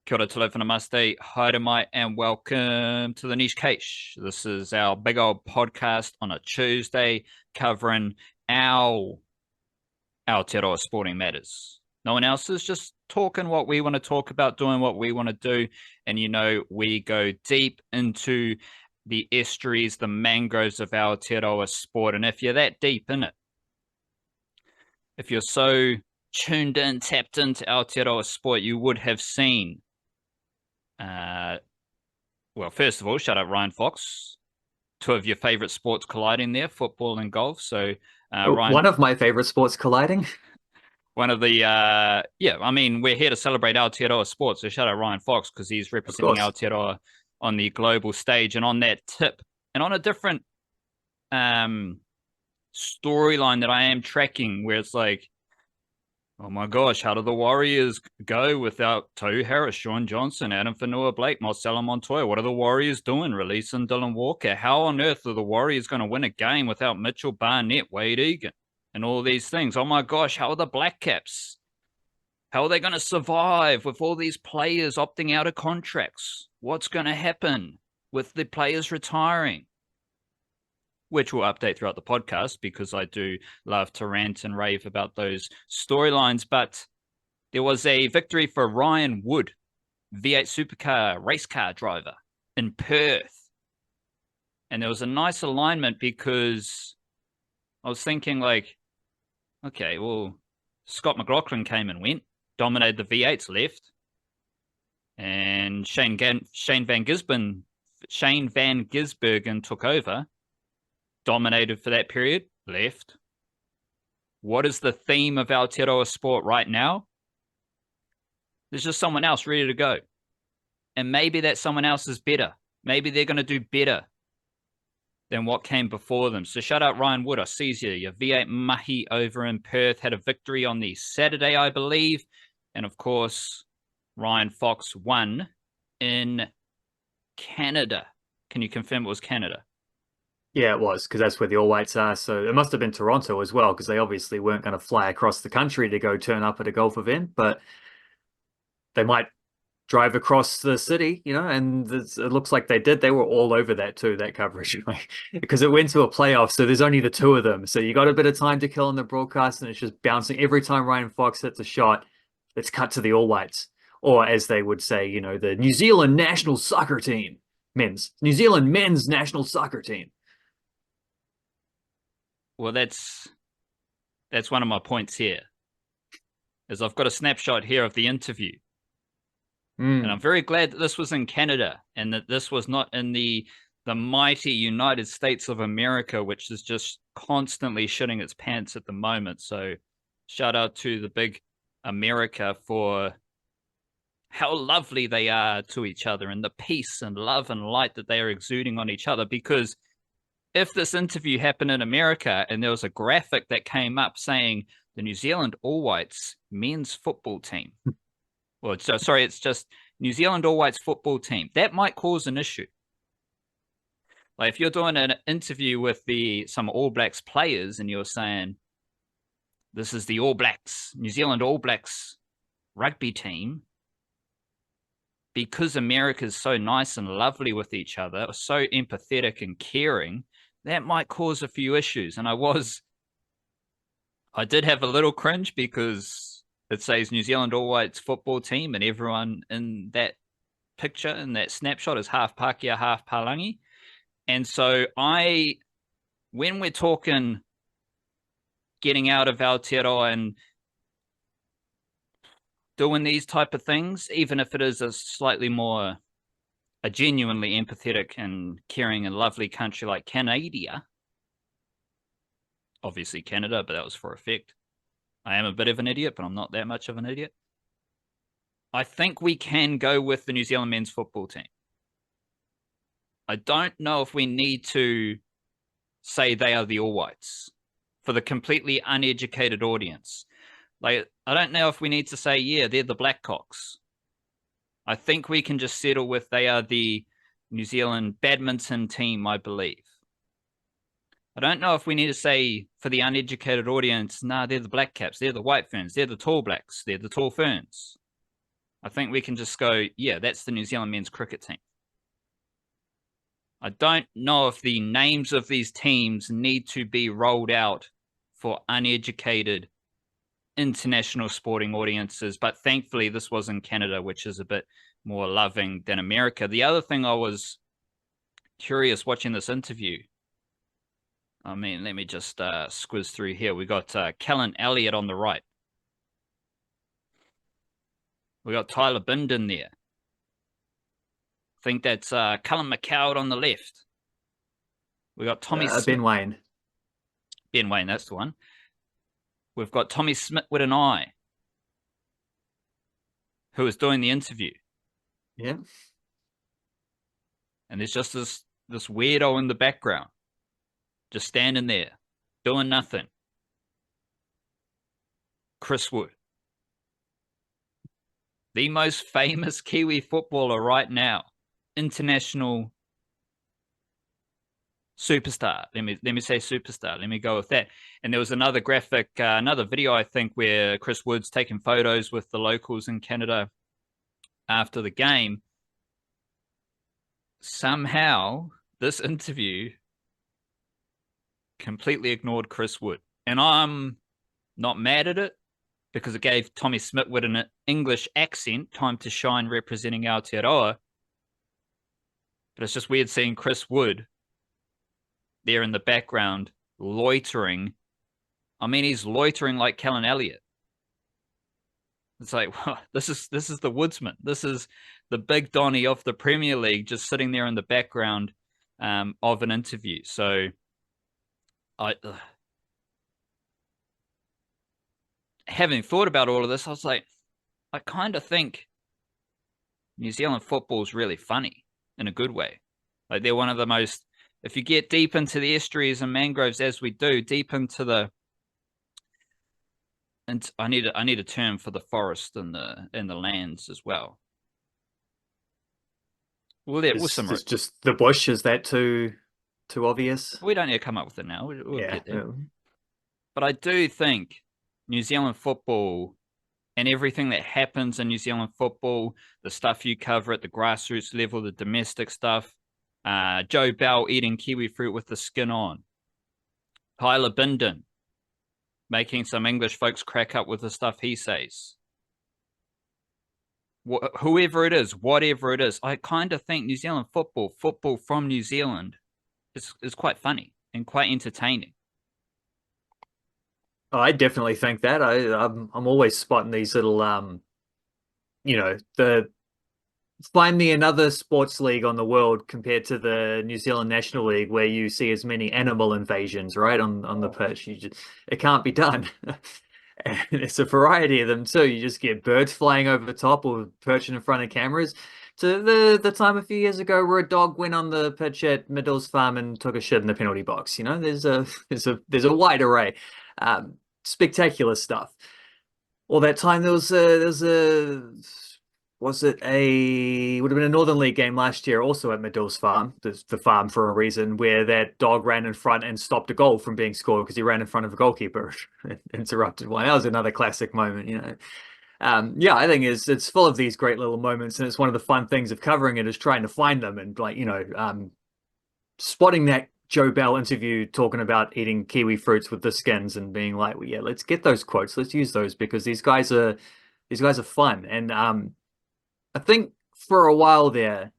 Kia ora talofa namaste, haere mai, and welcome to the Niche Cache. This is our big old podcast on a Tuesday covering our Aotearoa sporting matters. No one else is just talking what we want to talk about, doing what we want to do. And, we go deep into the estuaries, the mangroves of Aotearoa sport. And if you're that deep in it, if you're so tuned in, tapped into Aotearoa sport, you would have seen well, first of all, shout out Ryan Fox. Two of your favorite sports colliding there, football and golf. So, Ryan, One of my favorite sports colliding. one of the, we're here to celebrate Aotearoa sports. So, shout out Ryan Fox because he's Of representing course. Aotearoa on the global stage. And on that tip, and on a different storyline that I am tracking, where it's like, oh my gosh, how do the Warriors go without Tohu Harris, Sean Johnson, Adam Fanua-Blake, Marcelo Montoya? What are the Warriors doing? Releasing Dylan Walker? How on earth are the Warriors going to win a game without Mitchell Barnett, Wade Egan, and all these things? Oh my gosh, how are the Blackcaps? How are they going to survive with all these players opting out of contracts? What's going to happen with the players retiring? Which we'll update throughout the podcast because I do love to rant and rave about those storylines. But there was a victory for Ryan Wood, V8 supercar race car driver in Perth. And there was a nice alignment because I was thinking like, okay, well, Scott McLaughlin came and went, dominated the V8s, left. And Shane Van Gisbergen took over, dominated for that period, left. What is the theme of Aotearoa sport right now? There's just someone else ready to go. And maybe that someone else is better. Maybe they're going to do better than what came before them. So shout out Ryan Wood. I see you. Your V8 mahi over in Perth had a victory on the Saturday, I believe. And of course, Ryan Fox won in Canada. Can you confirm it was Canada? Yeah, it was, because that's where the All Whites are. So it must have been Toronto as well, because they obviously weren't going to fly across the country to go turn up at a golf event, but they might drive across the city, and it looks like they did. They were all over that too, that coverage, because it went to a playoff, so there's only the two of them. So you got a bit of time to kill on the broadcast, and it's just bouncing. Every time Ryan Fox hits a shot, it's cut to the All Whites. Or as they would say, the New Zealand national soccer team. New Zealand men's national soccer team. Well, that's one of my points here. Is I've got a snapshot here of the interview. And I'm very glad that this was in Canada and that this was not in the mighty United States of America, which is just constantly shitting its pants at the moment. So shout out to the big America for how lovely they are to each other and the peace and love and light that they are exuding on each other. Because if this interview happened in America and there was a graphic that came up saying the New Zealand All Whites men's football team, well, so sorry, it's just New Zealand All Whites football team, that might cause an issue. Like if you're doing an interview with some All Blacks players and you're saying, this is the All Blacks, New Zealand All Blacks rugby team, because America's so nice and lovely with each other, so empathetic and caring, that might cause a few issues. And I did have a little cringe because it says New Zealand All Whites football team and everyone in that picture, in that snapshot, is half Pākehā, half Palangi. And so when we're talking getting out of Aotearoa and doing these type of things, even if it is a genuinely empathetic and caring and lovely country like Canada, obviously Canada, but that was for effect. I am a bit of an idiot, but I'm not that much of an idiot. I think we can go with the New Zealand men's football team. I don't know if we need to say they are the All Whites for the completely uneducated audience. Like, I don't know if we need to say, yeah, they're the Blackhawks. I think we can just settle with they are the New Zealand badminton team, I believe. I don't know if we need to say for the uneducated audience, nah, they're the Blackcaps, they're the White Ferns, they're the Tall Blacks, they're the Tall Ferns. I think we can just go, yeah, that's the New Zealand men's cricket team. I don't know if the names of these teams need to be rolled out for uneducated international sporting audiences, but thankfully this was in Canada, which is a bit more loving than America. The other thing I was curious watching this interview, I mean, let me just squiz through here. We got Kellen Elliott on the right. We got Tyler Bindon there. I think that's Cullen McLeod on the left. We got Tommy Smith. Ben Wayne. Ben Wayne, that's the one. We've got Tommy Smith with an eye, who was doing the interview. Yeah. And there's just this weirdo in the background, just standing there, doing nothing. Chris Wood. The most famous Kiwi footballer right now. International superstar. Let me say superstar. Let me go with that. And there was another graphic, another video, I think, where Chris Wood's taking photos with the locals in Canada after the game. Somehow, this interview completely ignored Chris Wood. And I'm not mad at it because it gave Tommy Smith with an English accent time to shine representing Aotearoa. But it's just weird seeing Chris Wood there in the background loitering. I mean, he's loitering like Kellen Elliott. It's like, well, this is the woodsman. This is the big Donny of the Premier League just sitting there in the background of an interview. So having thought about all of this, I was like, I kind of think New Zealand football is really funny in a good way. Like they're one of the most, if you get deep into the estuaries and mangroves as we do, deep into the, and I need a term for the forest and the lands as well. Well, It's just the bush. Is that too obvious? We don't need to come up with it now. We'll Yeah. get there. But I do think New Zealand football and everything that happens in New Zealand football, the stuff you cover at the grassroots level, the domestic stuff, Joe Bell eating kiwi fruit with the skin on, Tyler Bindon making some English folks crack up with the stuff he says. Whoever it is, whatever it is, I kind of think New Zealand football from New Zealand is quite funny and quite entertaining. I definitely think that. I'm always spotting these little find me another sports league on the world compared to the New Zealand National League where you see as many animal invasions, right, on the pitch. It can't be done. And it's a variety of them too. You just get birds flying over the top or perching in front of cameras. To the time a few years ago where a dog went on the pitch at Middel's Farm and took a shit in the penalty box. You know, there's a wide array. Spectacular stuff. All that time there was a would have been a Northern League game last year, also at Middel's Farm, the farm for a reason, where that dog ran in front and stopped a goal from being scored because he ran in front of a goalkeeper and interrupted one. That was another classic moment, you know. I think it's full of these great little moments, and it's one of the fun things of covering it is trying to find them and spotting that Joe Bell interview talking about eating kiwi fruits with the skins and being like, well, yeah, let's get those quotes, let's use those because these guys are fun. And I think for a while there,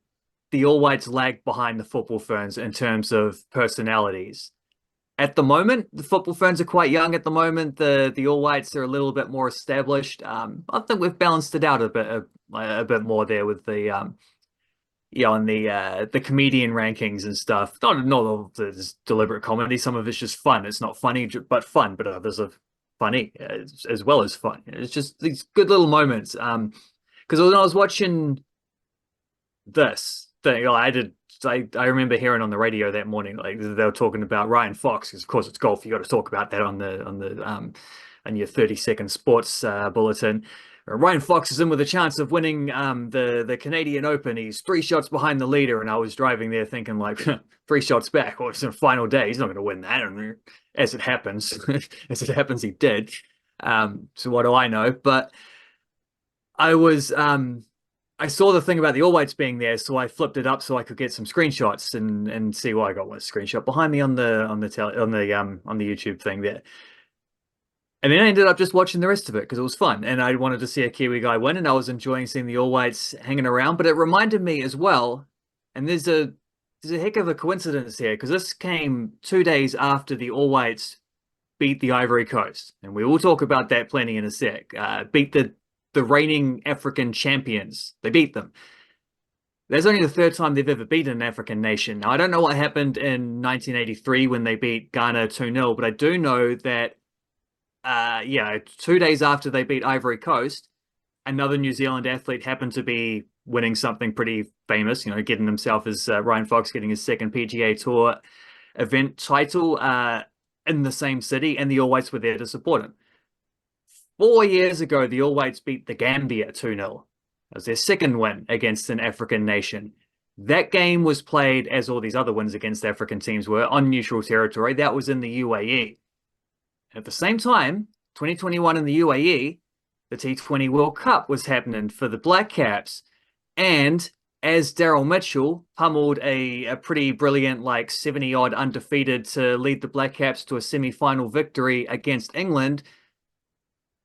the All Whites lagged behind the football ferns in terms of personalities. At the moment, the football ferns are quite young at the moment. The All Whites are a little bit more established. I think we've balanced it out a bit more there with the on the comedian rankings and stuff. Not all of this deliberate comedy. Some of it's just fun. It's not funny, but fun. But others are funny as well as fun. It's just these good little moments. Because when I was watching this thing, I remember hearing on the radio that morning, like they were talking about Ryan Fox, because of course it's golf. You got to talk about that on your 30-second sports bulletin. Ryan Fox is in with a chance of winning the Canadian Open. He's 3 shots behind the leader, and I was driving there thinking like 3 shots back. Well, it's a final day. He's not going to win that. And as it happens, he did. So what do I know? But I was I saw the thing about the All Whites being there, so I flipped it up so I could get some screenshots and see what I got. One screenshot behind me on the YouTube thing there. And then I ended up just watching the rest of it because it was fun, and I wanted to see a Kiwi guy win, and I was enjoying seeing the All Whites hanging around. But it reminded me as well, and there's a heck of a coincidence here because this came 2 days after the All Whites beat the Ivory Coast, and we will talk about that plenty in a sec. Beat the reigning African champions. They beat them. That's only the third time they've ever beaten an African nation. Now, I don't know what happened in 1983 when they beat Ghana 2-0, but I do know that, yeah, 2 days after they beat Ivory Coast, another New Zealand athlete happened to be winning something pretty famous, getting himself as Ryan Fox getting his second PGA Tour event title in the same city, and the All Whites were there to support him. 4 years ago, the All Whites beat the Gambia 2-0. That was their second win against an African nation. That game was played, as all these other wins against African teams were, on neutral territory. That was in the UAE. At the same time, 2021 in the UAE, the T20 World Cup was happening for the Blackcaps. And as Daryl Mitchell pummeled a pretty brilliant, like 70-odd undefeated to lead the Blackcaps to a semi-final victory against England,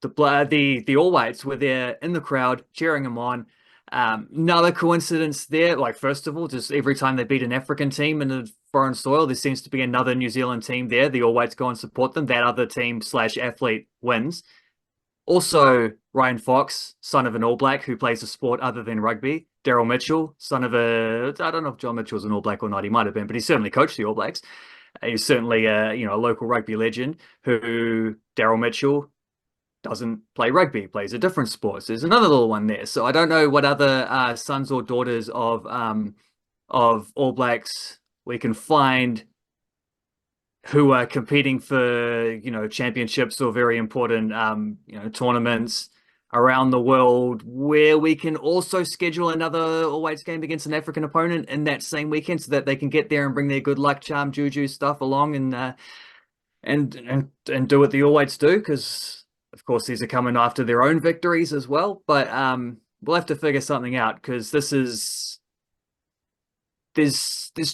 the All Whites were there in the crowd cheering them on. Another coincidence there, like first of all, just every time they beat an African team in a foreign soil, there seems to be another New Zealand team there. The All Whites go and support them. That other team / athlete wins. Also, Ryan Fox, son of an All Black who plays a sport other than rugby. Daryl Mitchell, son of I don't know if John Mitchell's an All Black or not. He might have been, but he certainly coached the All Blacks. He's certainly a local rugby legend who Daryl Mitchell doesn't play rugby, plays a different sport. So there's another little one there. So I don't know what other sons or daughters of All Blacks we can find who are competing for championships or very important tournaments around the world, where we can also schedule another All Whites game against an African opponent in that same weekend, so that they can get there and bring their good luck charm juju stuff along and do what the All Whites do, because of course these are coming after their own victories as well. But we'll have to figure something out, because there's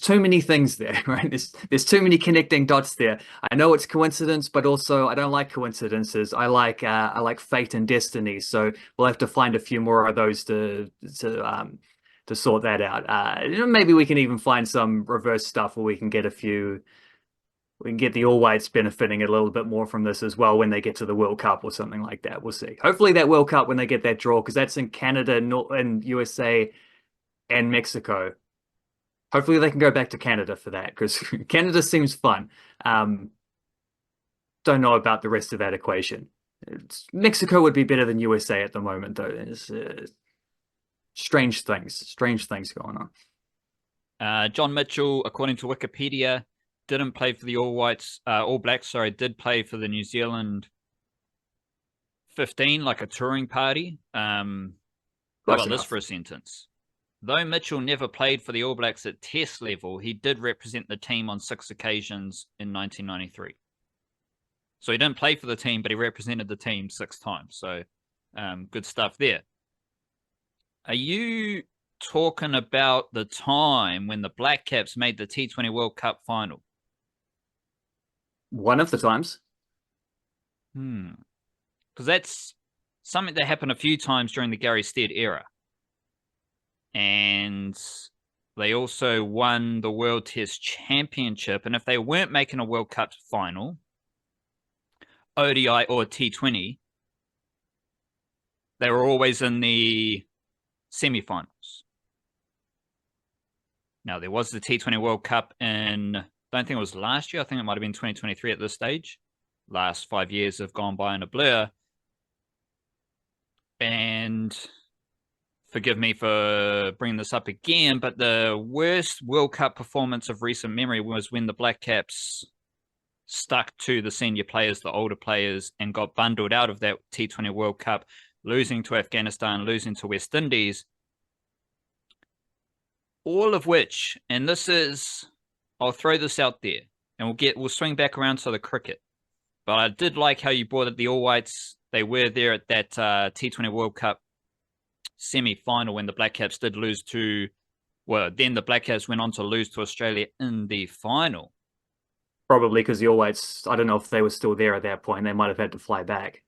too many things there, right? There's too many connecting dots there. I know it's coincidence, but also I don't like coincidences. I like fate and destiny. So we'll have to find a few more of those to sort that out. Maybe we can even find some reverse stuff where we can get the All Whites benefiting a little bit more from this as well when they get to the World Cup or something like that. We'll see. Hopefully that World Cup, when they get that draw, because that's in Canada, and USA and Mexico. Hopefully they can go back to Canada for that, because Canada seems fun. Don't know about the rest of that equation. Mexico would be better than USA at the moment, though. There's strange things going on. John Mitchell, according to Wikipedia, didn't play for the All Blacks, sorry, did play for the New Zealand 15, like a touring party. How about this for a sentence? Though Mitchell never played for the All Blacks at test level, he did represent the team on 6 occasions in 1993. So he didn't play for the team, but he represented the team 6 times. So good stuff there. Are you talking about the time when the Blackcaps made the T20 World Cup final? One of the times. Because that's something that happened a few times during the Gary Stead era. And they also won the World Test Championship. And if they weren't making a World Cup final, ODI or T20, they were always in the semi-finals. Now, there was the T20 World Cup in, I don't think it was last year. I think it might have been 2023 at this stage. Last 5 years have gone by in a blur. And forgive me for bringing this up again, but the worst World Cup performance of recent memory was when the Blackcaps stuck to the senior players, the older players, and got bundled out of that T20 World Cup, losing to Afghanistan, losing to West Indies. All of which, and this is, I'll throw this out there, and we'll swing back around to the cricket. But I did like how you brought it, the All Whites. They were there at that T20 World Cup semi-final when the Black Caps did lose to, well, then the Black Caps went on to lose to Australia in the final. Probably because the All Whites, I don't know if they were still there at that point. They might have had to fly back.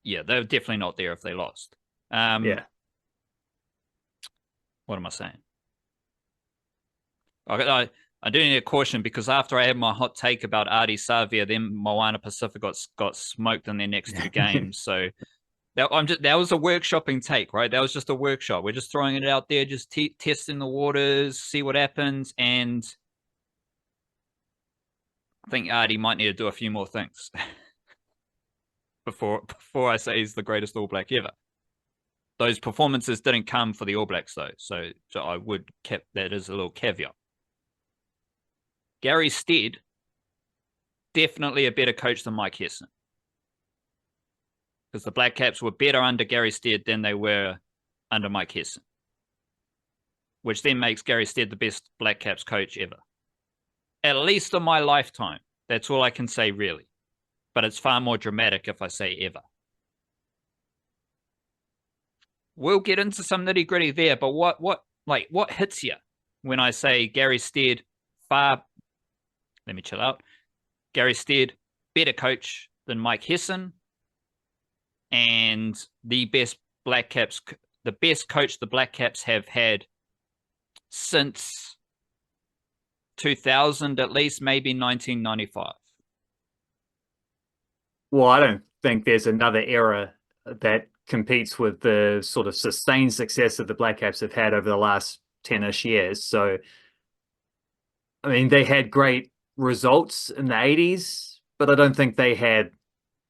Yeah, they're definitely not there if they lost. Yeah. What am I saying? I do need a caution because after I had my hot take about Ardie Savia, then Moana Pacific got smoked in their next two games. So that was a workshopping take, right? That was just a workshop. We're just throwing it out there, just testing the waters, see what happens, and I think Ardie might need to do a few more things before I say he's the greatest All Black ever. Those performances didn't come for the All Blacks though, so I would keep that as a little caveat. Gary Stead, definitely a better coach than Mike Hesson. Because the Black Caps were better under Gary Stead than they were under Mike Hesson. Which then makes Gary Stead the best Black Caps coach ever. At least in my lifetime. That's all I can say, really. But it's far more dramatic if I say ever. We'll get into some nitty-gritty there, but what hits you when I say Gary Stead let me chill out. Gary Stead, better coach than Mike Hesson, and the best coach the Black Caps have had since 2000, at least, maybe 1995. Well, I don't think there's another era that competes with the sort of sustained success that the Black Caps have had over the last 10-ish years. So, I mean, they had great results in the 80s, but I don't think they had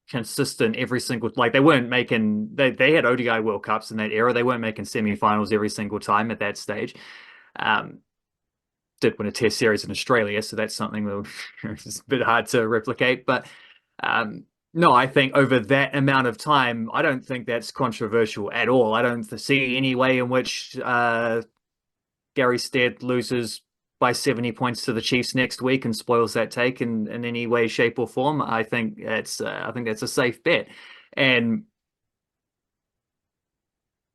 consistent every single, like they weren't making, they had ODI World Cups in that era. They weren't making semi-finals every single time at that stage. Did win a test series in Australia, so that's something that it's a bit hard to replicate. But no, I think over that amount of time, I don't think that's controversial at all. I don't see any way in which Gary Stead loses by 70 points to the Chiefs next week and spoils that take in any way, shape, or form. I think that's a safe bet. And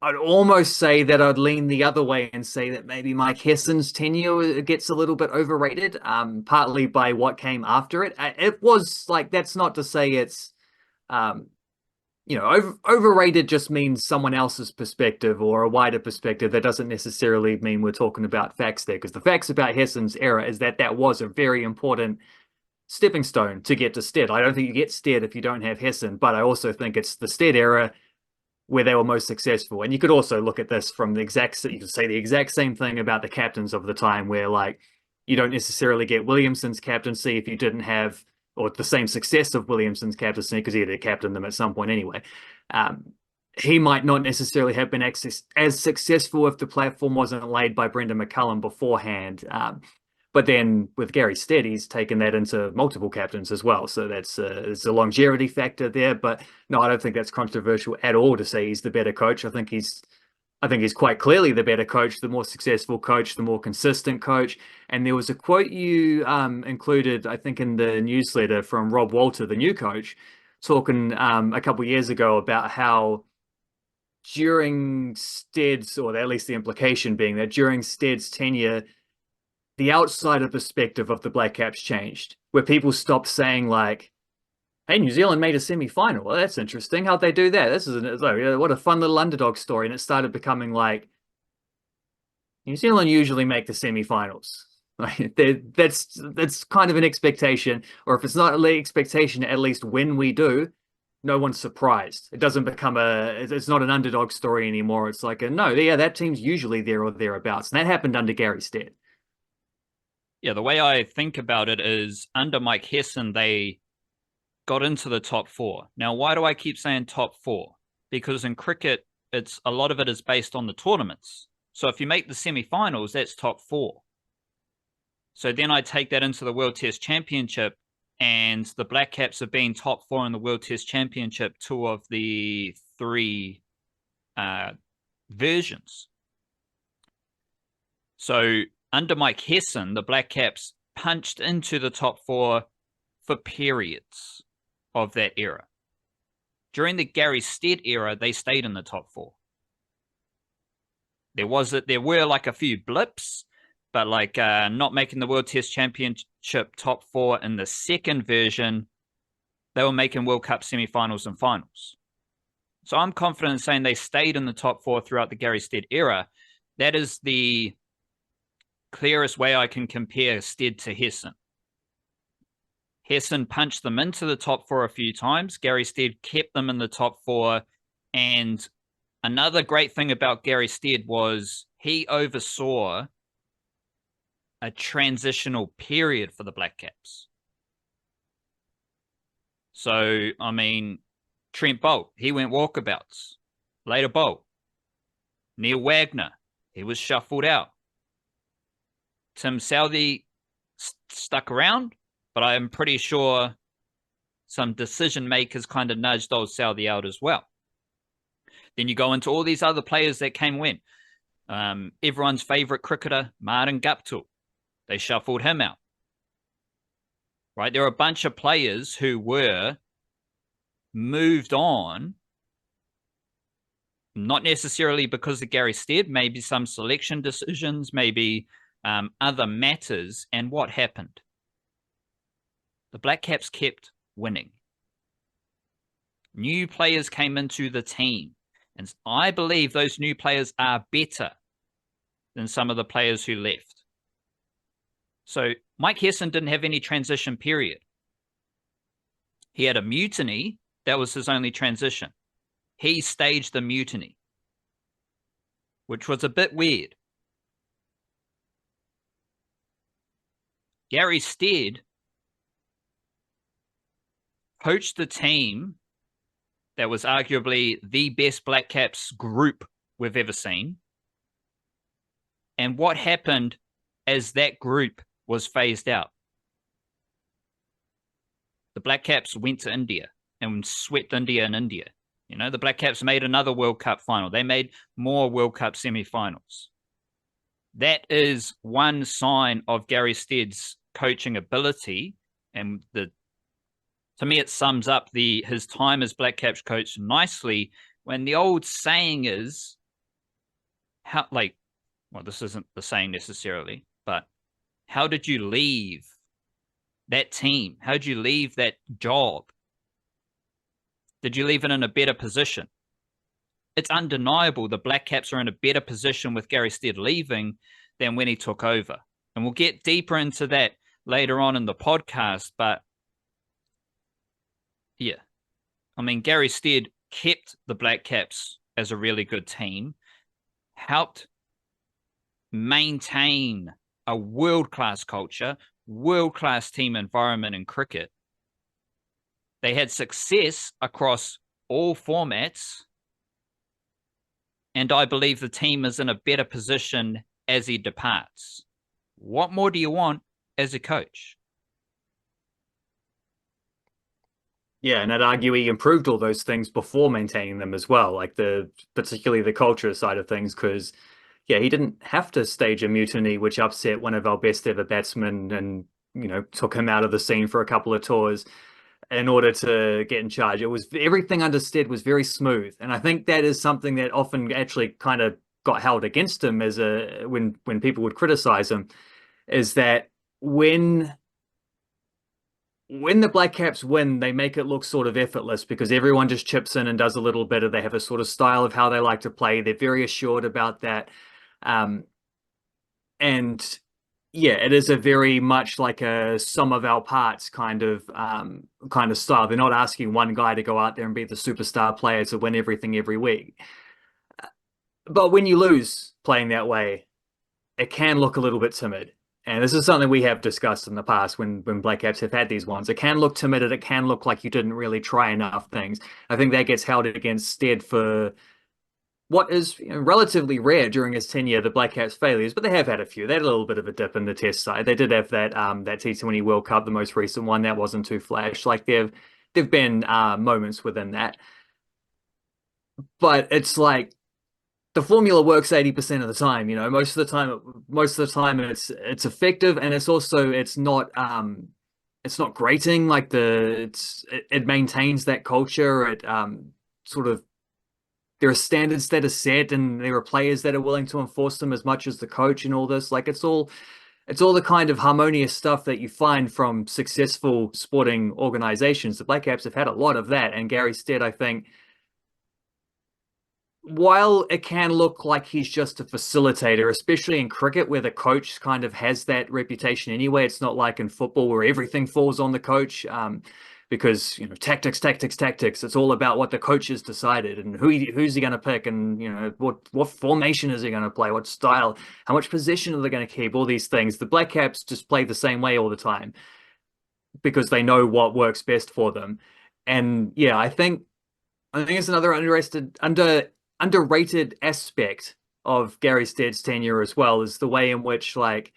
I'd almost say that I'd lean the other way and say that maybe Mike Hesson's tenure gets a little bit overrated, partly by what came after it. It was like, that's not to say it's, overrated just means someone else's perspective or a wider perspective. That doesn't necessarily mean we're talking about facts there, because the facts about Hesson's era is that was a very important stepping stone to get to Stead. I don't think you get Stead if you don't have Hesson, but I also think it's the Stead era where they were most successful. And you could also look at this from you could say the exact same thing about the captains of the time, where like you don't necessarily get Williamson's captaincy if you didn't have, or the same success of Williamson's captaincy, because he had captained them at some point anyway. He might not necessarily have been as successful if the platform wasn't laid by Brendan McCullum beforehand. But then with Gary Stead, he's taken that into multiple captains as well. So there's a longevity factor there. But no, I don't think that's controversial at all to say he's the better coach. I think he's quite clearly the better coach, the more successful coach, the more consistent coach. And there was a quote you included, I think, in the newsletter from Rob Walter, the new coach, talking a couple of years ago about how during Stead's, or at least the implication being that during Stead's tenure, the outsider perspective of the Black Caps changed, where people stopped saying like, hey, New Zealand made a semi-final. Well, that's interesting. How'd they do that? What a fun little underdog story. And it started becoming like, New Zealand usually make the semi-finals. Like, that's kind of an expectation, or if it's not an expectation, at least when we do, no one's surprised. It doesn't become it's not an underdog story anymore. It's like, no, yeah, that team's usually there or thereabouts. And that happened under Gary Stead. Yeah, the way I think about it is under Mike Hesson, they got into the top four. Now, why do I keep saying top four? Because in cricket, a lot of it is based on the tournaments. So if you make the semi-finals, that's top four. So then I take that into the World Test Championship, and the Black Caps have been top four in the World Test Championship 2 of the 3 versions. So under Mike Hesson, the Black Caps punched into the top 4 for periods of that era. During the Gary Stead era, they stayed in the top 4. There were like a few blips, but like not making the World Test Championship top 4 in the second version. They were making World Cup semi-finals and finals. So I'm confident in saying they stayed in the top 4 throughout the Gary Stead era. That is the clearest way I can compare Stead to Hessen. Hessen punched them into the top 4 a few times. Gary Stead kept them in the top 4. And another great thing about Gary Stead was he oversaw a transitional period for the Blackcaps. So, I mean, Trent Boult, he went walkabouts. Later Boult. Neil Wagner, he was shuffled out. Tim Southey stuck around, but I'm pretty sure some decision makers kind of nudged old Southey out as well. Then you go into all these other players that came when. Everyone's favorite cricketer, Martin Guptill. They shuffled him out. Right? There are a bunch of players who were moved on, not necessarily because of Gary Stead, maybe some selection decisions, maybe other matters. And what happened? The Blackcaps kept winning. New players came into the team. And I believe those new players are better than some of the players who left. So Mike Hesson didn't have any transition period. He had a mutiny. That was his only transition. He staged the mutiny, which was a bit weird. Gary Stead coached the team that was arguably the best Blackcaps group we've ever seen. And what happened as that group was phased out? The Blackcaps went to India and swept India in India. You know, the Blackcaps made another World Cup final. They made more World Cup semi-finals. That is one sign of Gary Stead's coaching ability, and to me, it sums up his time as Blackcaps coach nicely. When the old saying is, this isn't the saying necessarily, but how did you leave that team? How did you leave that job? Did you leave it in a better position? It's undeniable the Blackcaps are in a better position with Gary Stead leaving than when he took over. And we'll get deeper into that later on in the podcast. But yeah, I mean, Gary Stead kept the Blackcaps as a really good team, helped maintain a world-class culture, world-class team environment in cricket. They had success across all formats, and I believe the team is in a better position as he departs. What more do you want as a coach? Yeah, and I'd argue he improved all those things before maintaining them as well, like particularly the culture side of things, because he didn't have to stage a mutiny which upset one of our best ever batsmen and, took him out of the scene for a couple of tours in order to get in charge. It was everything under Stead was very smooth, and I think that is something that often actually kind of got held against him as when people would criticize him, is that when the Blackcaps win, they make it look sort of effortless because everyone just chips in and does a little bit. They have a sort of style of how they like to play. They're very assured about that. And yeah, it is a very much like a sum of our parts kind of style. They're not asking one guy to go out there and be the superstar player to win everything every week. But when you lose playing that way, it can look a little bit timid. And this is something we have discussed in the past when Blackcaps have had these ones. It can look timid and it can look like you didn't really try enough things. I think that gets held against Stead for what is relatively rare during his tenure, the Blackcaps failures, but they have had a few. They had a little bit of a dip in the test side. They did have that T20 World Cup, the most recent one, that wasn't too flash. Like there've been moments within that. But it's like the formula works 80% of the time. Most of the time it's effective, and it's not it's not grating. Like it maintains that culture. It sort of there are standards that are set, and there are players that are willing to enforce them as much as the coach and all this. Like it's all the kind of harmonious stuff that you find from successful sporting organizations. The Black Caps have had a lot of that, and Gary Stead, I think, while it can look like he's just a facilitator, especially in cricket where the coach kind of has that reputation anyway, it's not like in football where everything falls on the coach. Because tactics, tactics, tactics. It's all about what the coach has decided and who's he going to pick, and what formation is he going to play, what style, how much possession are they going to keep, all these things. The Black Caps just play the same way all the time because they know what works best for them. And yeah, I think it's another underrated aspect of Gary Stead's tenure as well, is the way in which, like,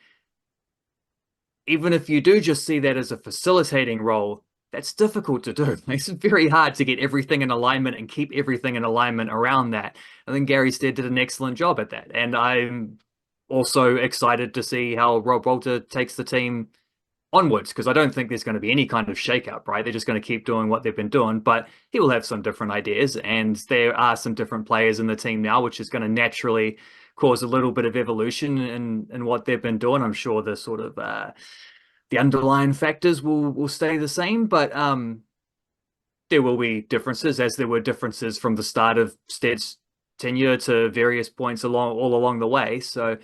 even if you do just see that as a facilitating role, that's difficult to do. It's very hard to get everything in alignment and keep everything in alignment around that. I think Gary Stead did an excellent job at that. And I'm also excited to see how Rob Walter takes the team onwards, because I don't think there's going to be any kind of shakeup, right? They're just going to keep doing what they've been doing, but he will have some different ideas, and there are some different players in the team now, which is going to naturally cause a little bit of evolution in what they've been doing. I'm sure the sort of the underlying factors will stay the same, but there will be differences, as there were differences from the start of Stead's tenure to various points all along the way. So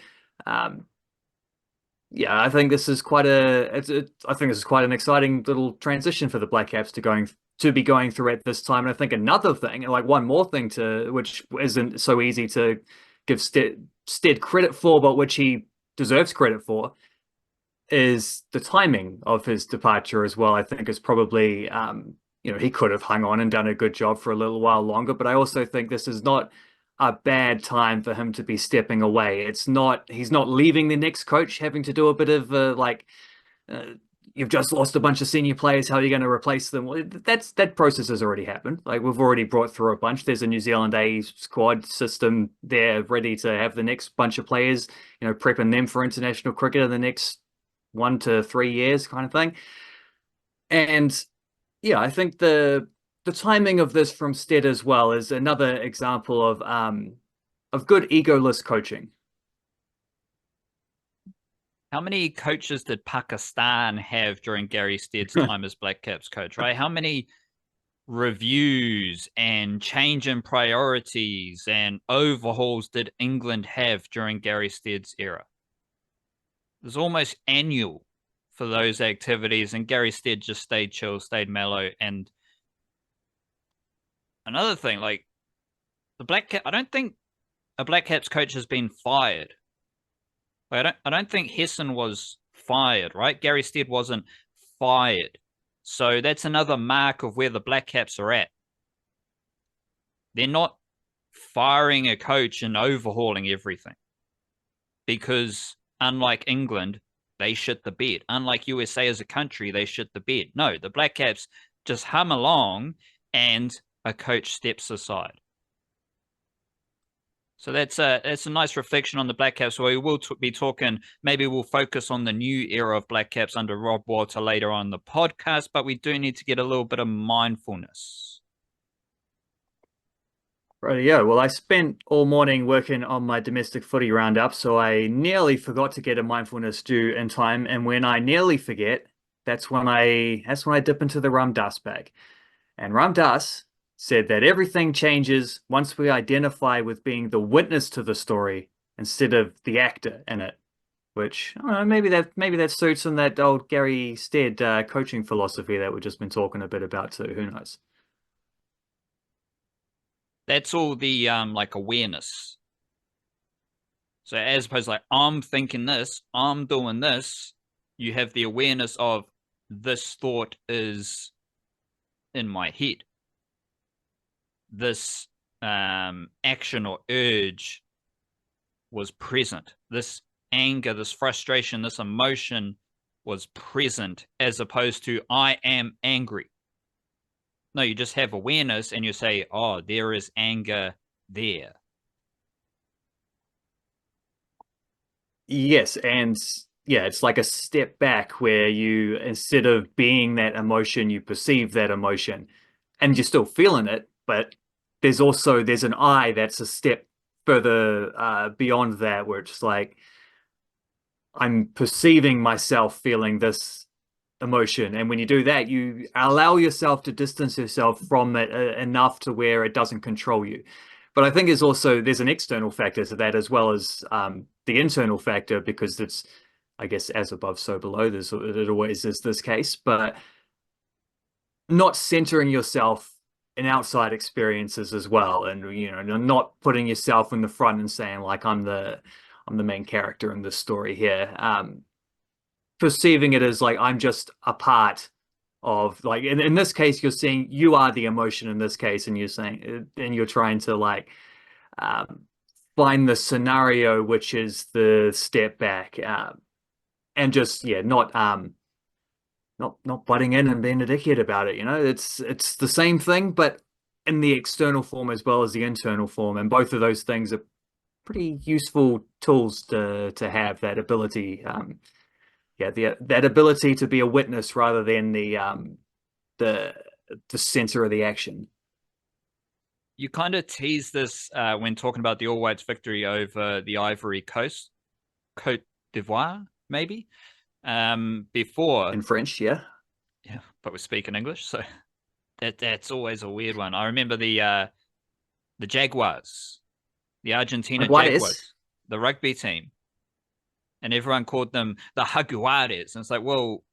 yeah, I think this is quite an exciting little transition for the Black Caps to be going through at this time. And I think another thing, like one more thing which isn't so easy to give Stead credit for, but which he deserves credit for, is the timing of his departure as well. I think is probably he could have hung on and done a good job for a little while longer, but I also think this is not a bad time for him to be stepping away. He's not leaving the next coach having to do a bit of you've just lost a bunch of senior players, how are you going to replace them? Well, that process has already happened. Like, we've already brought through a bunch. There's a New Zealand A squad system there ready to have the next bunch of players, prepping them for international cricket in the next 1 to 3 years kind of thing. And yeah, I think the timing of this from Stead as well is another example of good egoless coaching. How many coaches did Pakistan have during Gary Stead's time as Black Caps coach, right? How many reviews and change in priorities and overhauls did England have during Gary Stead's era? It was almost annual for those activities, and Gary Stead just stayed chill, stayed mellow. And another thing, like I don't think a Black Caps coach has been fired. Like, I don't think Hessen was fired, right? Gary Stead wasn't fired. So that's another mark of where the Black Caps are at. They're not firing a coach and overhauling everything, because unlike England, they shit the bed. Unlike USA as a country, they shit the bed. No, the Black Caps just hum along and a coach steps aside. So that's a nice reflection on the Black Caps. We will be talking, maybe we'll focus on the new era of Black Caps under Rob Walter later on the podcast, but we do need to get a little bit of mindfulness. Right, yeah. Well, I spent all morning working on my domestic footy roundup, so I nearly forgot to get a mindfulness due in time. And when I nearly forget, that's when I dip into the Ram Dass bag. And Ram Dass said that everything changes once we identify with being the witness to the story instead of the actor in it. Which, I don't know, maybe that suits in that old Gary Stead coaching philosophy that we've just been talking a bit about too. Who knows? That's all the like awareness. So as opposed to like, I'm thinking this, I'm doing this, you have the awareness of this thought is in my head. This action or urge was present. This anger, this frustration, this emotion was present, as opposed to I am angry. No, you just have awareness and you say, oh, there is anger there. Yes, and yeah, it's like a step back where you, instead of being that emotion, you perceive that emotion and you're still feeling it, but there's an I that's a step further beyond that, where it's like I'm perceiving myself feeling this emotion. And when you do that, you allow yourself to distance yourself from it enough to where it doesn't control you. But I think there's an external factor to that as well as the internal factor, because it's, I guess, as above, so below. It always is this case, but not centering yourself in outside experiences as well, and not putting yourself in the front and saying like I'm the main character in this story here. Perceiving it as like I'm just a part of, like, in this case you're seeing you are the emotion in this case, and you're trying to like um, find the scenario which is the step back, and just not butting in and being a dickhead about it. It's the same thing, but in the external form as well as the internal form, and both of those things are pretty useful tools to have that ability. That ability to be a witness rather than the the center of the action. You kind of tease this when talking about the All Whites' victory over the Ivory Coast, Cote d'Ivoire, maybe. Before, In French, yeah. yeah, but we speak in English, so that's always a weird one. I remember the Jaguars, the Argentina Jaguares. Jaguars, the rugby team, and everyone called them the Jaguares. And it's like, well,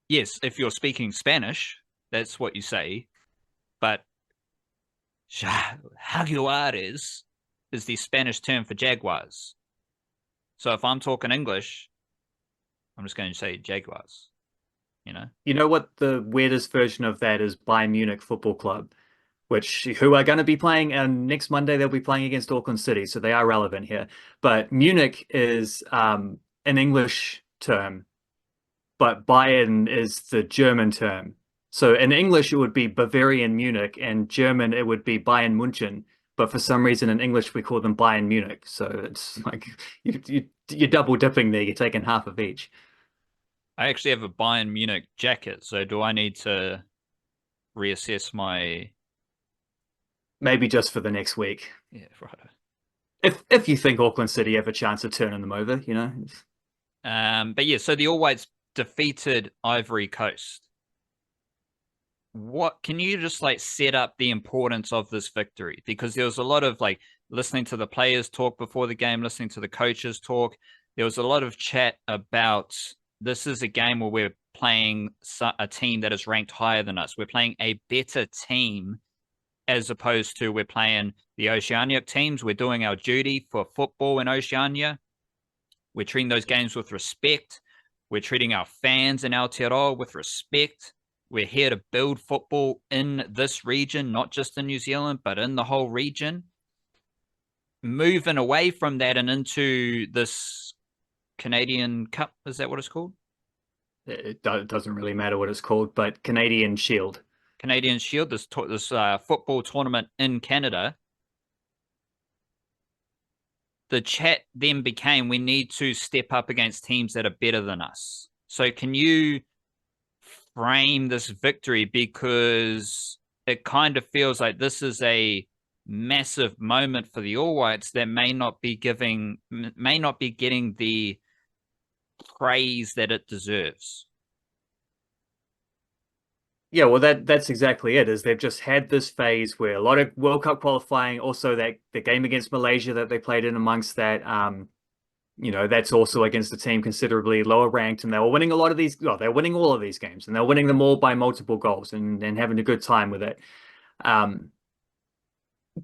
yes, if you're speaking Spanish, that's what you say, but Jaguares is the Spanish term for Jaguars. So if I'm talking English, I'm just going to say Jaguars, you know? You know what the weirdest version of that is? Bayern Munich Football Club, who are going to be playing, and next Monday they'll be playing against Auckland City, so they are relevant here. But Munich is an English term, but Bayern is the German term. So in English it would be Bavarian Munich, and German it would be Bayern München. But for some reason in English we call them Bayern Munich. So it's like you're double dipping there. You're taking half of each. I actually have a Bayern Munich jacket, so do I need to reassess my? Maybe just for the next week. Yeah, right. If you think Auckland City have a chance of turning them over. But yeah, so the All Whites defeated Ivory Coast. What can you just like set up the importance of this victory? Because there was a lot of like listening to the players talk before the game, listening to the coaches talk. There was a lot of chat about this is a game where we're playing a team that is ranked higher than us. We're playing a better team as opposed to we're playing the Oceanic teams. We're doing our duty for football in Oceania. We're treating those games with respect. We're treating our fans in Aotearoa with respect. We're here to build football in this region, not just in New Zealand, but in the whole region. Moving away from that and into this Canadian Cup, is that what it's called? It doesn't really matter what it's called, but Canadian Shield. Canadian Shield, this football tournament in Canada. The chat then became we need to step up against teams that are better than us. So can you frame this victory, because it kind of feels like this is a massive moment for the All Whites that may not be getting the praise that it deserves. Yeah, well, that's exactly it. Is they've just had this phase where a lot of World Cup qualifying, also that the game against Malaysia that they played in amongst that, that's also against a team considerably lower ranked, and they were winning a lot of these. Well, they're winning all of these games, and they're winning them all by multiple goals, and having a good time with it.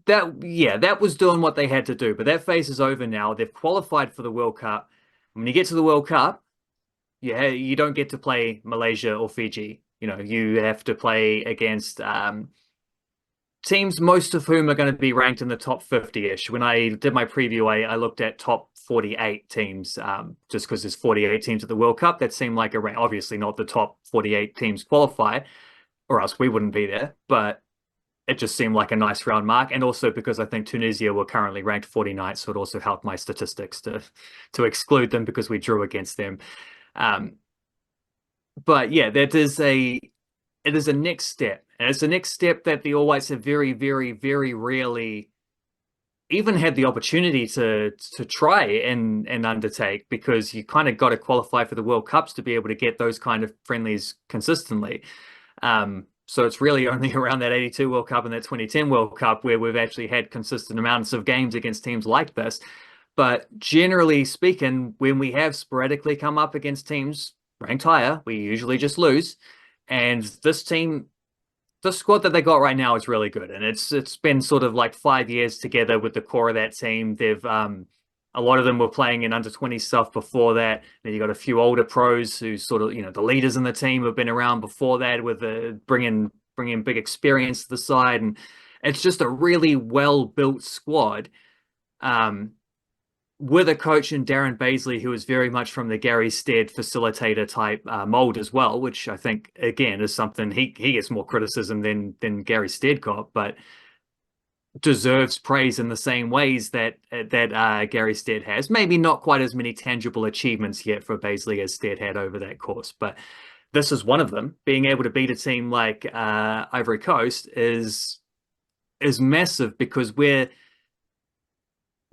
That was doing what they had to do, but that phase is over now. They've qualified for the World Cup. When you get to the World Cup, you don't get to play Malaysia or Fiji. You have to play against teams, most of whom are going to be ranked in the top 50-ish. When I did my preview, I looked at top 48 teams, just because there's 48 teams at the World Cup. That seemed like a rank. Obviously not the top 48 teams qualify, or else we wouldn't be there. But it just seemed like a nice round mark. And also because I think Tunisia were currently ranked 49th, so it also helped my statistics to exclude them because we drew against them. Um, but yeah, it is a next step. And it's a next step that the All Whites have very, very, very rarely even had the opportunity to try and undertake, because you kind of got to qualify for the World Cups to be able to get those kind of friendlies consistently. So it's really only around that 82 World Cup and that 2010 World Cup where we've actually had consistent amounts of games against teams like this. But generally speaking, when we have sporadically come up against teams ranked higher, we usually just lose. And this team, the squad that they got right now is really good, and it's been sort of like 5 years together with the core of that team. They've a lot of them were playing in under 20 stuff before that. Then you got a few older pros who sort of, the leaders in the team have been around before that with bringing big experience to the side, and it's just a really well built squad. Um, with a coach in Darren Baisley, who is very much from the Gary Stead facilitator type mold as well, which I think again is something he gets more criticism than Gary Stead got, but deserves praise in the same ways that Gary Stead has. Maybe not quite as many tangible achievements yet for Baisley as Stead had over that course, but this is one of them. Being able to beat a team like Ivory Coast is massive, because we're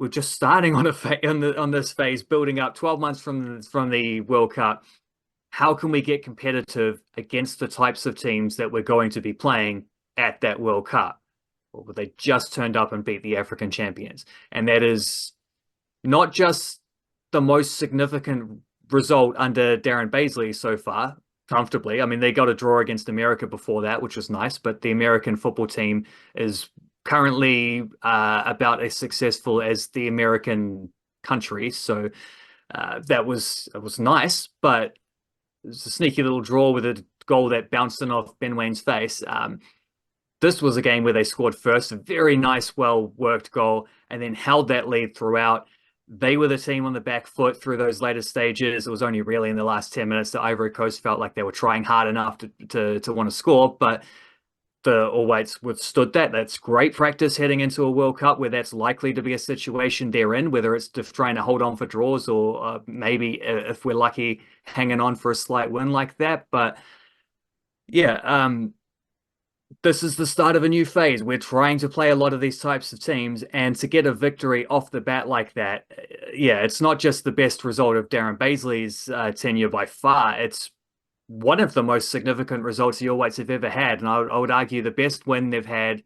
just starting on on this phase, building up 12 months from the World Cup. How can we get competitive against the types of teams that we're going to be playing at that World Cup? Well, they just turned up and beat the African champions. And that is not just the most significant result under Darren Baisley so far, comfortably. I mean, they got a draw against America before that, which was nice, but the American football team is currently about as successful as the American country. So it was nice, but it was a sneaky little draw with a goal that bounced in off Ben Wayne's face. This was a game where they scored first, a very nice, well-worked goal, and then held that lead throughout. They were the team on the back foot through those later stages. It was only really in the last 10 minutes that Ivory Coast felt like they were trying hard enough to want to score, but the All Whites withstood that. That's great practice heading into a World Cup where that's likely to be a situation they're in, whether it's just trying to hold on for draws or maybe, if we're lucky, hanging on for a slight win like that. But yeah, this is the start of a new phase. We're trying to play a lot of these types of teams, and to get a victory off the bat like that, yeah, it's not just the best result of Darren Baisley's tenure by far. It's one of the most significant results the All Whites have ever had, and I would argue the best win they've had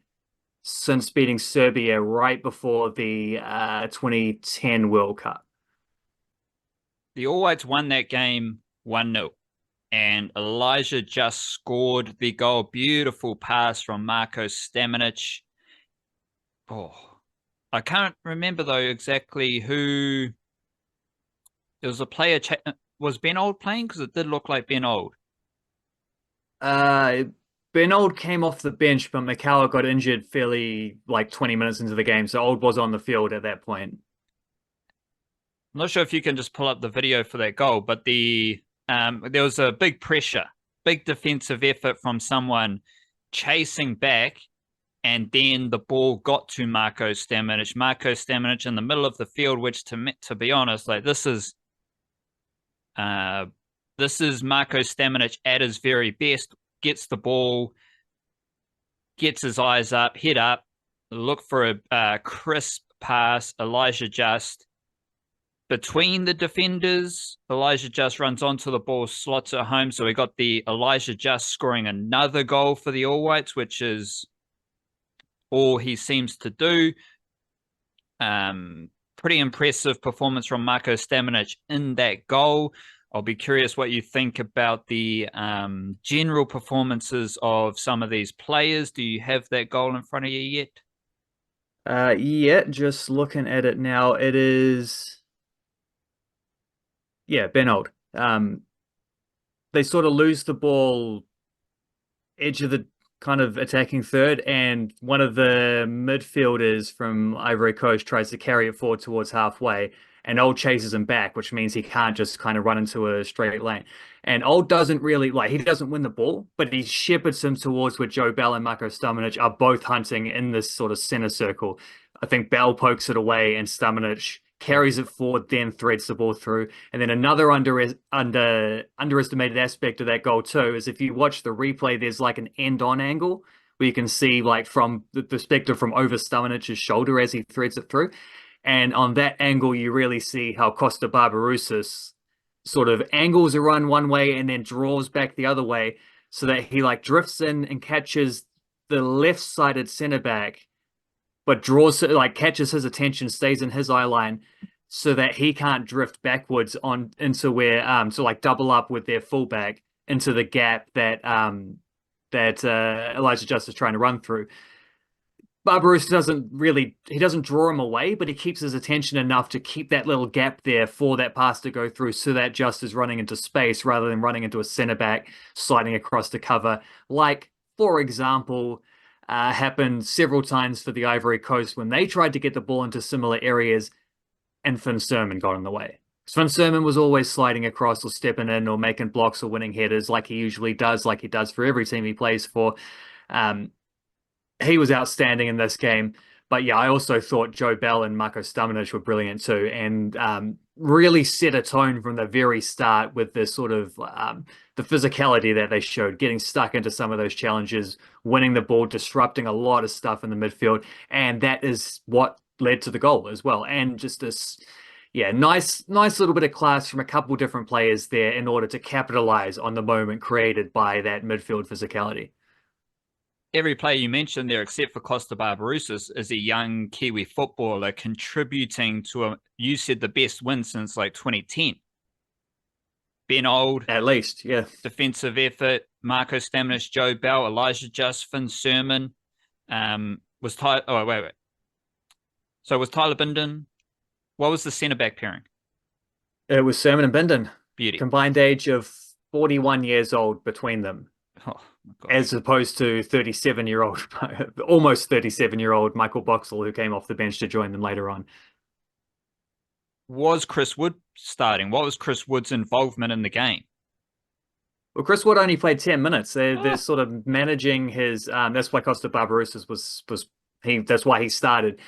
since beating Serbia right before the 2010 World Cup. The All Whites won that game 1-0, and Elijah just scored the goal. Beautiful pass from Marko Stamenic. Oh, I can't remember though exactly who. There was a player. Was Ben Old playing? Because it did look like Ben Old. Ben Old came off the bench, but McCallum got injured fairly like 20 minutes into the game, so Old was on the field at that point. I'm not sure if you can just pull up the video for that goal, but there was a big pressure, big defensive effort from someone chasing back, and then the ball got to Marko Stamenic. Marko Stamenic in the middle of the field, which to be honest, like this is Marko Stamenic at his very best. Gets the ball, gets his eyes up, head up, look for a crisp pass. Elijah just between the defenders. Elijah just runs onto the ball, slots it home. So we got the Elijah just scoring another goal for the All Whites, which is all he seems to do. Pretty impressive performance from Marko Stamenic in that goal. I'll be curious what you think about the general performances of some of these players. Do you have that goal in front of you yet? Yeah, just looking at it now, it is, yeah, Ben Old. They sort of lose the ball edge of the kind of attacking third, and one of the midfielders from Ivory Coast tries to carry it forward towards halfway, and Old chases him back, which means he can't just kind of run into a straight lane. And Old doesn't really like he doesn't win the ball, but he shepherds him towards where Joe Bell and Marko Stamenic are both hunting in this sort of center circle. I think Bell pokes it away and Stamenic carries it forward, then threads the ball through. And then another underestimated aspect of that goal too is if you watch the replay, there's like an end-on angle where you can see like from the perspective from over Stamenic's shoulder as he threads it through. And on that angle, you really see how Costa Barbarouses sort of angles a run one way and then draws back the other way so that he like drifts in and catches the left-sided center back, but catches his attention, stays in his eye line so that he can't drift backwards on into where to like double up with their fullback into the gap that Elijah Just is trying to run through. Barbarousse doesn't draw him away, but he keeps his attention enough to keep that little gap there for that pass to go through so that Just is running into space rather than running into a centre back, sliding across the cover. Like, for example, happened several times for the Ivory Coast when they tried to get the ball into similar areas and Finn Sermon got in the way. Finn Sermon was always sliding across or stepping in or making blocks or winning headers like he usually does, like he does for every team he plays for. He was outstanding in this game. But yeah, I also thought Joe Bell and Marko Stamenic were brilliant too, and really set a tone from the very start with this sort of the physicality that they showed, getting stuck into some of those challenges, winning the ball, disrupting a lot of stuff in the midfield, and that is what led to the goal as well. And just this, yeah, nice little bit of class from a couple different players there in order to capitalize on the moment created by that midfield physicality. Every player you mentioned there, except for Costa Barbarouses, is a young Kiwi footballer contributing to you said the best win since like 2010. Ben Old, at least, yeah. Defensive effort, Marko Stamenic, Joe Bell, Elijah Just, Finn Sermon. Was Tyler? Oh wait. So was Tyler Bindon? What was the centre back pairing? It was Sermon and Bindon. Beauty. Combined age of 41 years old between them. Oh, as opposed to 37-year-old, almost 37-year-old Michael Boxall, who came off the bench to join them later on. Was Chris Wood starting? What was Chris Wood's involvement in the game? Well, Chris Wood only played 10 minutes. They're sort of managing his. That's why Costa Barbarouses was he. That's why he started.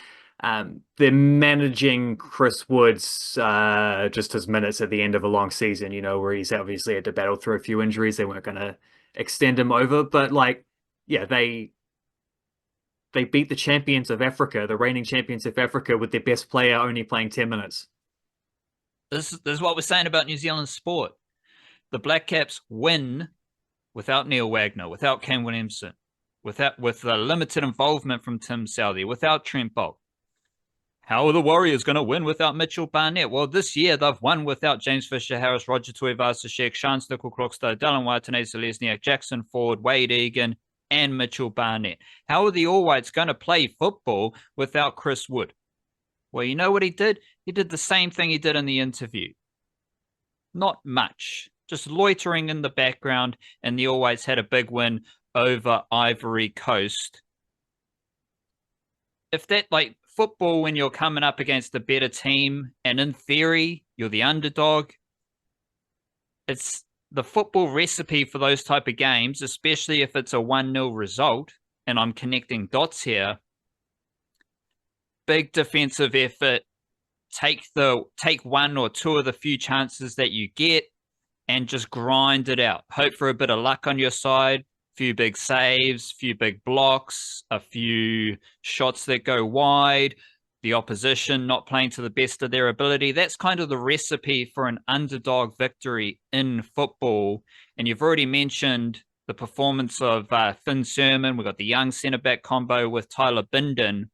They're managing Chris Wood's just his minutes at the end of a long season. You know, where he's obviously had to battle through a few injuries. They weren't going to extend him over, but like, yeah, they beat the champions of Africa, the reigning champions of Africa, with their best player only playing 10 minutes. This is what we're saying about New Zealand sport. The Blackcaps win without Neil Wagner, without Kane Williamson, with the limited involvement from Tim Southey, without Trent Bolt. How are the Warriors going to win without Mitchell Barnett? Well, this year they've won without James Fisher-Harris, Roger Tuivasa-Sheck, Sean Stickle-Croxton, Dylan Waitane-Selesniak, Jackson Ford, Wade Egan, and Mitchell Barnett. How are the All Whites going to play football without Chris Wood? Well, you know what he did? He did the same thing he did in the interview. Not much. Just loitering in the background, and the All Whites had a big win over Ivory Coast. If that, like, football when you're coming up against a better team and in theory you're the underdog, it's the football recipe for those type of games, especially if it's a 1-0 result, and I'm connecting dots here. Big defensive effort, take one or two of the few chances that you get and just grind it out. Hope for a bit of luck on your side. Few big saves, few big blocks, a few shots that go wide, the opposition not playing to the best of their ability. That's kind of the recipe for an underdog victory in football. And you've already mentioned the performance of Finn Sermon. We've got the young centre-back combo with Tyler Bindon.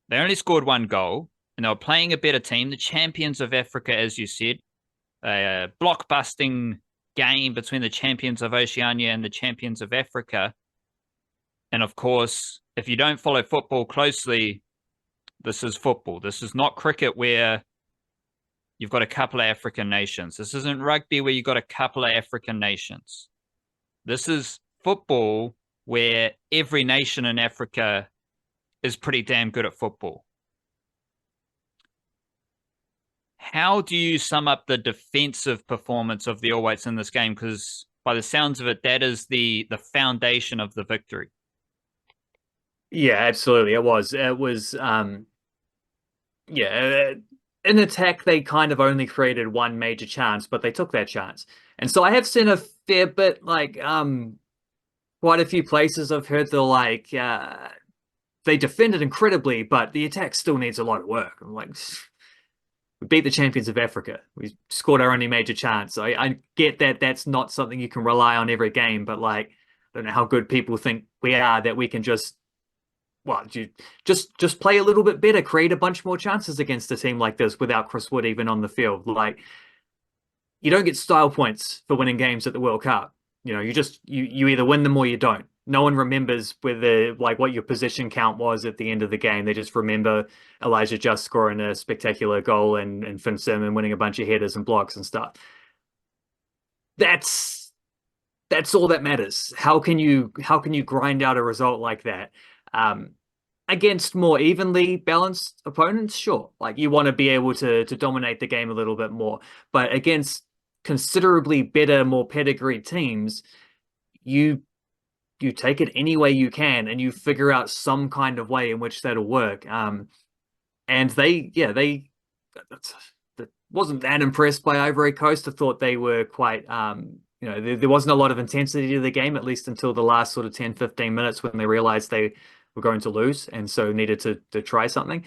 They only scored one goal, and they were playing a better team, the champions of Africa, as you said. A block-busting game between the champions of Oceania and the champions of Africa. And of course, if you don't follow football closely, this is football. This is not cricket where you've got a couple of African nations. This isn't rugby where you've got a couple of African nations. This is football where every nation in Africa is pretty damn good at football. how do you sum up the defensive performance of the All Whites in this game? Because by the sounds of it, that is the foundation of the victory. Yeah, absolutely. It was yeah, in attack they kind of only created one major chance, but they took that chance. And so I have seen a fair bit like quite a few places I've heard they're like they defended incredibly, but the attack still needs a lot of work. I'm like, we beat the champions of Africa. We scored our only major chance. I get that that's not something you can rely on every game, but like, I don't know how good people think we are that we can just, well, you just play a little bit better, create a bunch more chances against a team like this without Chris Wood even on the field. Like, you don't get style points for winning games at the World Cup. You know, you either win them or you don't. No one remembers whether like what your position count was at the end of the game. They just remember Elijah just scoring a spectacular goal and Finn Sermon winning a bunch of headers and blocks and stuff. That's all that matters. How can you grind out a result like that? Against more evenly balanced opponents, sure. Like you want to be able to dominate the game a little bit more. But against considerably better, more pedigreed teams, you take it any way you can and you figure out some kind of way in which that'll work. And they wasn't that impressed by Ivory Coast. I thought they were quite there wasn't a lot of intensity to the game, at least until the last sort of 10, 15 minutes when they realized they were going to lose and so needed to try something.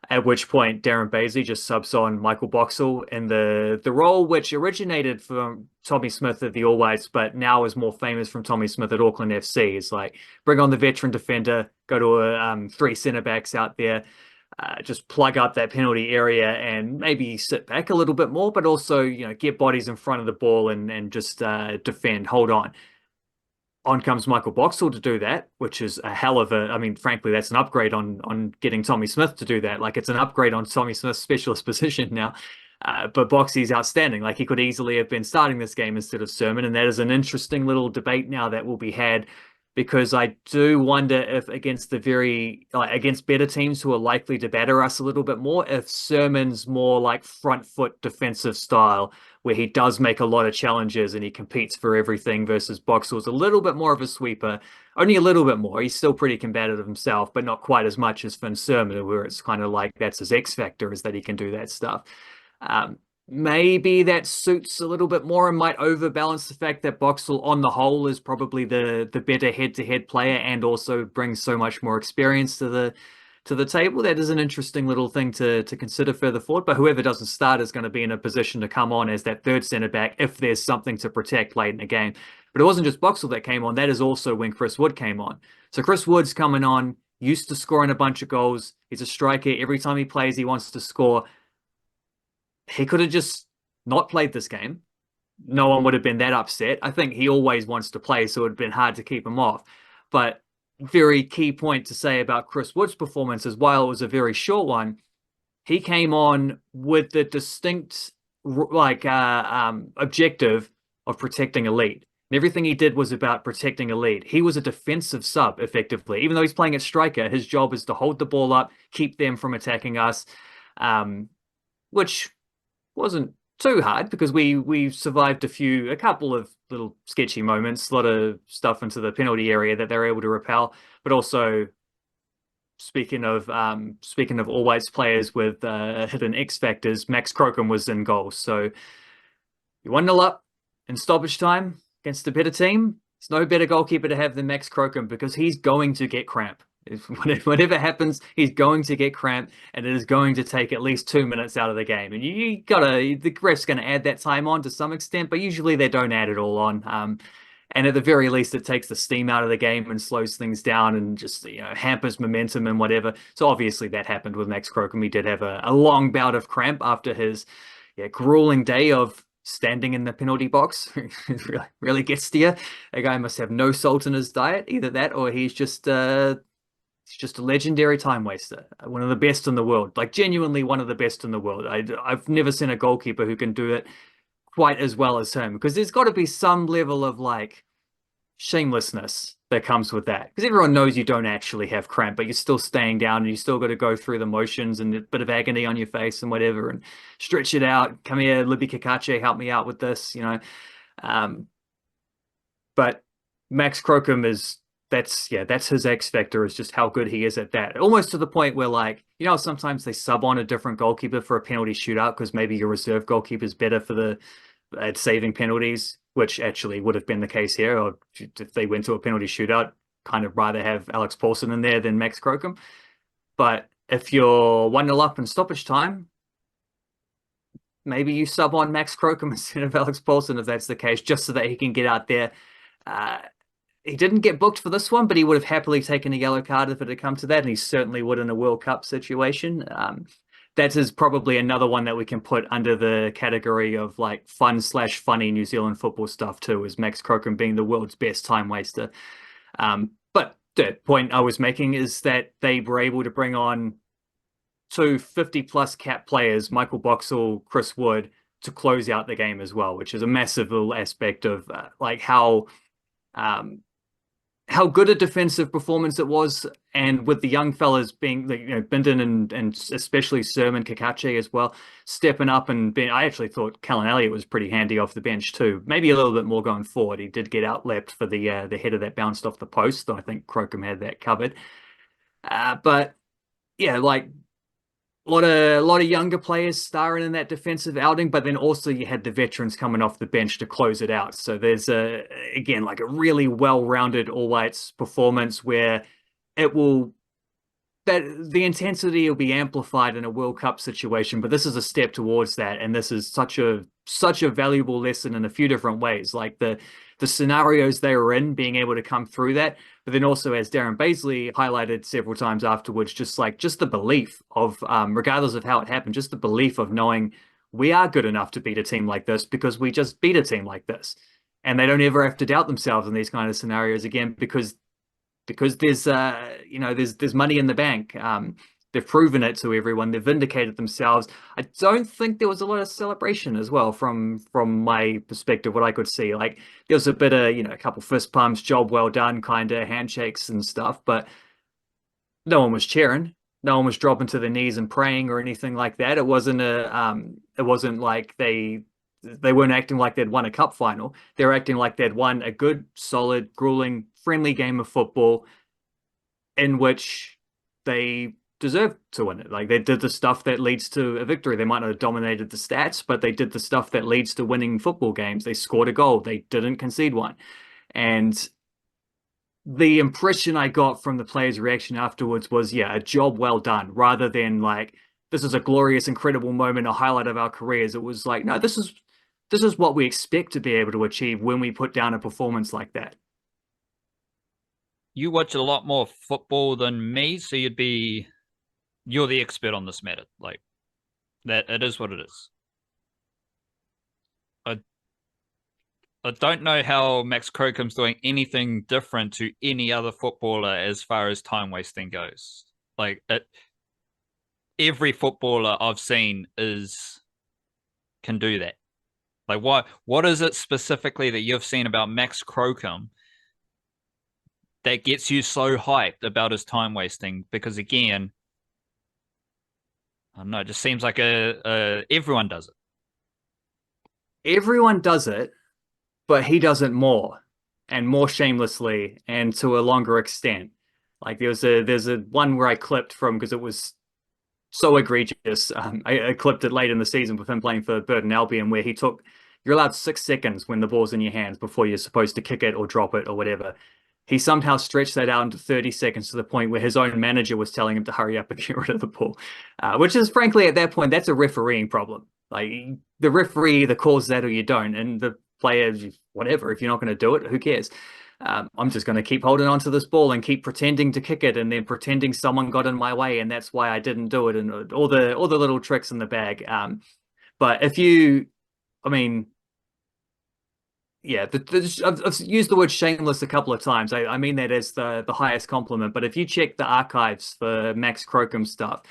At which point, Darren Bazley just subs on Michael Boxall in the role which originated from Tommy Smith at the All Whites, but now is more famous from Tommy Smith at Auckland FC. It's like bring on the veteran defender, go to three centre backs out there, just plug up that penalty area and maybe sit back a little bit more, but also get bodies in front of the ball and just defend, hold on. On comes Michael Boxall to do that, which is a hell of a, I mean, frankly, that's an upgrade on getting Tommy Smith to do that. Like it's an upgrade on Tommy Smith's specialist position now. But Boxy's outstanding. Like he could easily have been starting this game instead of Sermon. And that is an interesting little debate now that will be had because I do wonder if against against better teams who are likely to batter us a little bit more, if Sermon's more like front foot defensive style, where he does make a lot of challenges and he competes for everything versus Boxall's a little bit more of a sweeper, only a little bit more. He's still pretty combative himself, but not quite as much as Finn Sermon, where it's kind of like that's his X factor is that he can do that stuff. Maybe that suits a little bit more and might overbalance the fact that Boxall on the whole is probably the better head-to-head player and also brings so much more experience to the table. That is an interesting little thing to consider further forward. But whoever doesn't start is going to be in a position to come on as that third centre back if there's something to protect late in the game. But it wasn't just Boxall that came on. That is also when Chris Wood came on. So Chris Wood's coming on, used to scoring a bunch of goals. He's a striker. Every time he plays, he wants to score. He could have just not played this game. No one would have been that upset. I think he always wants to play, so it would have been hard to keep him off. But very key point to say about Chris Wood's performance is while it was a very short one, he came on with the distinct objective of protecting a lead. And everything he did was about protecting a lead. He was a defensive sub, effectively. Even though he's playing at striker, his job is to hold the ball up, keep them from attacking us, which wasn't too hard because we survived a couple of little sketchy moments, a lot of stuff into the penalty area that they're able to repel. But also, speaking of All Whites players with hidden X factors, Max Crocombe was in goal. So you 1-0 up in stoppage time against a better team. It's no better goalkeeper to have than Max Crocombe because he's going to get cramp. Whatever happens, he's going to get cramped, and it is going to take at least 2 minutes out of the game. And the ref's going to add that time on to some extent, but usually they don't add it all on. And at the very least, it takes the steam out of the game and slows things down and just hampers momentum and whatever. So obviously that happened with Max Crocombe. He did have a long bout of cramp after his grueling day of standing in the penalty box. It really gets to you. A guy must have no salt in his diet, either that or he's just a legendary time waster, one of the best in the world, like genuinely one of the best in the world. I've never seen a goalkeeper who can do it quite as well as him because there's got to be some level of like shamelessness that comes with that. Because everyone knows you don't actually have cramp, but you're still staying down and you still got to go through the motions and a bit of agony on your face and whatever and stretch it out. Come here, Libby Kakache, help me out with this, you know. But Max Crocombe is that's his X factor, is just how good he is at that. Almost to the point where, like, you know, sometimes they sub on a different goalkeeper for a penalty shootout because maybe your reserve goalkeeper is better at saving penalties, which actually would have been the case here. Or if they went to a penalty shootout, kind of rather have Alex Paulson in there than Max Crocombe. But if you're 1-0 up in stoppage time, maybe you sub on Max Crocombe instead of Alex Paulson if that's the case, just so that he can get out there. He didn't get booked for this one, but he would have happily taken a yellow card if it had come to that, and he certainly would in a World Cup situation. That is probably another one that we can put under the category of like fun/funny New Zealand football stuff too, is Max Crocombe being the world's best time waster. But the point I was making is that they were able to bring on two 50-plus cap players, Michael Boxall, Chris Wood, to close out the game as well, which is a massive little aspect of like how good a defensive performance it was, and with the young fellas being, you know, Bindon and especially Sermon Kakache as well, stepping up and being. I actually thought Callan Elliott was pretty handy off the bench too. Maybe a little bit more going forward. He did get outlapped for the header that bounced off the post, though I think Crocombe had that covered. But yeah, like a lot of younger players starring in that defensive outing, but then also you had the veterans coming off the bench to close it out. So there's again like a really well-rounded All Whites performance where the intensity will be amplified in a World Cup situation, but this is a step towards that, and this is such a valuable lesson in a few different ways, like the scenarios they were in, being able to come through that, but then also, as Darren Baisley highlighted several times afterwards, just the belief of, regardless of how it happened, just the belief of knowing we are good enough to beat a team like this because we just beat a team like this, and they don't ever have to doubt themselves in these kind of scenarios again because there's there's money in the bank. They've proven it to everyone. They've vindicated themselves. I don't think there was a lot of celebration as well from my perspective, what I could see. Like there was a bit of, a couple fist pumps, job well done, kind of handshakes and stuff, but no one was cheering. No one was dropping to their knees and praying or anything like that. It wasn't like they weren't acting like they'd won a cup final. They were acting like they'd won a good, solid, grueling, friendly game of football in which they deserved to win it. Like they did the stuff that leads to a victory. They might not have dominated the stats, but they did the stuff that leads to winning football games. They scored a goal. They didn't concede one. And the impression I got from the players' reaction afterwards was, yeah, a job well done, rather than like, this is a glorious, incredible moment, a highlight of our careers. It was like, no, this is what we expect to be able to achieve when we put down a performance like that. You watch a lot more football than me, so you're the expert on this matter. Like that, it is what it is. I don't know how Max Crocombe's doing anything different to any other footballer as far as time wasting goes. Like every footballer I've seen can do that. Like what is it specifically that you've seen about Max Crocombe that gets you so hyped about his time wasting? Because again, I don't know, it just seems like everyone does it. Everyone does it, but he does it more and more shamelessly and to a longer extent. Like there's a one where I clipped from because it was so egregious. I clipped it late in the season with him playing for Burton Albion, where you're allowed 6 seconds when the ball's in your hands before you're supposed to kick it or drop it or whatever. He somehow stretched that out into 30 seconds to the point where his own manager was telling him to hurry up and get rid of the ball, which is frankly at that point, that's a refereeing problem. Like the referee either calls that or you don't, and the player, whatever, if you're not going to do it, who cares? I'm just going to keep holding on to this ball and keep pretending to kick it and then pretending someone got in my way and that's why I didn't do it, and all the little tricks in the bag. But yeah, I've used the word shameless a couple of times. I mean that as the highest compliment. But if you check the archives for Max Crocombe stuff,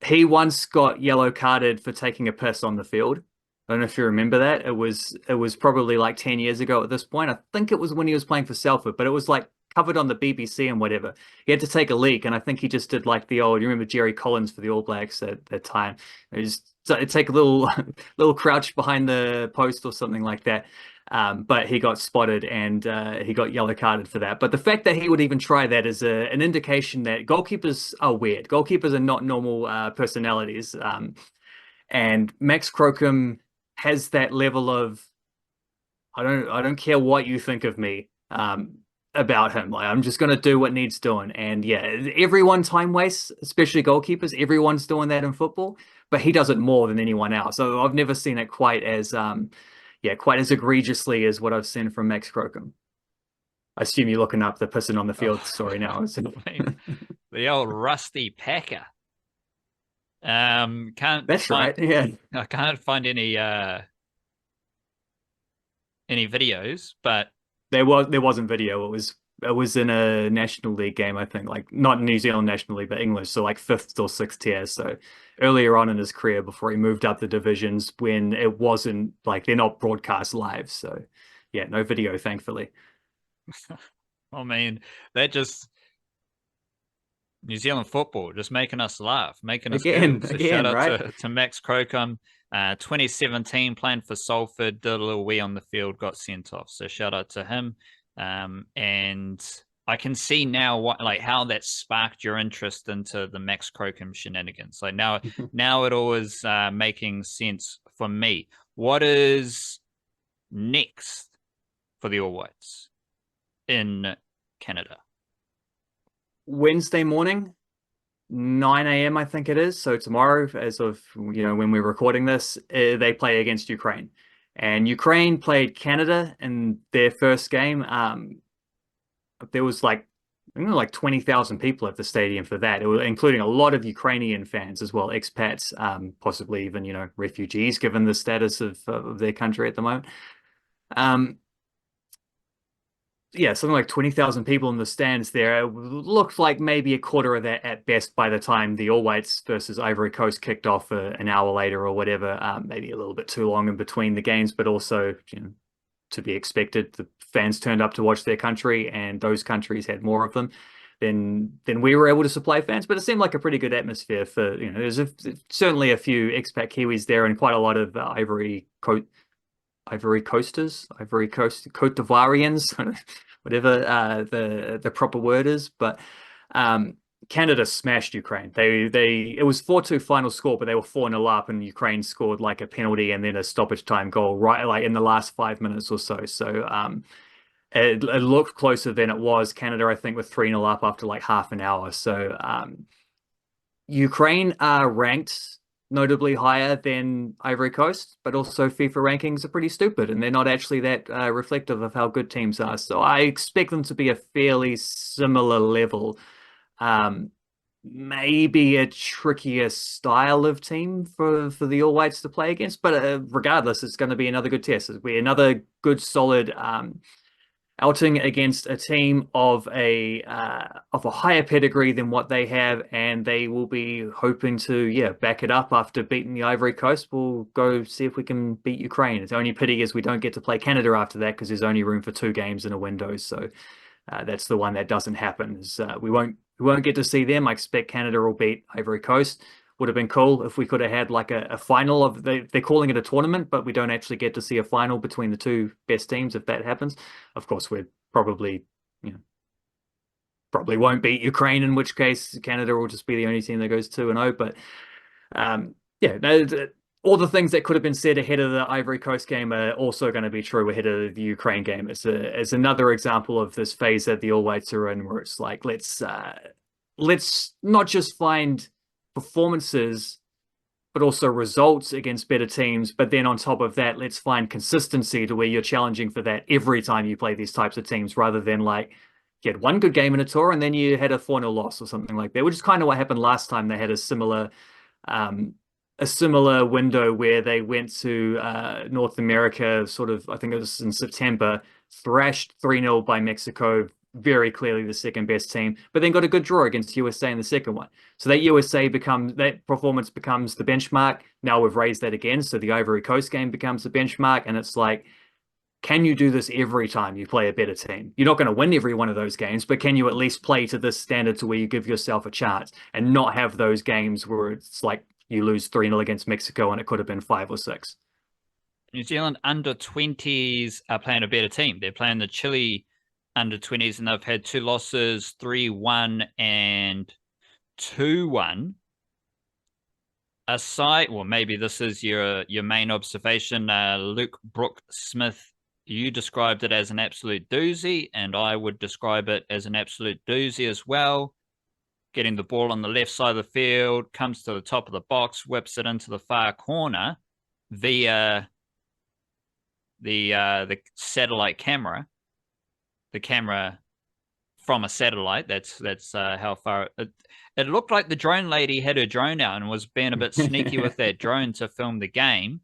he once got yellow carded for taking a piss on the field. I don't know if you remember that. It was probably like 10 years ago at this point. I think it was when he was playing for Salford, but it was like covered on the BBC and whatever. He had to take a leak, and I think he just did like the old. You remember Jerry Collins for the All Blacks at that time? He just take a little little crouch behind the post or something like that. But he got spotted and he got yellow carded for that. But the fact that he would even try that is an indication that goalkeepers are weird. Goalkeepers are not normal personalities. And Max Crocombe has that level of I don't care what you think of me about him. Like I'm just gonna do what needs doing. And yeah, everyone time wastes, especially goalkeepers. Everyone's doing that in football, but he does it more than anyone else. So I've never seen it quite as quite as egregiously as what I've seen from Max Crocombe. I assume you're looking up the person on the field story now. The old rusty packer. Can't That's find right. Yeah. I can't find any videos, but There wasn't video. It was in a National League game, I think, like not New Zealand National League, but English, so like fifth or sixth tier. So earlier on in his career before he moved up the divisions when it wasn't like they're not broadcast live. So yeah, no video, thankfully. I mean, that just New Zealand football just making us laugh, making us giggle. So shout Again, out right? to Max Crocombe. 2017 playing for Salford, did a little wee on the field, got sent off. So shout out to him. And I can see now what like how that sparked your interest into the Max Crocombe shenanigans. Like now it all is making sense for me. What is next for the All Whites in Canada? Wednesday morning, 9 a.m. I think it is. So tomorrow, as of when we're recording this, they play against Ukraine, and Ukraine played Canada in their first game. There was like I think like 20,000 people at the stadium for that. It was including a lot of Ukrainian fans as well, expats, possibly even refugees, given the status of their country at the moment. Um, yeah, something like 20,000 people in the stands there. It looked like maybe a quarter of that at best by the time the All Whites versus Ivory Coast kicked off an hour later or whatever. Maybe a little bit too long in between the games, but also, to be expected. The fans turned up to watch their country, and those countries had more of them than we were able to supply fans. But it seemed like a pretty good atmosphere for, there's certainly a few expat Kiwis there and quite a lot of Ivory Coasters, Ivory Coast, Cote d'Ivoirians, whatever the proper word is. But Canada smashed Ukraine. It was 4-2 final score, but they were 4-0 up, and Ukraine scored like a penalty and then a stoppage time goal right like in the last 5 minutes or so. So it looked closer than it was. Canada, I think, were 3-0 up after like half an hour. So Ukraine are ranked notably higher than Ivory Coast, but also FIFA rankings are pretty stupid, and they're not actually that reflective of how good teams are. So I expect them to be a fairly similar level. Maybe a trickier style of team for the All Whites to play against, but regardless, it's going to be another good test. It'll be another good, solid outing against a team of a higher pedigree than what they have, and they will be hoping to back it up after beating the Ivory Coast. We'll go see if we can beat Ukraine. It's only pity is we don't get to play Canada after that because there's only room for 2 games in a window. So that's the one that doesn't happen. We won't get to see them. I expect Canada will beat Ivory Coast. Would have been cool if we could have had like a final of they're calling it a tournament, but we don't actually get to see a final between the 2 best teams if that happens. Of course, we're probably won't beat Ukraine, in which case Canada will just be the only team that goes 2-0. But all the things that could have been said ahead of the Ivory Coast game are also going to be true ahead of the Ukraine game. It's another example of this phase that the All Whites are in, where it's like let's not just find performances, but also results against better teams. But then on top of that, let's find consistency to where you're challenging for that every time you play these types of teams, rather than like you had one good game in a tour and then you had a 4-0 loss or something like that, which is kind of what happened last time. They had a similar window where they went to North America, sort of, I think it was in September, thrashed 3-0 by Mexico, very clearly the second best team, but then got a good draw against USA in the second one. So that performance becomes the benchmark. Now we've raised that again. So the Ivory Coast game becomes the benchmark. And it's like, can you do this every time you play a better team? You're not going to win every one of those games, but can you at least play to this standard to where you give yourself a chance and not have those games where it's like you lose 3-0 against Mexico and it could have been 5 or 6? New Zealand under 20s are playing a better team. They're playing the Chile under 20s, and they've had 2 losses, 3-1 and 2-1. Aside, well, maybe this is your main observation. Luke Brooke-Smith, you described it as an absolute doozy, and I would describe it as an absolute doozy as well. Getting the ball on the left side of the field, comes to the top of the box, whips it into the far corner via the satellite camera, the camera from a satellite. That's how far it looked like the drone lady had her drone out and was being a bit sneaky with that drone to film the game.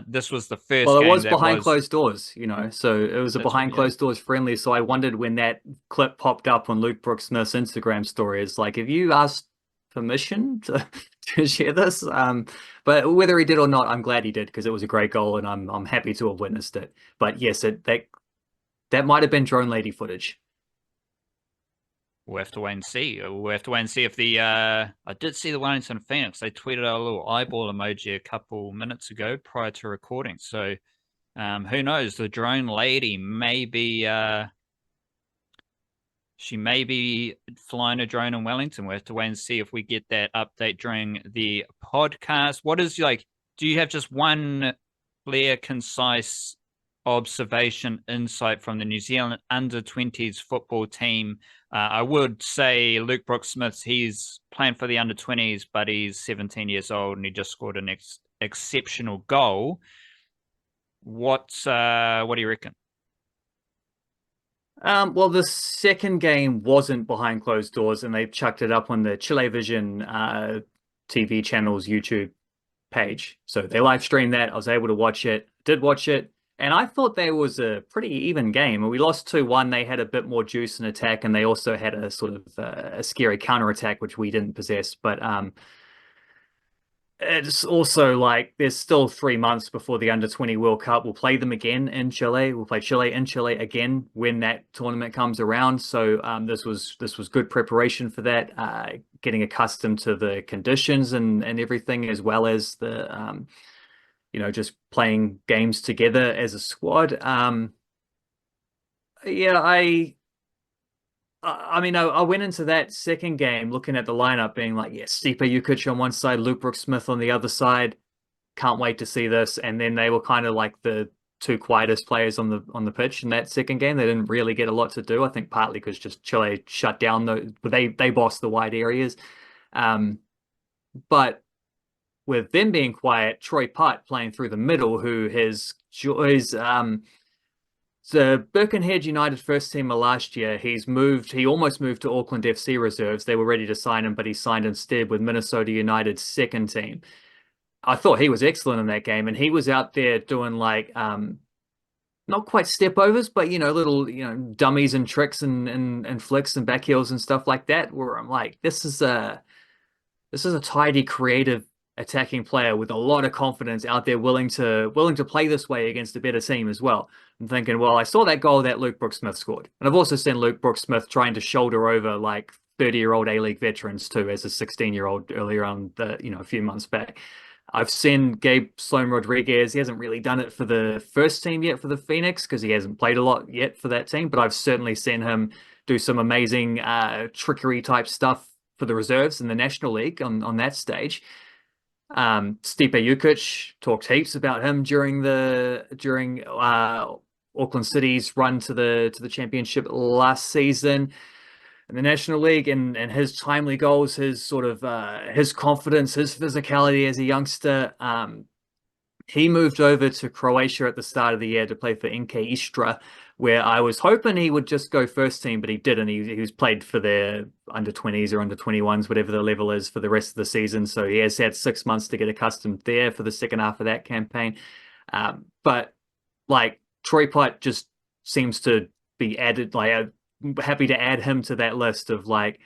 This was the first Well, it game was that behind was closed doors, so it was a behind closed doors friendly. So I wondered when that clip popped up on Luke Brooks-Smith's Instagram story, it's like, have you asked permission to share this? But whether he did or not, I'm glad he did, because it was a great goal and I'm happy to have witnessed it. But yes, that might have been drone lady footage. We'll have to wait and see. We'll have to wait and see if the I did see the Wellington Phoenix. They tweeted out a little eyeball emoji a couple minutes ago prior to recording. So who knows? The drone lady may be she may be flying a drone in Wellington. We'll have to wait and see if we get that update during the podcast. What is do you have just one clear, concise observation, insight from the New Zealand under 20s football team? I would say Luke Brooks-Smith, he's playing for the under 20s, but he's 17 years old and he just scored an exceptional goal. What do you reckon? Well, the second game wasn't behind closed doors, and they chucked it up on the Chile Vision TV channel's YouTube page. So they live streamed that. I was able to watch it, did watch it. And I thought there was a pretty even game. We lost 2-1. They had a bit more juice in attack, and they also had a sort of a scary counter-attack, which we didn't possess. But it's also like there's still 3 months before the Under-20 World Cup. We'll play them again in Chile. We'll play Chile in Chile again when that tournament comes around. So this was good preparation for that, getting accustomed to the conditions and everything, as well as the just playing games together as a squad. Yeah, I mean, I went into that second game looking at the lineup being like, yeah, Stipe Jukic on one side, Luke Brooks-Smith on the other side. Can't wait to see this. And then they were kind of like the 2 quietest players on the pitch in that second game. They didn't really get a lot to do. I think partly because just Chile shut down they bossed the wide areas. But with them being quiet, Troy Putt playing through the middle, who is the Birkenhead United first teamer last year. He almost moved to Auckland FC reserves. They were ready to sign him, but he signed instead with Minnesota United's second team. I thought he was excellent in that game, and he was out there doing like not quite step overs, but little dummies and tricks and flicks and back heels and stuff like that, where I'm like, this is a tidy, creative attacking player with a lot of confidence out there, willing to play this way against a better team as well. I'm thinking, well, I saw that goal that Luke Brooks-Smith scored, and I've also seen Luke Brooks-Smith trying to shoulder over like 30-year-old A-League veterans too, as a 16-year-old earlier on a few months back. I've seen Gabe Sloan Rodriguez. He hasn't really done it for the first team yet for the Phoenix because he hasn't played a lot yet for that team, but I've certainly seen him do some amazing trickery type stuff for the reserves in the National League on that stage. Stipe Jukic, talked heaps about him during Auckland City's run to the championship last season in the National League, and his timely goals, his sort of his confidence, his physicality as a youngster. He moved over to Croatia at the start of the year to play for NK Istra, where I was hoping he would just go first team, but he didn't. He was played for their under 20s or under 21s, whatever the level is, for the rest of the season. So he has had 6 months to get accustomed there for the second half of that campaign. But like Troy Putt just seems to be added, like happy to add him to that list of like,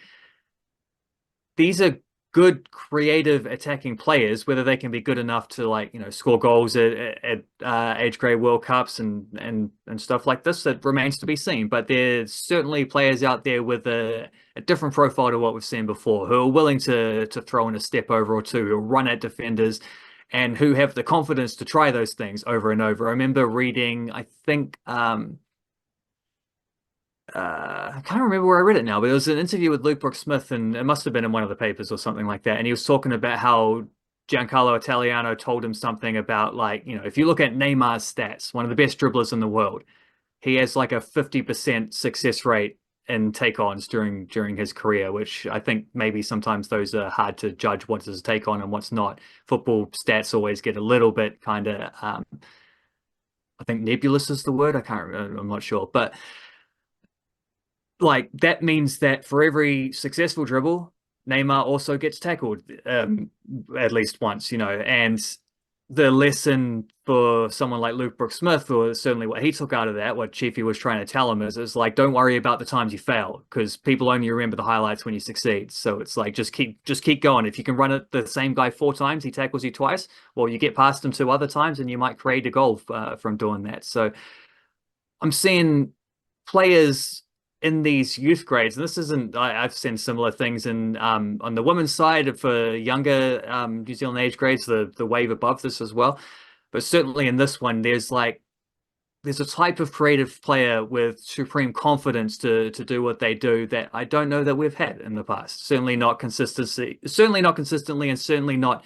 these are good, creative, attacking players. Whether they can be good enough to like, score goals at age grade World Cups and stuff like this, that remains to be seen. But there's certainly players out there with a different profile to what we've seen before, who are willing to throw in a step over or two, who run at defenders, and who have the confidence to try those things over and over. I remember reading, I think, I can't remember where I read it now, but it was an interview with Luke Brooks-Smith, and it must have been in one of the papers or something like that. And he was talking about how Giancarlo Italiano told him something about, like, if you look at Neymar's stats, one of the best dribblers in the world, he has like a 50% success rate in take-ons during his career, which I think maybe sometimes those are hard to judge what's his take-on and what's not. Football stats always get a little bit kind of, I think nebulous is the word. I can't remember, I'm not sure, but like that means that for every successful dribble, Neymar also gets tackled at least once, and the lesson for someone like Luke Brooks-Smith, or certainly what he took out of that, what Chiefy was trying to tell him is like, don't worry about the times you fail, because people only remember the highlights when you succeed. So it's like, just keep going. If you can run it the same guy 4 times, he tackles you twice, well, you get past him 2 other times and you might create a goal from doing that. So I'm seeing players in these youth grades, and this isn't, I've seen similar things in on the women's side for younger New Zealand age grades, the wave above this as well. But certainly in this one, there's a type of creative player with supreme confidence to do what they do that I don't know that we've had in the past. Certainly not consistently, and certainly not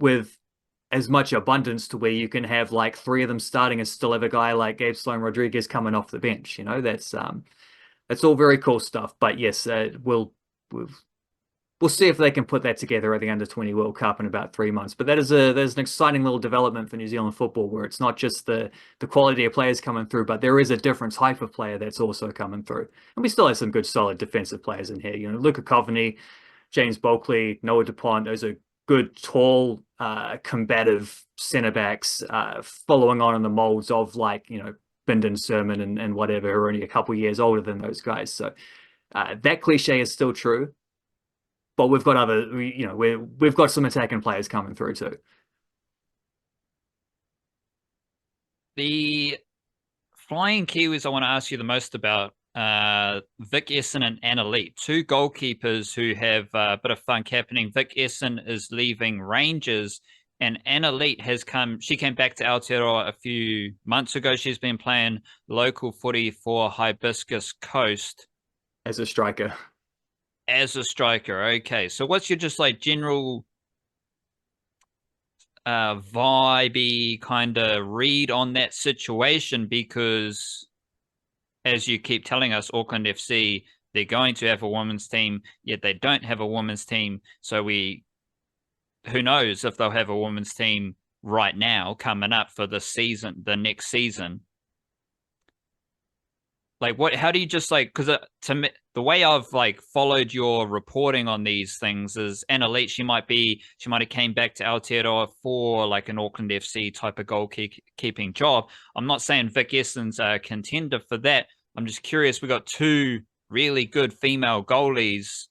with as much abundance to where you can have like 3 of them starting and still have a guy like Gabe Sloan Rodriguez coming off the bench. That's all very cool stuff. But yes, we'll see if they can put that together at the Under-20 World Cup in about 3 months. But there's an exciting little development for New Zealand football, where it's not just the quality of players coming through, but there is a different type of player that's also coming through. And we still have some good, solid defensive players in here. Luca Coveney, James Bulkley, Noah DuPont. Those are good, tall, combative centre backs, following on in the molds of Bindon, Sermon, and whatever, who are only a couple of years older than those guys. So that cliche is still true, but we've got we've got some attacking players coming through too. The flying Kiwis I want to ask you the most about, Vic Essen and Anna Leet, 2 goalkeepers who have a bit of funk happening. Vic Essen is leaving Rangers, and Anna Leet she came back to Aotearoa a few months ago. She's been playing local footy for Hibiscus Coast. As a striker. Okay. So what's your just like general vibey kind of read on that situation? Because as you keep telling us, Auckland FC, they're going to have a women's team, yet they don't have a women's team. So who knows if they'll have a women's team right now coming up for the next season. Like how do you just because to me, the way I've followed your reporting on these things is Anna Leet, she might have came back to Aotearoa for an Auckland FC type of goalkeeping job. I'm not saying Vic Essen's a contender for that. I'm just curious. We got 2 really good female goalies.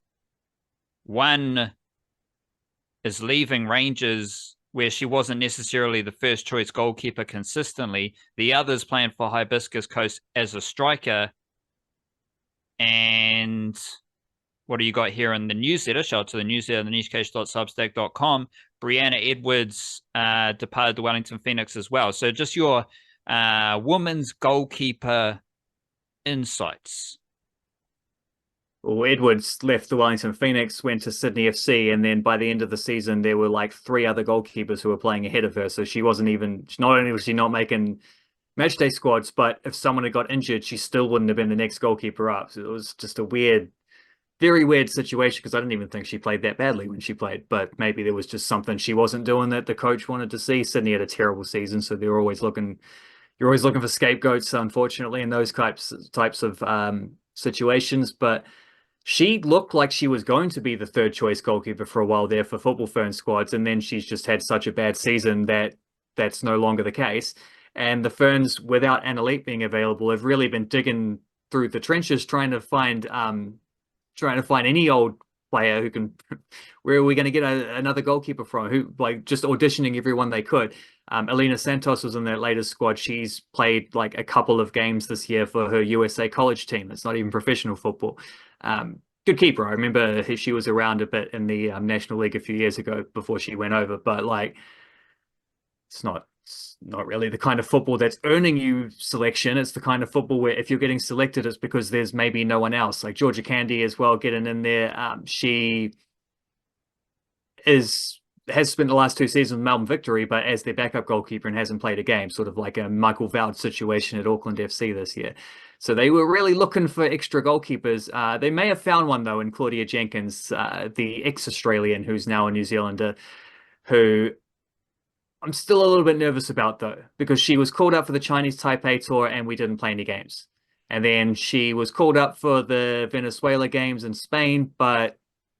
One is leaving Rangers, where she wasn't necessarily the first choice goalkeeper consistently. The other's playing for Hibiscus Coast as a striker. And what do you got here in the newsletter? Shout out to the newsletter, thenicecase.substack.com. Brianna Edwards departed the Wellington Phoenix as well. So just your women's goalkeeper insights. Well, Edwards left the Wellington Phoenix, went to Sydney FC, and then by the end of the season, there were 3 other goalkeepers who were playing ahead of her. So she wasn't even, not only was she not making matchday squads, but if someone had got injured, she still wouldn't have been the next goalkeeper up. So it was just a very weird situation, because I didn't even think she played that badly when she played, but maybe there was just something she wasn't doing that the coach wanted to see. Sydney had a terrible season, so you're always looking for scapegoats, unfortunately, in those types of situations. But she looked like she was going to be the 3rd choice goalkeeper for a while there for Football Fern squads, and then she's just had such a bad season that that's no longer the case. And the Ferns, without Anna Leet being available, have really been digging through the trenches trying to find any old player who can. Where are we going to get another goalkeeper from? Who like just auditioning everyone they could. Elena Santos was in that latest squad. She's played like a couple of games this year for her USA college team. It's not even professional football. Good keeper. I remember she was around a bit in the National League a few years ago before she went over. But like, it's not really the kind of football that's earning you selection. It's the kind of football where if you're getting selected, it's because there's maybe no one else. Like Georgia Candy as well getting in there. She has spent the last 2 seasons with Melbourne Victory, but as their backup goalkeeper and hasn't played a game, sort of like a Michael Vought situation at Auckland FC this year. So they were really looking for extra goalkeepers. They may have found one though in Claudia Jenkins, the ex-Australian who's now a New Zealander, who I'm still a little bit nervous about though, because she was called up for the Chinese Taipei tour and we didn't play any games. And then she was called up for the Venezuela games in Spain, but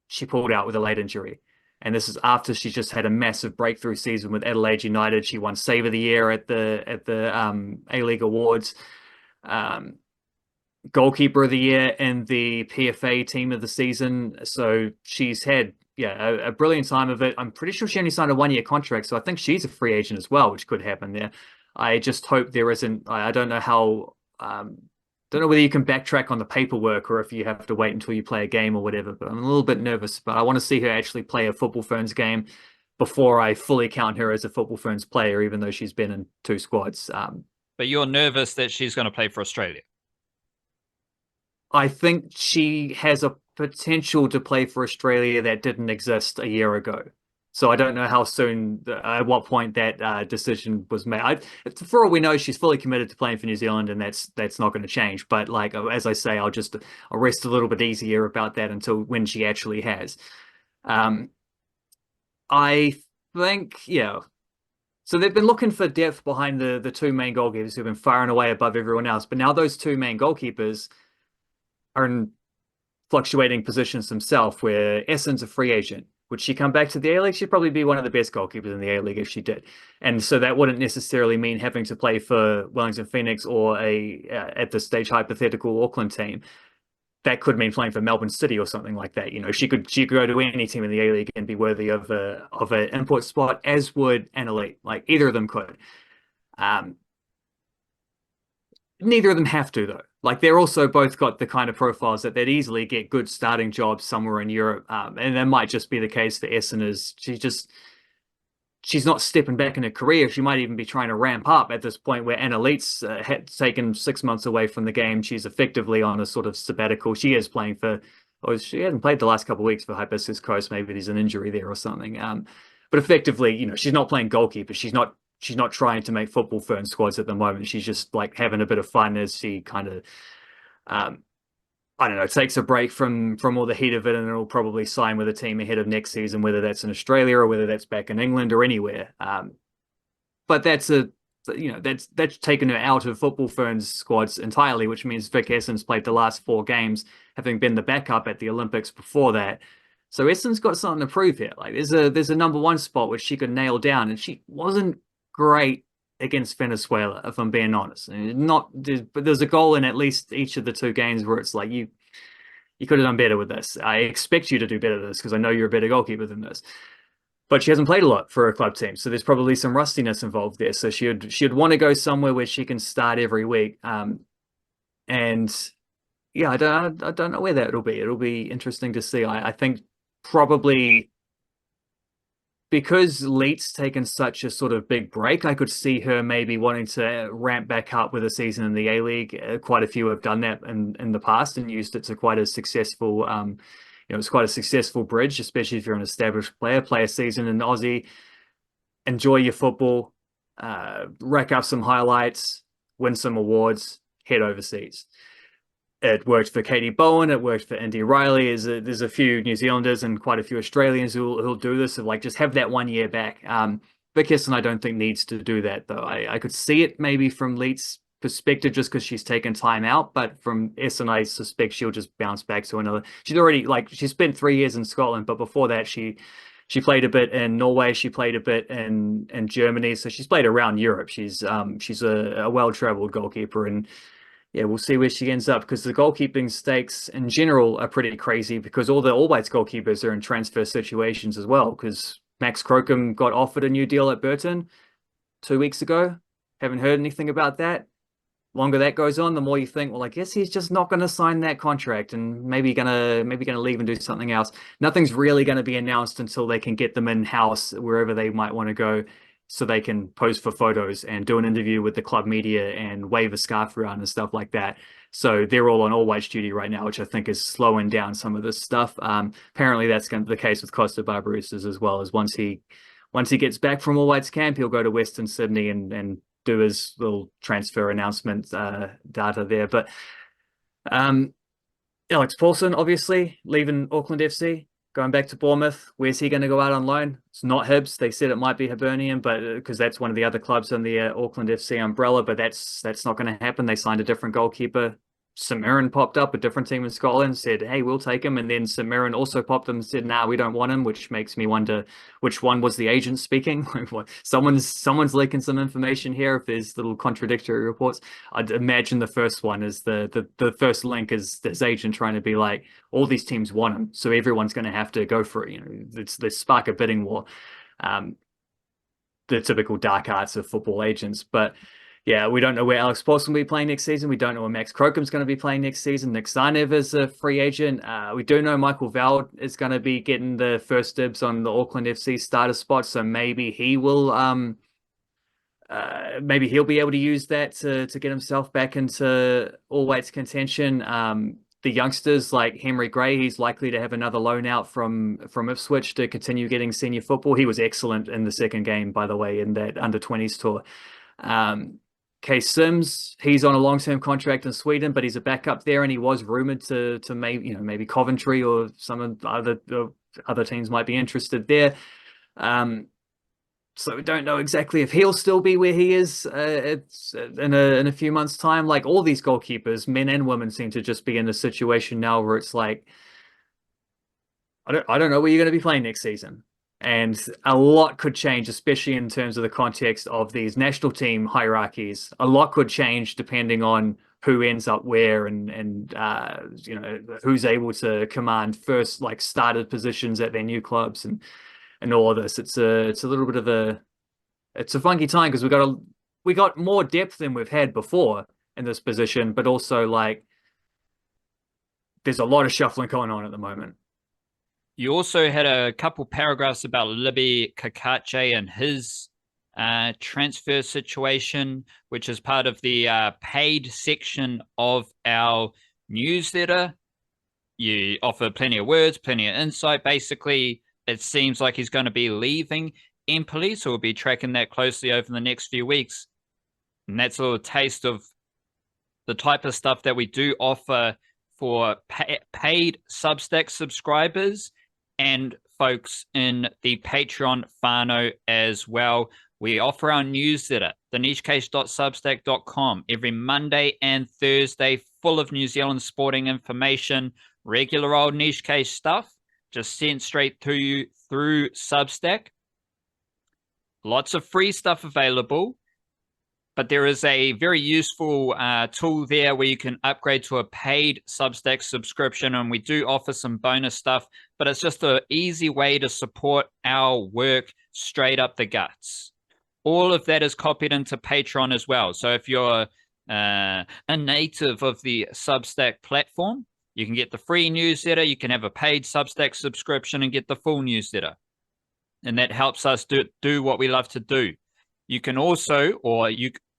she pulled out with a late injury. And this is after she just had a massive breakthrough season with Adelaide United. She won Save of the Year at the A-League Awards, Goalkeeper of the Year in the PFA Team of the Season. So she's had a brilliant time of it. I'm pretty sure she only signed a 1-year contract, so I think she's a free agent as well, which could happen there. I just hope there isn't. I don't know how. Don't know whether you can backtrack on the paperwork or if you have to wait until you play a game or whatever, but I'm a little bit nervous. But I want to see her actually play a Football Ferns game before I fully count her as a Football Ferns player, even though she's been in 2 squads. But you're nervous that she's going to play for Australia? I think she has a potential to play for Australia that didn't exist a year ago. So I don't know how soon, at what point that decision was made. For all we know, she's fully committed to playing for New Zealand, and that's not going to change. But like as I say, I'll rest a little bit easier about that until when she actually has. I think, yeah. So they've been looking for depth behind the 2 main goalkeepers who've been far and away above everyone else. But now those 2 main goalkeepers are in fluctuating positions themselves, where Essendon's a free agent. Would she come back to the A-League? She'd probably be one of the best goalkeepers in the A-League if she did. And so that wouldn't necessarily mean having to play for Wellington Phoenix or at this stage, hypothetical Auckland team. That could mean playing for Melbourne City or something like that. You know, she could go to any team in the A-League and be worthy of an import spot, as would an elite. Like either of them could. Neither of them have to though. Like they're also both got the kind of profiles that they'd easily get good starting jobs somewhere in Europe. And that might just be the case for Essen. Is she's not stepping back in her career. She might even be trying to ramp up at this point where an elite's had taken 6 months away from the game. She's effectively on a sort of sabbatical. She is playing for, or she hasn't played the last couple of weeks for Hibiscus Coast. Maybe there's an injury there or something. But effectively, you know, she's not playing goalkeeper. She's not trying to make Football Fern squads at the moment. She's just like having a bit of fun as she kind of, I don't know, takes a break from all the heat of it, and it'll probably sign with a team ahead of next season, whether that's in Australia or whether that's back in England or anywhere. But that's taken her out of Football Fern's squads entirely, which means Vic Essendon's played the last 4 games, having been the backup at the Olympics before that. So Essendon's got something to prove here. Like there's a number 1 spot which she could nail down, and she wasn't great against Venezuela, if I'm being honest. But there's a goal in at least each of the 2 games where it's like you could have done better with this. I expect you to do better than this because I know you're a better goalkeeper than this. But she hasn't played a lot for a club team, so there's probably some rustiness involved there. So she'd want to go somewhere where she can start every week. And yeah, I don't know where that'll be. It'll be interesting to see. I think probably, because Leeds taken such a sort of big break, I could see her maybe wanting to ramp back up with a season in the A-League. Quite a few have done that in the past and used it to quite a successful, it's quite a successful bridge, especially if you're an established player. Play a season in Aussie, enjoy your football, rack up some highlights, win some awards, head overseas. It worked for Katie Bowen. It worked for Indy Riley. There's a few New Zealanders and quite a few Australians who'll do this. Of like just have that 1 year back. Vic Esson, I don't think needs to do that though. I could see it maybe from Leeds' perspective just because she's taken time out, but from Esson, I suspect she'll just bounce back to another. She spent 3 years in Scotland, but before that she played a bit in Norway. She played a bit in Germany. So she's played around Europe. She's a well-traveled goalkeeper, and Yeah, we'll see where she ends up because the goalkeeping stakes in general are pretty crazy because all the All Whites goalkeepers are in transfer situations as well. Because Max Crocombe got offered a new deal at Burton 2 weeks ago. Haven't heard anything about that. Longer that goes on, the more you think, well, I guess he's just not going to sign that contract and maybe gonna leave and do something else. Nothing's really going to be announced until they can get them in house wherever they might want to go, so they can pose for photos and do an interview with the club media and wave a scarf around and stuff like that. So they're all on all white duty right now, which I think is slowing down some of this stuff. Apparently that's going to be the case with Costa Barbarousas as well. As once he gets back from all whites camp, he'll go to Western Sydney and do his little transfer announcement data there. But Alex Paulson, obviously, leaving Auckland FC, going back to Bournemouth. Where's he going to go out on loan? It's not Hibs. They said it might be Hibernian, but because that's one of the other clubs in the Auckland FC umbrella, but that's not going to happen. They signed a different goalkeeper. St Mirren popped up, a different team in Scotland, said, hey, we'll take him. And then St Mirren also popped up and said, nah, we don't want him, which makes me wonder which one was the agent speaking. Someone's leaking some information here if there's little contradictory reports. I'd imagine the first one is the first link is this agent trying to be like, all these teams want him, so everyone's going to have to go for it. It's the spark a bidding war. The typical dark arts of football agents. But yeah, we don't know where Alex Paulson will be playing next season. We don't know where Max Crocombe's going to be playing next season. Nick Zanev is a free agent. We do know Michael Veld is going to be getting the first dibs on the Auckland FC starter spot, so maybe he will maybe he'll be able to use that to get himself back into all whites contention. The youngsters like Henry Gray, he's likely to have another loan out from Ipswich to continue getting senior football. He was excellent in the second game, by the way, in that under-20s tour. Case Sims, he's on a long-term contract in Sweden, but he's a backup there, and he was rumored to maybe Coventry or some other teams might be interested there. So we don't know exactly if he'll still be where he is in a few months' time. Like all these goalkeepers, men and women, seem to just be in a situation now where it's like, I don't know where you're going to be playing next season. And a lot could change, especially in terms of the context of these national team hierarchies. A lot could change depending on who ends up where and who's able to command first like started positions at their new clubs and all of this. It's a little bit of it's a funky time because we got more depth than we've had before in this position, but also like there's a lot of shuffling going on at the moment. You also had a couple paragraphs about Libby Kakache and his transfer situation, which is part of the paid section of our newsletter. You offer plenty of words, plenty of insight. Basically, it seems like he's going to be leaving Empoli, so we'll be tracking that closely over the next few weeks. And that's a little taste of the type of stuff that we do offer for paid Substack subscribers and folks in the Patreon whānau as well. We offer our newsletter, thenichecase.substack.com, every Monday and Thursday, full of New Zealand sporting information, regular old niche case stuff, just sent straight to you through Substack. Lots of free stuff available, but there is a very useful tool there where you can upgrade to a paid Substack subscription, and we do offer some bonus stuff, but it's just an easy way to support our work straight up the guts. All of that is copied into Patreon as well. So if you're a native of the Substack platform, you can get the free newsletter, you can have a paid Substack subscription and get the full newsletter. And that helps us do what we love to do. You can also,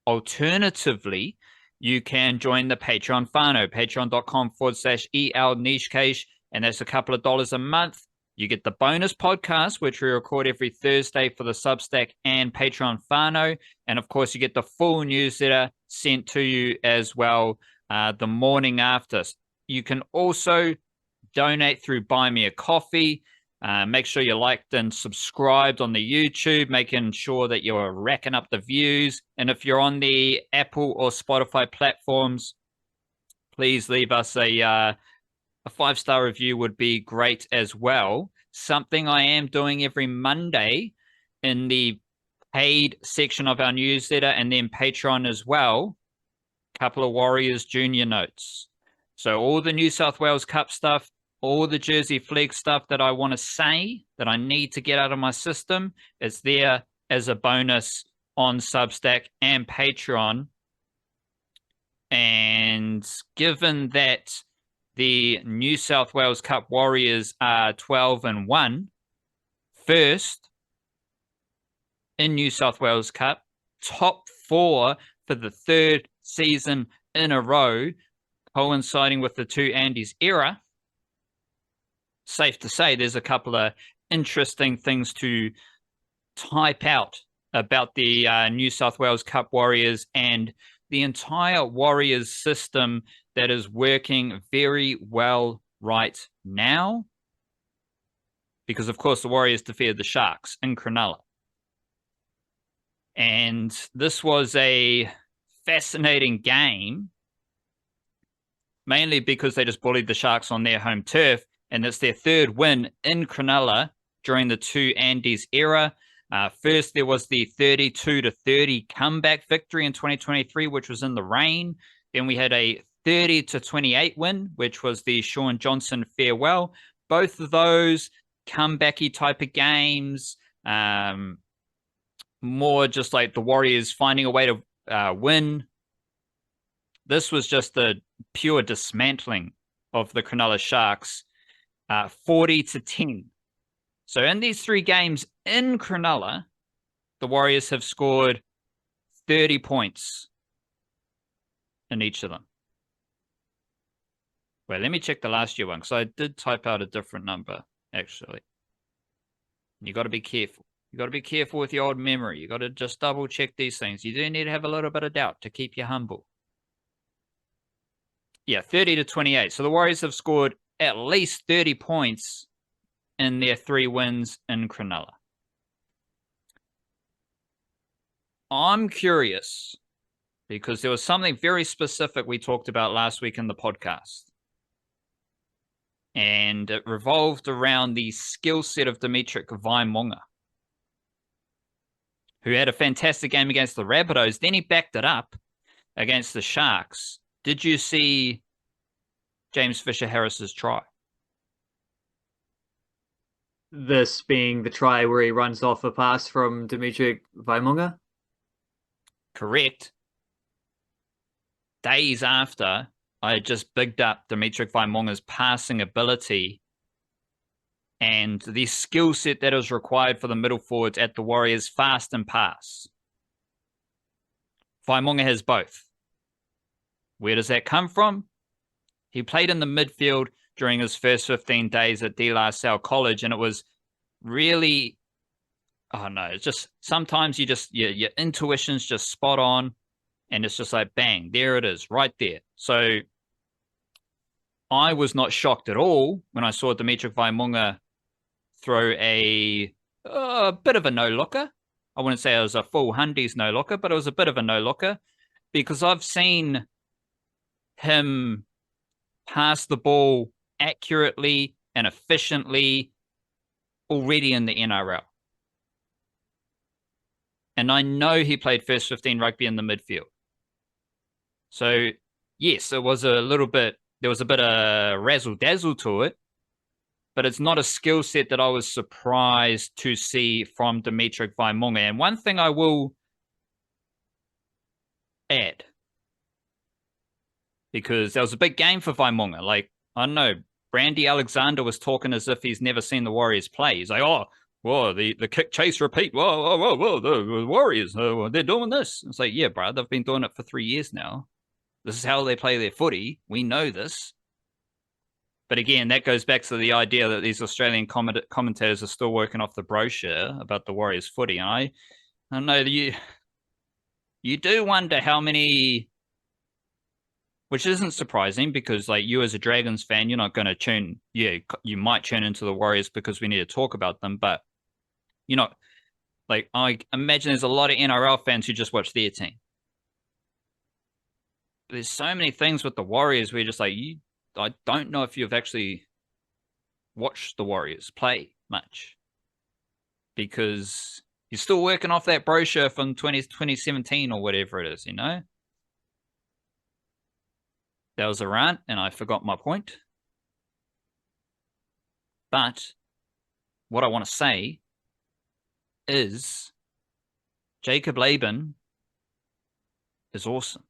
alternatively, you can join the Patreon whānau, patreon.com/EL Nichecase, and that's a couple of dollars a month. You get the bonus podcast, which we record every Thursday for the Substack and Patreon whānau. And of course, you get the full newsletter sent to you as well the morning after. You can also donate through Buy Me a Coffee. Make sure you're liked and subscribed on the YouTube, making sure that you're racking up the views. And if you're on the Apple or Spotify platforms, please leave us a 5-star review would be great as well. Something I am doing every Monday in the paid section of our newsletter and then Patreon as well. couple of Warriors junior notes. So all the New South Wales Cup stuff, all the Jersey Flegg stuff that I want to say, that I need to get out of my system, is there as a bonus on Substack and Patreon. And given that the New South Wales Cup Warriors are 12-1, first in New South Wales Cup, top 4 for the 3rd season in a row, coinciding with the 2 Andes era. Safe to say there's a couple of interesting things to type out about the New South Wales Cup Warriors and the entire Warriors system that is working very well right now. Because, of course, the Warriors defeated the Sharks in Cronulla. And this was a fascinating game, mainly because they just bullied the Sharks on their home turf, and it's their 3rd win in Cronulla during the 2 Andes era. First, there was the 32-30 comeback victory in 2023, which was in the rain. Then we had a 30-28 win, which was the Shaun Johnson farewell. Both of those comebacky type of games, more just like the Warriors finding a way to win. This was just the pure dismantling of the Cronulla Sharks, 40-10. So in these 3 games in Cronulla, the Warriors have scored 30 points in each of them. Wait, let me check the last year one, because I did type out a different number, actually. You got to be careful. You got to be careful with your old memory. You got to just double check these things. You do need to have a little bit of doubt to keep you humble. Yeah, 30-28. So the Warriors have scored at least 30 points in their 3 wins in Cronulla. I'm curious because there was something very specific we talked about last week in the podcast. And it revolved around the skill set of Dimitri Vaimonga, who had a fantastic game against the Rabbitohs. Then he backed it up against the Sharks. Did you see James Fisher-Harris's try? This being the try where he runs off a pass from Dimitri Vaimonga? Correct. Days after, I had just bigged up Dimitri Vaimonga's passing ability and the skill set that is required for the middle forwards at the Warriors, fast and pass. Vaimonga has both. Where does that come from? He played in the midfield during his first 15 days at De La Salle College, and it was really, it's just sometimes your intuition's just spot on, and it's just like, bang, there it is, right there. So I was not shocked at all when I saw Dimitri Vaimonga throw a bit of a no-looker. I wouldn't say it was a full Hundies no-looker, but it was a bit of a no-looker, because I've seen him pass the ball accurately and efficiently already in the NRL. And I know he played first 15 rugby in the midfield. So, yes, it was a little bit, there was a bit of razzle-dazzle to it, but it's not a skill set that I was surprised to see from Dimitri Vaimonga. And one thing I will add, because that was a big game for Vaimonga. Like, I don't know, Brandy Alexander was talking as if he's never seen the Warriors play. He's like, oh, whoa, the kick, chase, repeat. Whoa, the Warriors, they're doing this. It's like, yeah, bro, they've been doing it for 3 years now. This is how they play their footy. We know this. But again, that goes back to the idea that these Australian commentators are still working off the brochure about the Warriors footy. And I don't know, you do wonder how many, which isn't surprising, because like you as a Dragons fan, you're not going to tune, you might tune into the Warriors because we need to talk about them, but you're not, like, I imagine there's a lot of NRL fans who just watch their team. There's so many things with the Warriors where you're just like, I don't know if you've actually watched the Warriors play much, because you're still working off that brochure from 2017 or whatever it is, you know? That was a rant, and I forgot my point. But what I want to say is Jacob Laban is awesome.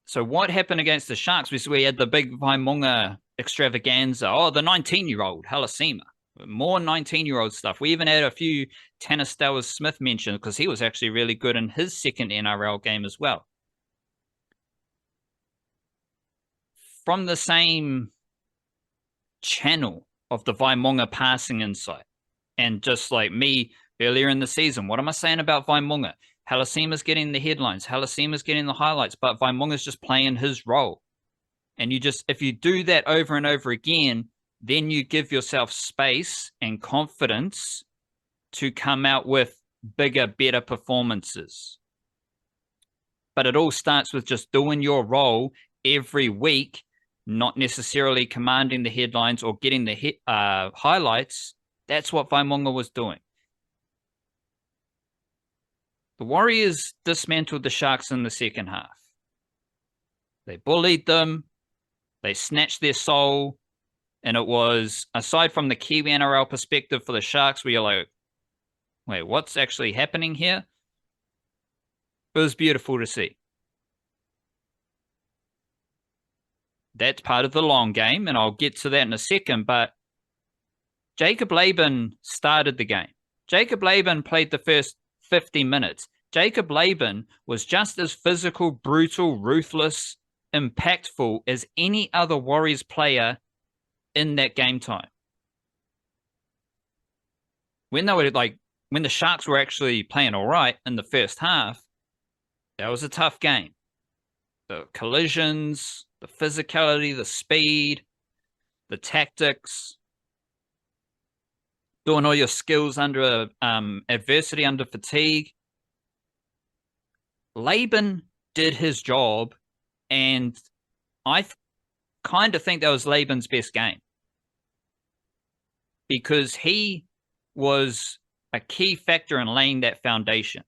So what happened against the Sharks? We had the big Vaimunga extravaganza. Oh, the 19-year-old, Halasima. More 19-year-old stuff. We even had a few Tanner Stowers-Smith mentioned because he was actually really good in his second NRL game as well. From the same channel of the Vaimunga passing insight. And just like me earlier in the season, what am I saying about Vaimunga? Halasima's getting the headlines. Halasima's getting the highlights, but Vaimunga's just playing his role. And if you do that over and over again, then you give yourself space and confidence to come out with bigger, better performances. But it all starts with just doing your role every week, not necessarily commanding the headlines or getting the highlights. That's what Vaimunga was doing. The Warriors dismantled the Sharks in the second half. They bullied them. They snatched their soul. And it was, aside from the Kiwi-NRL perspective for the Sharks, where you're like, wait, what's actually happening here? It was beautiful to see. That's part of the long game, and I'll get to that in a second, but Jacob Laban started the game. Jacob Laban played the first 50 minutes. Jacob Laban was just as physical, brutal, ruthless, impactful as any other Warriors player in that game time. When the Sharks were actually playing all right in the first half, that was a tough game. The collisions, the physicality, the speed, the tactics, doing all your skills under adversity, under fatigue. Laban did his job, and I kind of think that was Laban's best game because he was a key factor in laying that foundation.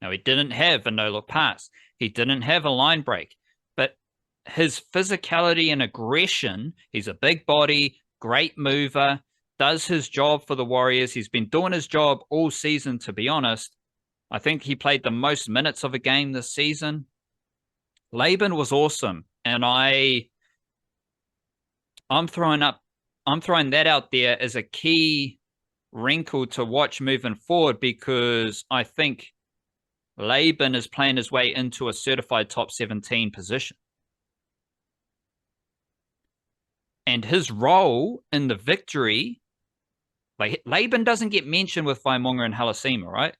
Now, he didn't have a no-look pass. He didn't have a line break, but his physicality and aggression, he's a big body, great mover, does his job for the Warriors. He's been doing his job all season, to be honest. I think he played the most minutes of a game this season. Laban was awesome, and I'm throwing that out there as a key wrinkle to watch moving forward because I think Laban is playing his way into a certified top 17 position. And his role in the victory, like Laban doesn't get mentioned with Vaimunga and Halasima, right?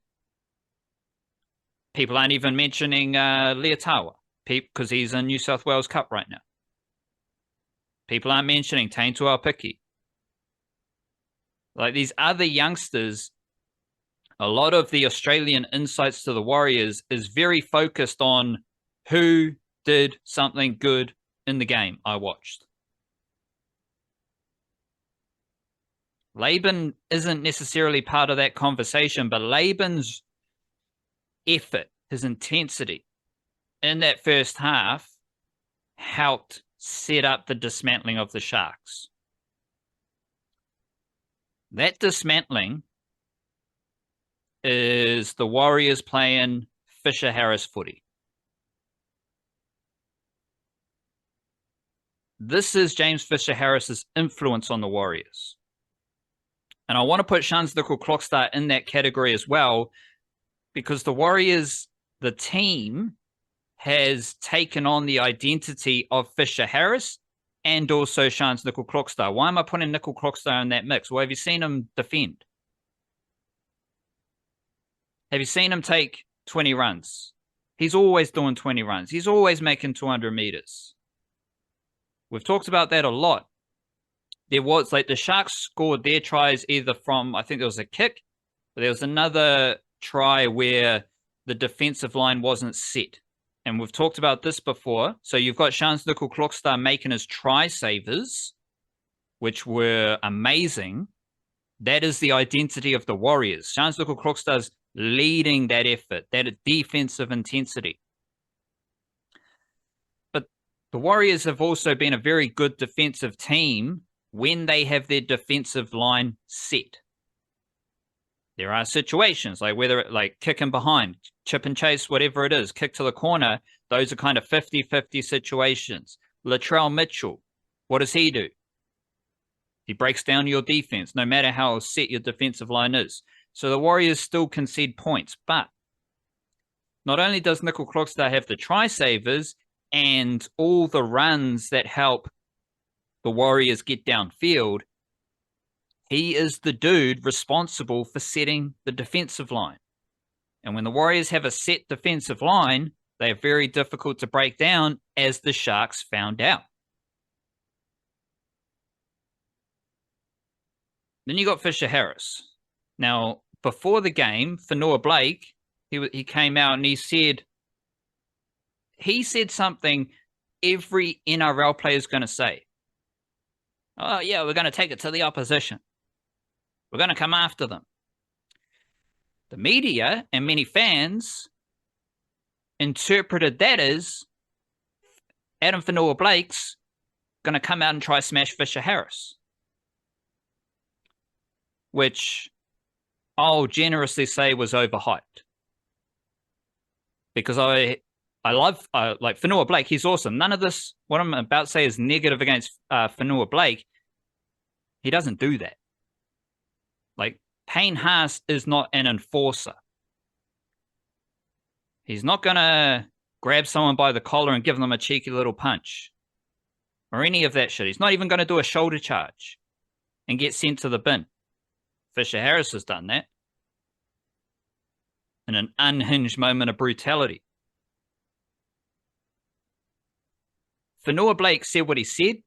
People aren't even mentioning Leotawa because he's in New South Wales Cup right now. People aren't mentioning Taintua Piki. Like these other youngsters, a lot of the Australian insights to the Warriors is very focused on who did something good in the game I watched. Laban isn't necessarily part of that conversation, but Laban's effort, his intensity in that first half helped set up the dismantling of the Sharks. That dismantling is the Warriors playing Fisher-Harris footy. This is James Fisher-Harris's influence on the Warriors. And I want to put Shans Nickel-Clockstar in that category as well, because the Warriors, the team, has taken on the identity of Fisher-Harris and also Shans Nickel-Clockstar. Why am I putting Nickel-Clockstar in that mix? Well, have you seen him defend? Have you seen him take 20 runs? He's always doing 20 runs. He's always making 200 meters. We've talked about that a lot. There was, like, the Sharks scored their tries either from, I think there was a kick, but there was another try where the defensive line wasn't set. And we've talked about this before. So you've got Shans Nickel-Clockstar making his try savers, which were amazing. That is the identity of the Warriors. Shans Nickel-Clockstar's leading that effort, that defensive intensity. the Warriors have also been a very good defensive team when they have their defensive line set. There are situations like whether it like kicking behind, chip and chase, whatever it is, kick to the corner. Those are kind of 50-50 situations. Latrell Mitchell, what does he do? He breaks down your defense, no matter how set your defensive line is. So the Warriors still concede points, but not only does Nickel Krogstad have the try savers and all the runs that help the Warriors get downfield, he is the dude responsible for setting the defensive line. And when the Warriors have a set defensive line, they are very difficult to break down, as the Sharks found out. Then you got Fisher Harris. Now, before the game, Fonua Blake, he came out and he said something every NRL player is going to say. Oh, yeah, we're going to take it to the opposition. We're going to come after them. The media and many fans interpreted that as Adam Fonua Blake's going to come out and try smash Fisher Harris, which I'll generously say was overhyped. Because I love, like, Fonua Blake, he's awesome. None of this, what I'm about to say, is negative against Fonua Blake. He doesn't do that. Like, Payne Haas is not an enforcer. He's not going to grab someone by the collar and give them a cheeky little punch or any of that shit. He's not even going to do a shoulder charge and get sent to the bin. Fisher Harris has done that in an unhinged moment of brutality. Fonua Blake said what he said,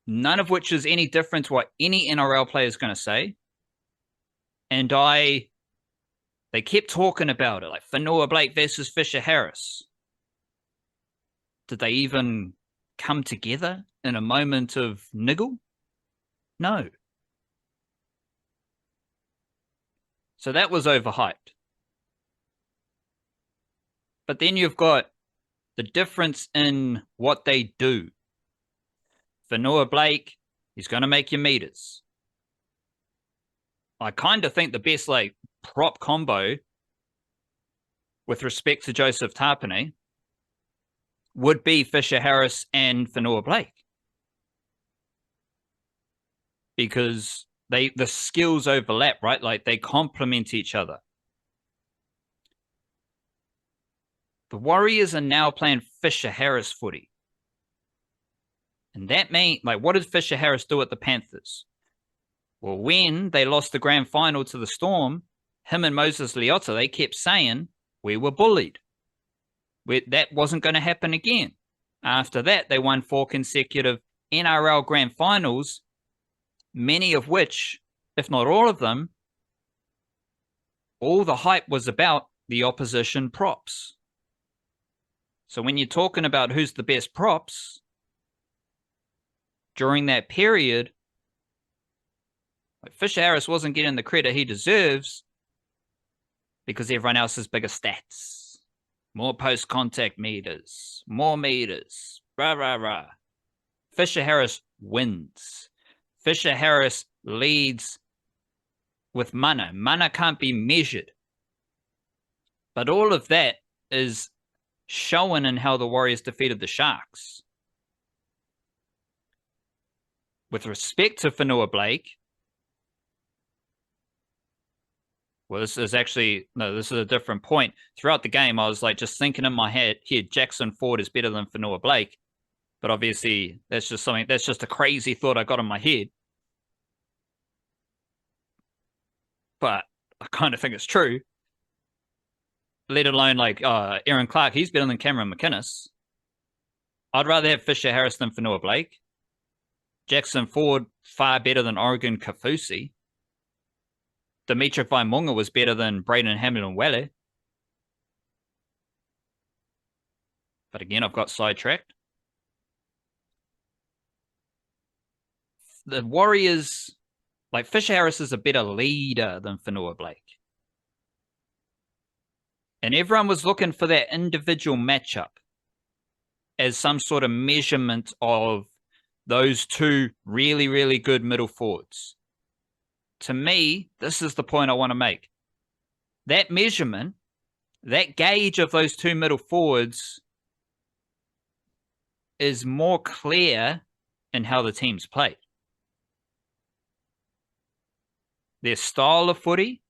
none of which is any different to what any NRL player is going to say. And they kept talking about it, like Fonua Blake versus Fisher Harris. Did they even come together in a moment of niggle? No. So that was overhyped. But then you've got the difference in what they do. Fonua Blake, he's going to make your meters. I kind of think the best like prop combo with respect to Joseph Tapine would be Fisher Harris and Fonua Blake. Because the skills overlap, right? Like they complement each other. The Warriors are now playing Fisher Harris footy. And that means, like, what did Fisher Harris do at the Panthers? Well, when they lost the grand final to the Storm, him and Moses Leota, they kept saying, we were bullied. That wasn't going to happen again. After that, they won 4 consecutive NRL grand finals, many of which, if not all of them, all the hype was about the opposition props. So when you're talking about who's the best props during that period, like Fisher Harris wasn't getting the credit he deserves because everyone else has bigger stats, more post-contact meters, more meters, rah, rah, rah. Fisher Harris wins. Fisher Harris leads with mana. Mana can't be measured. But all of that is shown in how the Warriors defeated the Sharks. With respect to Fonua Blake, well, this is a different point. Throughout the game, I was like just thinking in my head, here, Jackson Ford is better than Fonua Blake. But obviously, that's just a crazy thought I got in my head. But I kind of think it's true. Let alone like Aaron Clark, he's better than Cameron McInnes. I'd rather have Fisher Harris than Fonua Blake. Jackson Ford, far better than Oregon Kafusi. Dimitri Vaimunga was better than Braden Hamilton-Welle. But again, I've got sidetracked. The Warriors, like Fisher Harris is a better leader than Fonua Blake. And everyone was looking for that individual matchup. as some sort of measurement of those two really, really good middle forwards. To me, this is the point I want to make. That measurement, that gauge of those two middle forwards is more clear in how the teams play. Their style of footy,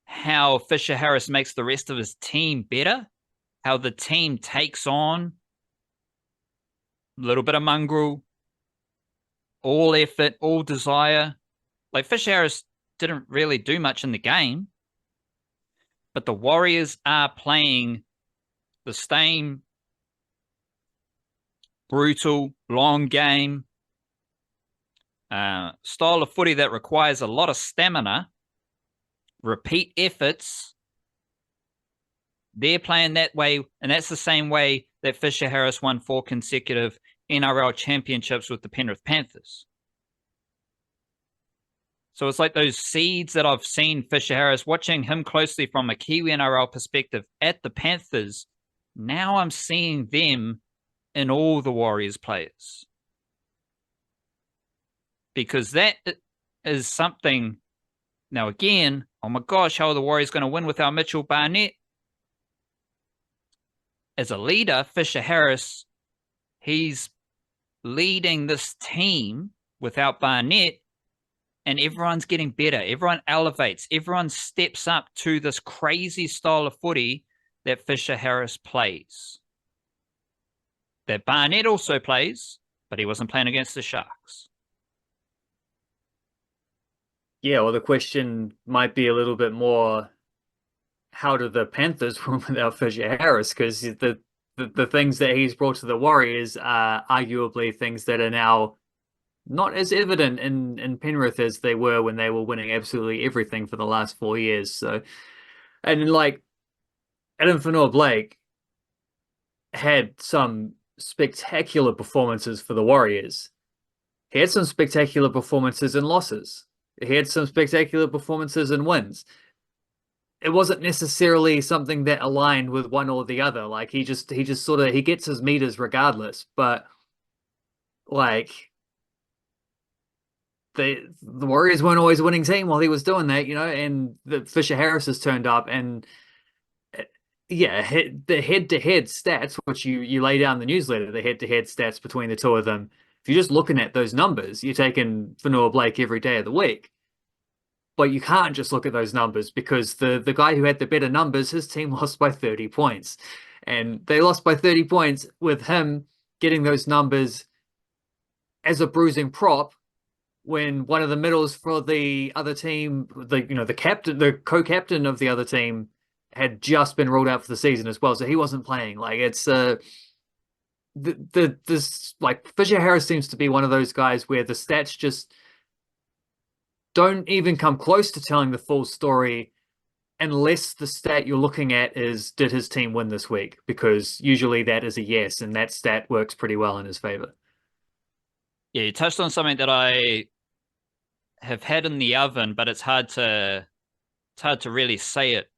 how Fisher Harris makes the rest of his team better, how the team takes on a little bit of mongrel, all effort, all desire. Like Fisher Harris didn't really do much in the game, but the Warriors are playing the same brutal, long game style of footy that requires a lot of stamina, repeat efforts. They're playing that way, and that's the same way that Fisher Harris won 4 consecutive NRL championships with the Penrith Panthers. So it's like those seeds that I've seen Fisher Harris, watching him closely from a Kiwi-NRL perspective at the Panthers. Now I'm seeing them in all the Warriors players. Because that is something. Now, again, oh my gosh, how are the Warriors going to win without Mitchell Barnett? As a leader, Fisher Harris, he's leading this team without Barnett, and everyone's getting better. Everyone elevates. Everyone steps up to this crazy style of footy that Fisher Harris plays. That Barnett also plays, but he wasn't playing against the Sharks. Yeah, well, the question might be a little bit more, how do the Panthers win without Fisher Harris? Because the things that he's brought to the Warriors are arguably things that are now not as evident in Penrith as they were when they were winning absolutely everything for the last 4 years. So, and like Adam Fanua-Blake had some spectacular performances for the Warriors. He had some spectacular performances and losses. He had some spectacular performances and wins. It wasn't necessarily something that aligned with one or the other. Like he just sort of, he gets his meters regardless. But like the Warriors weren't always a winning team while he was doing that, and the Fisher Harris has turned up, and yeah, the head-to-head stats, which you lay down in the newsletter, the head-to-head stats between the two of them. If you're just looking at those numbers, you're taking Fanua-Blake every day of the week. But you can't just look at those numbers, because the guy who had the better numbers, his team lost by 30 points. And they lost by 30 points with him getting those numbers as a bruising prop when one of the middles for the other team, the captain, the co-captain of the other team, had just been ruled out for the season as well. So he wasn't playing. Like it's this like Fisher Harris seems to be one of those guys where the stats just don't even come close to telling the full story, unless the stat you're looking at is, did his team win this week? Because usually that is a yes, and that stat works pretty well in his favor. Yeah, you touched on something that I have had in the oven, but it's hard to really say it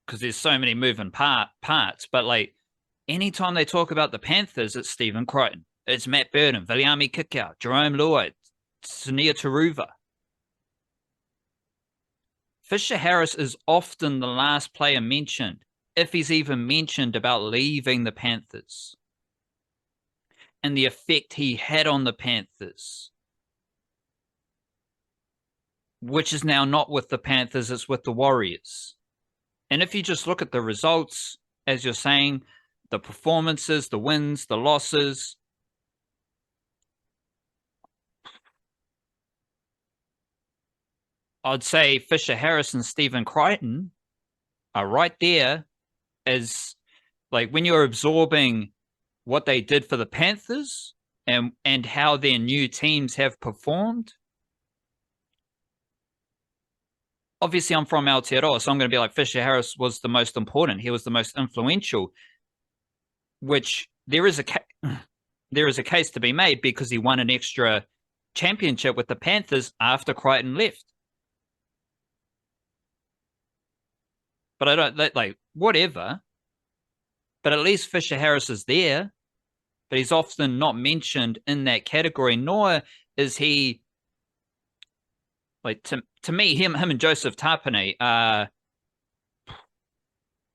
because there's so many moving parts. But like anytime they talk about the Panthers, it's Stephen Crichton, it's Matt Burton, Viliami Kikau, Jerome Luai, Sunia Taruva. Fisher Harris is often the last player mentioned, if he's even mentioned, about leaving the Panthers and the effect he had on the Panthers, which is now not with the Panthers, it's with the Warriors. And if you just look at the results, as you're saying, the performances, the wins, the losses, I'd say Fisher Harris and Stephen Crichton are right there as, like, when you're absorbing what they did for the Panthers and how their new teams have performed. Obviously, I'm from Aotearoa, so I'm going to be like, Fisher Harris was the most important. He was the most influential, which there is a case to be made because he won an extra championship with the Panthers after Crichton left. But I don't, like, whatever. but at least Fisher Harris is there. But he's often not mentioned in that category, nor is he, like, to me, him and Joseph Tapine,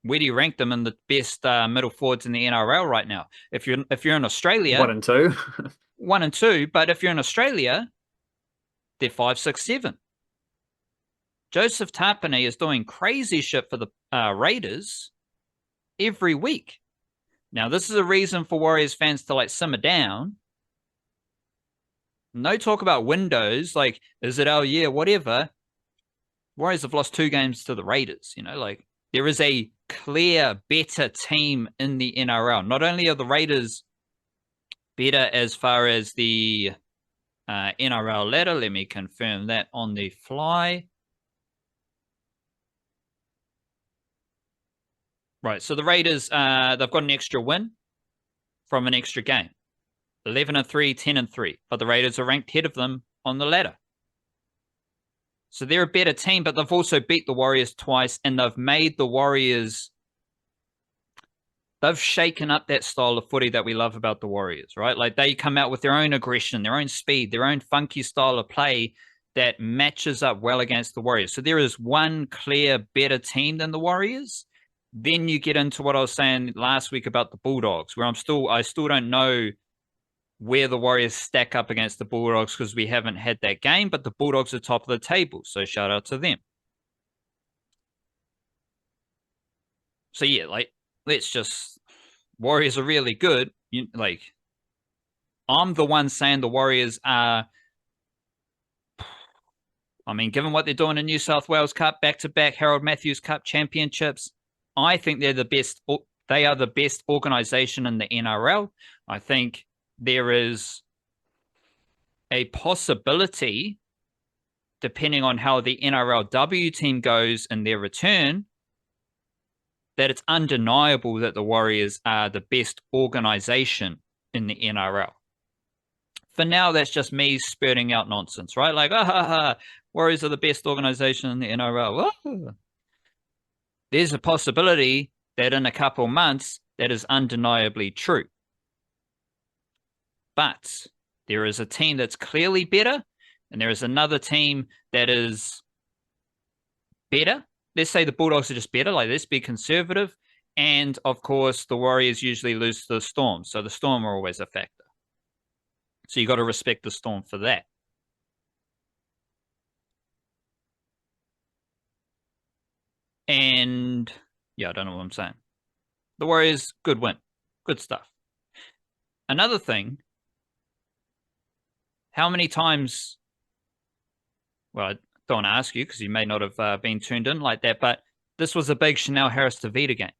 where do you rank them in the best middle forwards in the NRL right now? If you're in Australia, 1 and 2. 1 and 2, but if you're in Australia, they're 5, 6, 7. Joseph Tapine is doing crazy shit for the Raiders every week. Now, this is a reason for Warriors fans to, like, simmer down. No talk about windows, like, is it our year, whatever. Warriors have lost 2 games to the Raiders, you know, like, there is a clear, better team in the NRL. Not only are the Raiders better as far as the NRL ladder, let me confirm that on the fly. Right, so the Raiders, they've got an extra win from an extra game. 11 and 3, 10 and 3. But the Raiders are ranked ahead of them on the ladder. So they're a better team, but they've also beat the Warriors twice, and they've made the Warriors, they've shaken up that style of footy that we love about the Warriors, right? Like, they come out with their own aggression, their own speed, their own funky style of play that matches up well against the Warriors. So there is one clear better team than the Warriors. Then you get into what I was saying last week about the Bulldogs, where I still don't know where the Warriors stack up against the Bulldogs because we haven't had that game, but the Bulldogs are top of the table, so shout out to them. So yeah, like, Warriors are really good. I'm the one saying the Warriors are, I mean, given what they're doing in New South Wales Cup, back-to-back Harold Matthews Cup championships, I think they're the best. They are the best organization in the NRL. I think there is a possibility, depending on how the NRLW team goes in their return, that it's undeniable that the Warriors are the best organization in the NRL. For now, that's just me spurting out nonsense, right? Like, Warriors are the best organization in the NRL. There's a possibility that in a couple months, that is undeniably true. But there is a team that's clearly better, and there is another team that is better. Let's say the Bulldogs are just better. Like, let's be conservative. And, of course, the Warriors usually lose to the Storm. So the Storm are always a factor. So you got to respect the Storm for that. And, yeah, I don't know what I'm saying. The Warriors, good win. Good stuff. Another thing, how many times, well, I don't want to ask you because you may not have been tuned in like that, but this was a big Chanel Harris-Tavita game.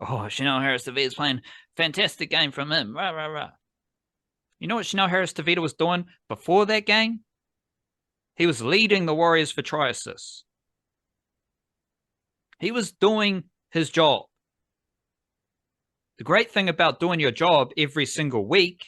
Oh, Chanel Harris-Tavita is playing fantastic game from him. Rah, rah, rah. You know what Chanel Harris-Tavita was doing before that game? He was leading the Warriors for try assists. He was doing his job. The great thing about doing your job every single week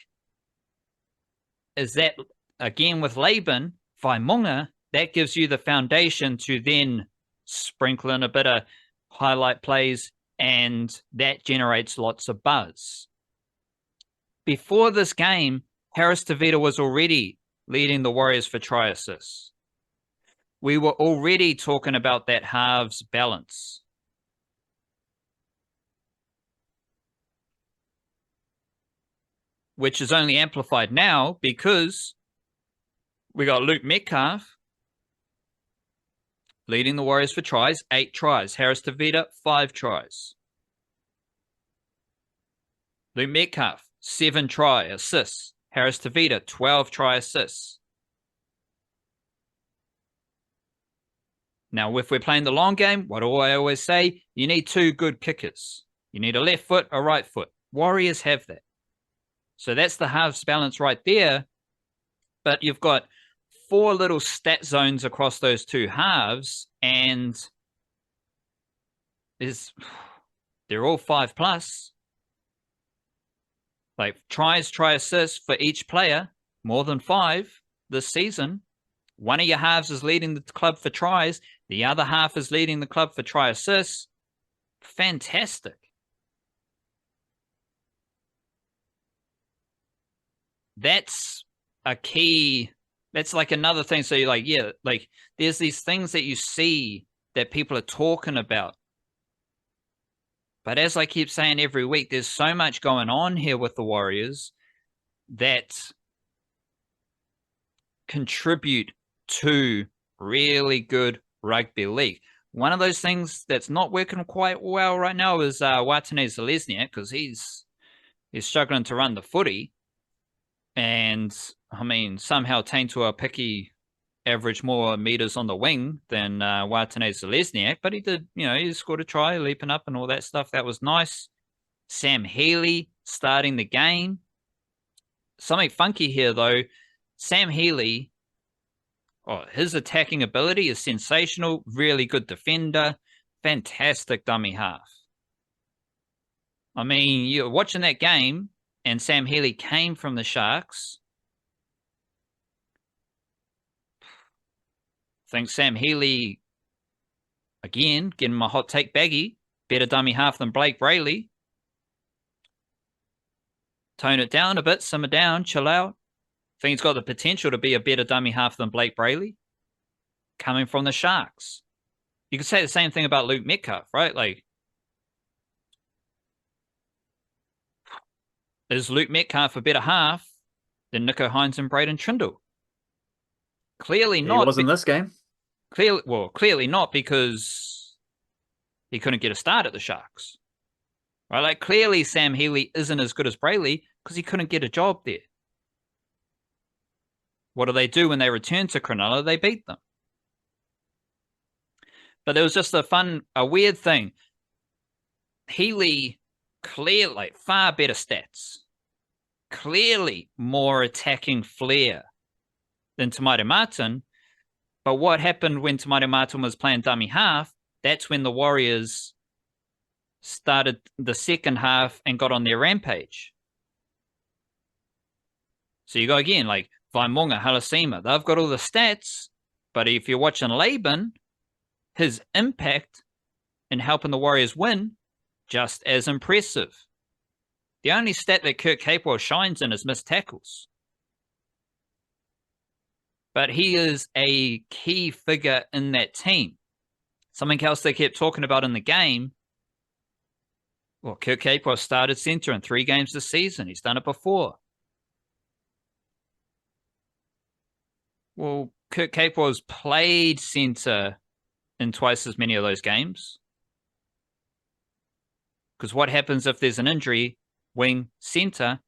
is that, again, with Laban, Waimunga, that gives you the foundation to then sprinkle in a bit of highlight plays, and that generates lots of buzz. Before this game, Harris-Tavita was already leading the Warriors for try assists. We were already talking about that halves balance. Which is only amplified now because we got Luke Metcalf leading the Warriors for tries, 8 tries. Harris-Tavita, 5 tries. Luke Metcalf, 7 try assists. Harris-Tavita, 12 try assists. Now, if we're playing the long game, what do I always say? You need 2 good kickers. You need a left foot, a right foot. Warriors have that. So that's the halves balance right there. But you've got 4 little stat zones across those 2 halves, and they're all 5+. Like, tries, try assists for each player, more than 5 this season. One of your halves is leading the club for tries. The other half is leading the club for try assists. Fantastic. that's a key. That's like another thing. So you're like, yeah, like there's these things that you see that people are talking about. But as I keep saying every week, there's so much going on here with the Warriors that contribute to really good rugby league. One of those things that's not working quite well right now is Walter Blackcaps, because he's struggling to run the footy. And I mean, somehow Taintua Piki averaged more meters on the wing than Walter Blackcaps, but he did, he scored a try, leaping up and all that stuff. That was nice. Sam Healy starting the game. Something funky here, though. Sam Healy, his attacking ability is sensational. Really good defender. Fantastic dummy half. I mean, you're watching that game, and Sam Healy came from the Sharks. I think Sam Healy, again, getting my hot take baggy, better dummy half than Blake Brayley. Tone it down a bit, simmer down, chill out. I think he's got the potential to be a better dummy half than Blake Brayley, coming from the Sharks. You could say the same thing about Luke Metcalf, right? Like, is Luke Metcalf a better half than Nico Hines and Braden Trindle? Clearly not. He was in this game. Clearly not, because he couldn't get a start at the Sharks. Right? Like, clearly Sam Healy isn't as good as Brayley because he couldn't get a job there. What do they do when they return to Cronulla? They beat them. But there was just a weird thing. Healy, clearly, far better stats. Clearly more attacking flair than Tamaiti Martin. But what happened when Tamaiti Martin was playing dummy half? That's when the Warriors started the second half and got on their rampage. So you go again, like Vaimonga, Halasima, they've got all the stats, but if you're watching Laban, his impact in helping the Warriors win, just as impressive. The only stat that Kurt Capewell shines in is missed tackles. But he is a key figure in that team. Something else they kept talking about in the game, well, Kurt Capewell started centre in 3 games this season. He's done it before. Well, Kurt Capewell's played centre in twice as many of those games. Because what happens if there's an injury? Wing, centre,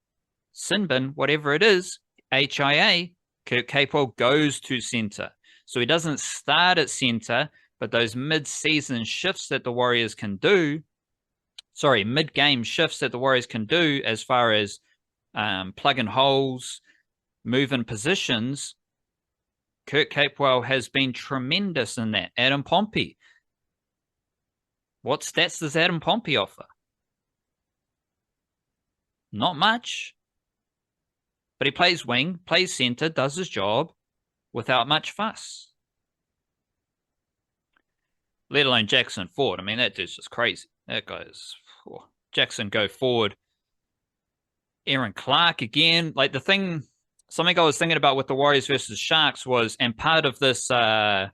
Sinbin, whatever it is, HIA, Kurt Capewell goes to centre. So he doesn't start at centre, but those mid-season shifts that the Warriors can do, mid-game shifts that the Warriors can do as far as plugging holes, moving positions, Kurt Capewell has been tremendous in that. Adam Pompey. What stats does Adam Pompey offer? Not much. But he plays wing, plays centre, does his job without much fuss. Let alone Jackson Ford. I mean, that dude's just crazy. That guy's... Jackson go forward. Aaron Clark again. Like, something I was thinking about with the Warriors versus Sharks was, and part of this kind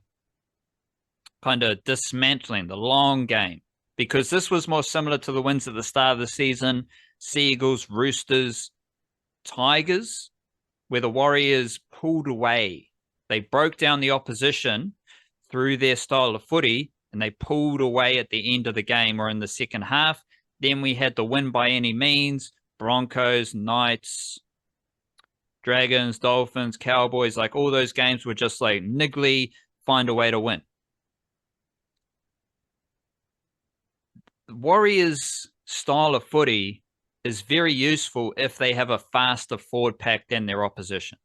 of dismantling the long game, because this was more similar to the wins at the start of the season, Seagulls, Roosters, Tigers, where the Warriors pulled away. They broke down the opposition through their style of footy, and they pulled away at the end of the game or in the second half. Then we had the win by any means, Broncos, Knights, Dragons, Dolphins, Cowboys, like all those games were just like niggly, find a way to win. The Warriors' style of footy is very useful if they have a faster forward pack than their opposition.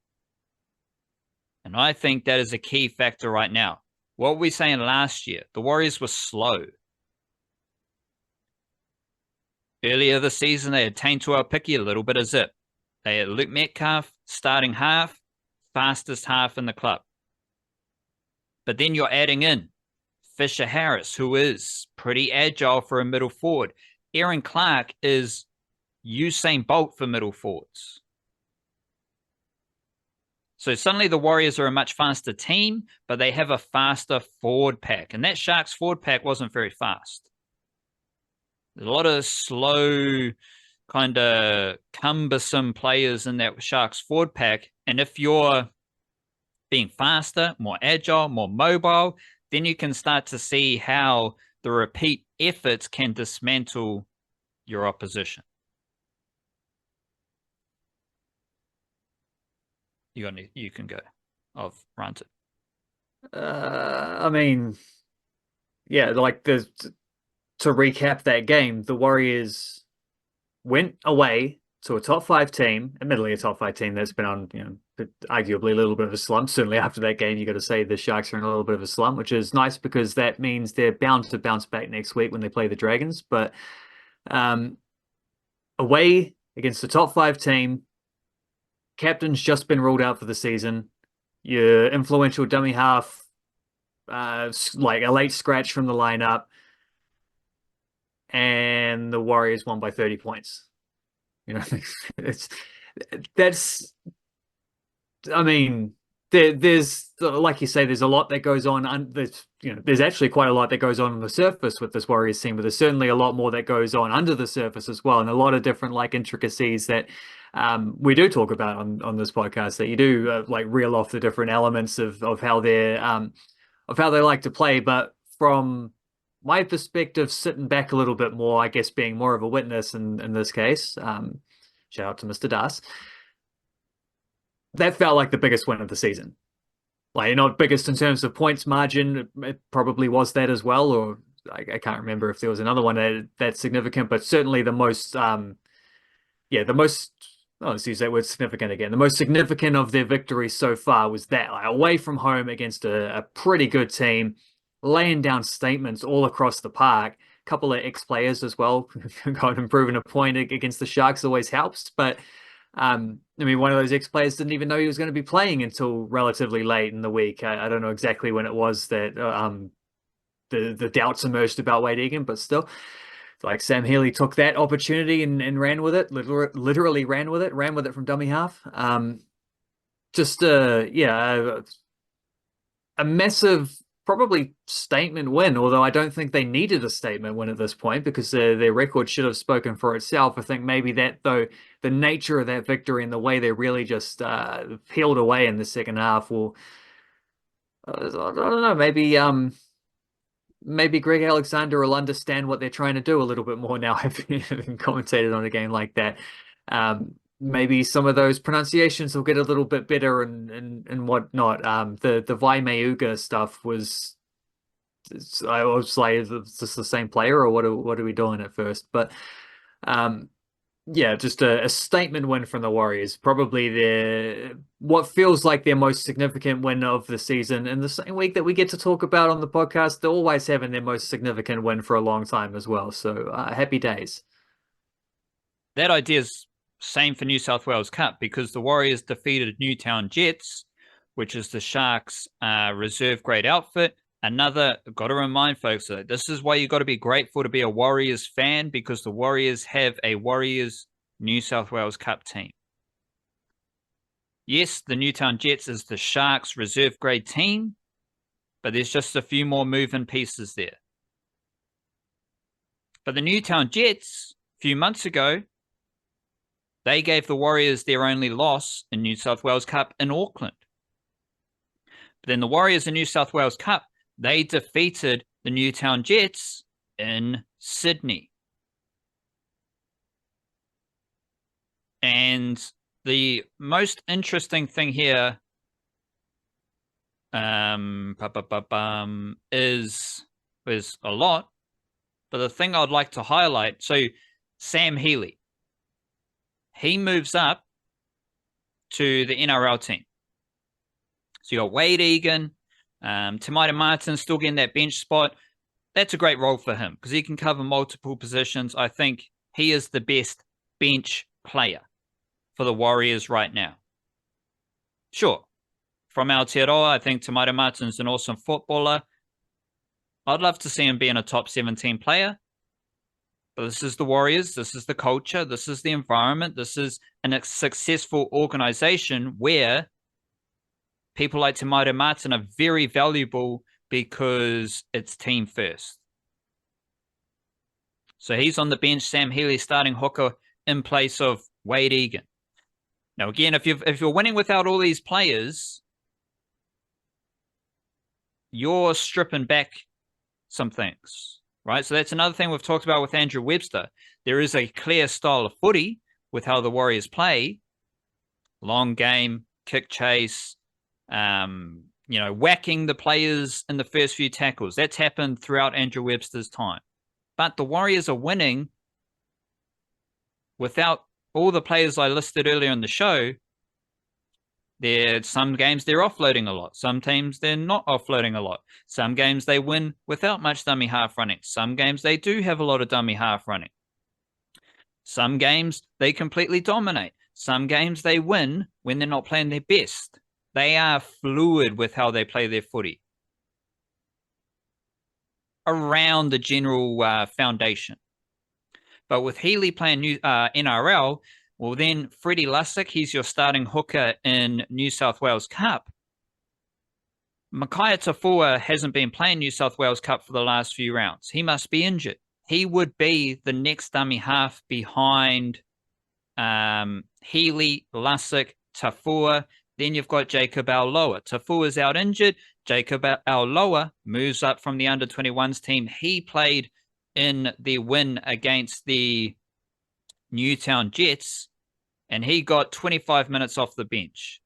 And I think that is a key factor right now. What were we saying last year? The Warriors were slow. Earlier this season, they had Taintua Piki, a little bit of zip. They had Luke Metcalf, starting half, fastest half in the club. But then you're adding in Fisher Harris, who is pretty agile for a middle forward. Aaron Clark is Usain Bolt for middle forwards. So suddenly the Warriors are a much faster team, but they have a faster forward pack. And that Sharks forward pack wasn't very fast. There's a lot of slow, kind of cumbersome players in that Sharks forward pack. And if you're being faster, more agile, more mobile, then you can start to see how the repeat efforts can dismantle your opposition. You can go. I've ranted. I mean, yeah, like to recap that game, the Warriors went away to a top 5 team, admittedly a top 5 team that's been on, arguably a little bit of a slump. Certainly after that game, you got to say the Sharks are in a little bit of a slump, which is nice because that means they're bound to bounce back next week when they play the Dragons. But away against the top 5 team, captain's just been ruled out for the season. Your influential dummy half, like a late scratch from the lineup, and the Warriors won by 30 points. I mean, there's like you say, there's a lot that goes on. There's actually quite a lot that goes on the surface with this Warriors team, but there's certainly a lot more that goes on under the surface as well, and a lot of different like intricacies that we do talk about on this podcast. That you do like reel off the different elements of how they like to play, but from my perspective, sitting back a little bit more, I guess being more of a witness in this case, shout out to Mr. Das, that felt like the biggest win of the season. Like, not biggest in terms of points margin, it probably was that as well, or I can't remember if there was another one that's significant, but certainly the most, let's use that word significant again. The most significant of their victories so far was that, like, away from home against a pretty good team, laying down statements all across the park. A couple of ex-players as well got improving a point against the Sharks always helps. But I mean, one of those ex-players didn't even know he was going to be playing until relatively late in the week. I don't know exactly when it was that the doubts emerged about Wade Egan, but still, like, Sam Healy took that opportunity and ran with it, literally ran with it from dummy half. A massive, probably statement win, although I don't think they needed a statement win at this point because their record should have spoken for itself. I think maybe that, though, the nature of that victory and the way they really just peeled away in the second half will, I don't know, maybe Greg Alexander will understand what they're trying to do a little bit more now, having commentated on a game like that. Maybe some of those pronunciations will get a little bit better and whatnot. The Vai Meuga stuff was, I was like, is this the same player or what are we doing at first? But just a statement win from the Warriors. Probably what feels like their most significant win of the season. In the same week that we get to talk about on the podcast, they're always having their most significant win for a long time as well. So happy days. That idea is same for New South Wales Cup because the Warriors defeated Newtown Jets, which is the Sharks' reserve grade outfit. Got to remind folks that this is why you got to be grateful to be a Warriors fan, because the Warriors have a Warriors New South Wales Cup team. Yes, the Newtown Jets is the Sharks' reserve grade team, but there's just a few more moving pieces there. But the Newtown Jets, a few months ago, they gave the Warriors their only loss in New South Wales Cup in Auckland. But then the Warriors in New South Wales Cup, they defeated the Newtown Jets in Sydney. And the most interesting thing here is a lot, but the thing I'd like to highlight, so Sam Healy, he moves up to the NRL team. So you got Wade Egan, Tamaita Martin still getting that bench spot. That's a great role for him because he can cover multiple positions. I think he is the best bench player for the Warriors right now. Sure, from Aotearoa, I think Tamaita Martin's an awesome footballer. I'd love to see him being a top 17 player. But this is the Warriors. This is the culture. This is the environment. This is a successful organization where people like Te Maire Martin are very valuable because it's team first. So he's on the bench. Sam Healy starting hooker in place of Wade Egan. Now, again, if you're winning without all these players, you're stripping back some things, right? So that's another thing we've talked about with Andrew Webster. There is a clear style of footy with how the Warriors play. Long game, kick chase, whacking the players in the first few tackles. That's happened throughout Andrew Webster's time. But the Warriors are winning without all the players I listed earlier in the show. Some games they're offloading a lot. Some teams they're not offloading a lot. Some games they win without much dummy half running. Some games they do have a lot of dummy half running. Some games they completely dominate. Some games they win when they're not playing their best. They are fluid with how they play their footy around the general foundation. But with Healy playing NRL, well, then Freddie Lussick, he's your starting hooker in New South Wales Cup. Makai Tafua hasn't been playing New South Wales Cup for the last few rounds. He must be injured. He would be the next dummy half behind Healy, Lussick, Tafua. Then you've got Jacob Auloa. Tafua's out injured. Jacob Auloa moves up from the under-21s team. He played in the win against the Newtown Jets, and he got 25 minutes off the bench.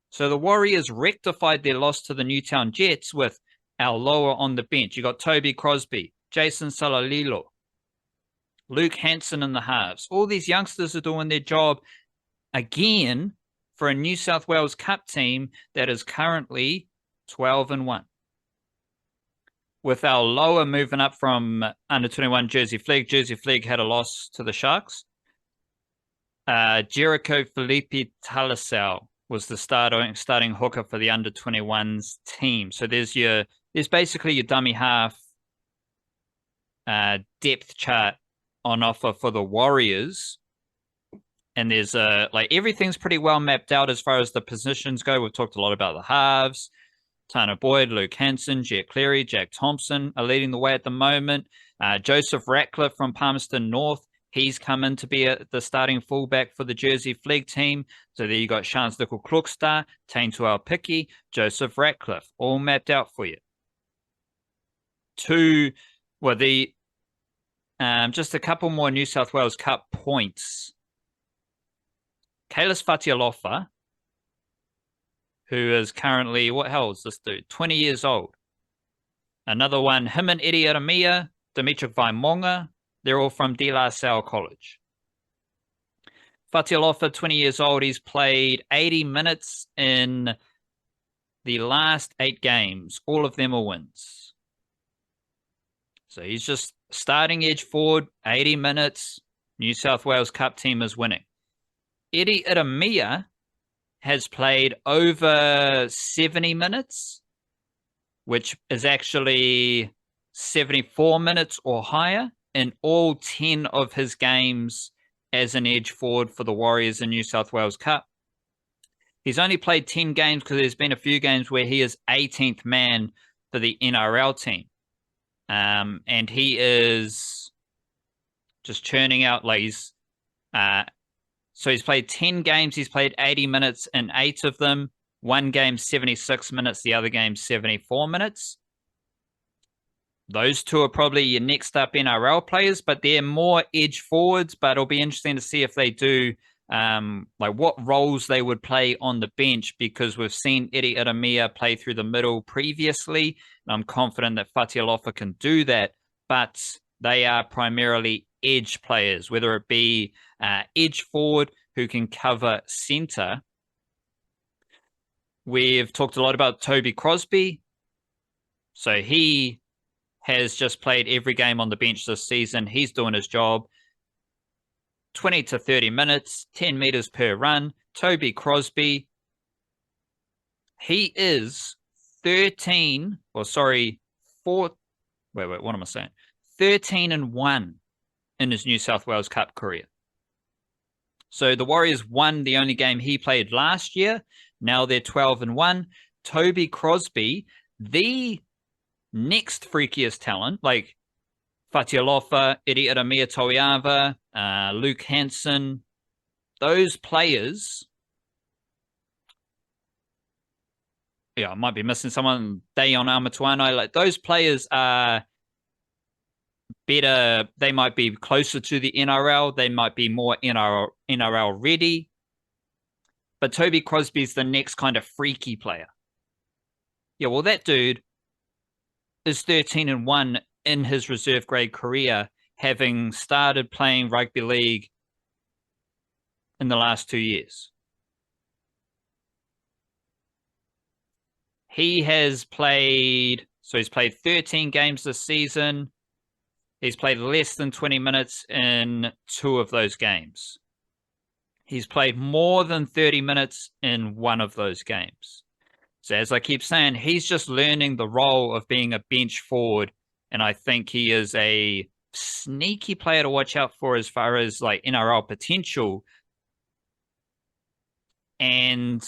So the Warriors rectified their loss to the Newtown Jets with Auloa on the bench. You got Toby Crosby, Jason Salalilo, Luke Hanson in the halves. All these youngsters are doing their job again for a New South Wales Cup team that is currently 12-1. With Auloa moving up from under-21 Jersey Flegg. Jersey Flegg had a loss to the Sharks. Jericho Felipe Talasau was the starting hooker for the under-21s team. So there's basically your dummy half depth chart on offer for the Warriors. And there's everything's pretty well mapped out as far as the positions go. We've talked a lot about the halves. Tana Boyd, Luke Hanson, Jet Cleary, Jack Thompson are leading the way at the moment. Joseph Ratcliffe from Palmerston North, he's come in to be the starting fullback for the Jersey Flegg team. So there you got Shans Nickel Klookstar, Tain Tuaupiki, Joseph Ratcliffe, all mapped out for you. Just a couple more New South Wales Cup points. Kalis Fatialofa, who is currently, what hell is this dude? 20 years old. Another one, him and Eddie Aramia, Dimitri Vaimonga, they're all from De La Salle College. Fatialofa, 20 years old, he's played 80 minutes in the last 8 games. All of them are wins. So he's just starting edge forward, 80 minutes. New South Wales Cup team is winning. Eddie Aramia has played over 70 minutes, which is actually 74 minutes or higher in all 10 of his games as an edge forward for the Warriors in New South Wales Cup. He's only played 10 games because there's been a few games where he is 18th man for the NRL team. And he is just churning out so he's played 10 games. He's played 80 minutes in 8 of them. One game, 76 minutes. The other game, 74 minutes. Those two are probably your next up NRL players, but they're more edge forwards. But it'll be interesting to see if they do, what roles they would play on the bench, because we've seen Eddie Aramia play through the middle previously. And I'm confident that Fatialofa can do that, but they are primarily edge players, whether it be edge forward who can cover center. We've talked a lot about Toby Crosby. So he has just played every game on the bench this season. He's doing his job. 20 to 30 minutes, 10 meters per run. Toby Crosby, he is 13 and 1 in his New South Wales Cup career. So the Warriors won the only game he played last year. Now they're 12-1. Toby Crosby, the next freakiest talent, like Fatialofa, Eri Aramia Toiava, Luke Hansen, those players. Yeah, I might be missing someone. Dayon Amatuano. Like those players are better. They might be closer to the NRL. They might be more NRL ready. But Toby Crosby's the next kind of freaky player. Yeah, well, that dude is 13-1 in his reserve grade career, having started playing rugby league in the last 2 years. He has played, so he's played 13 games this season. He's played less than 20 minutes in 2 of those games. He's played more than 30 minutes in 1 of those games. So as I keep saying, he's just learning the role of being a bench forward. And I think he is a sneaky player to watch out for as far as like NRL potential. And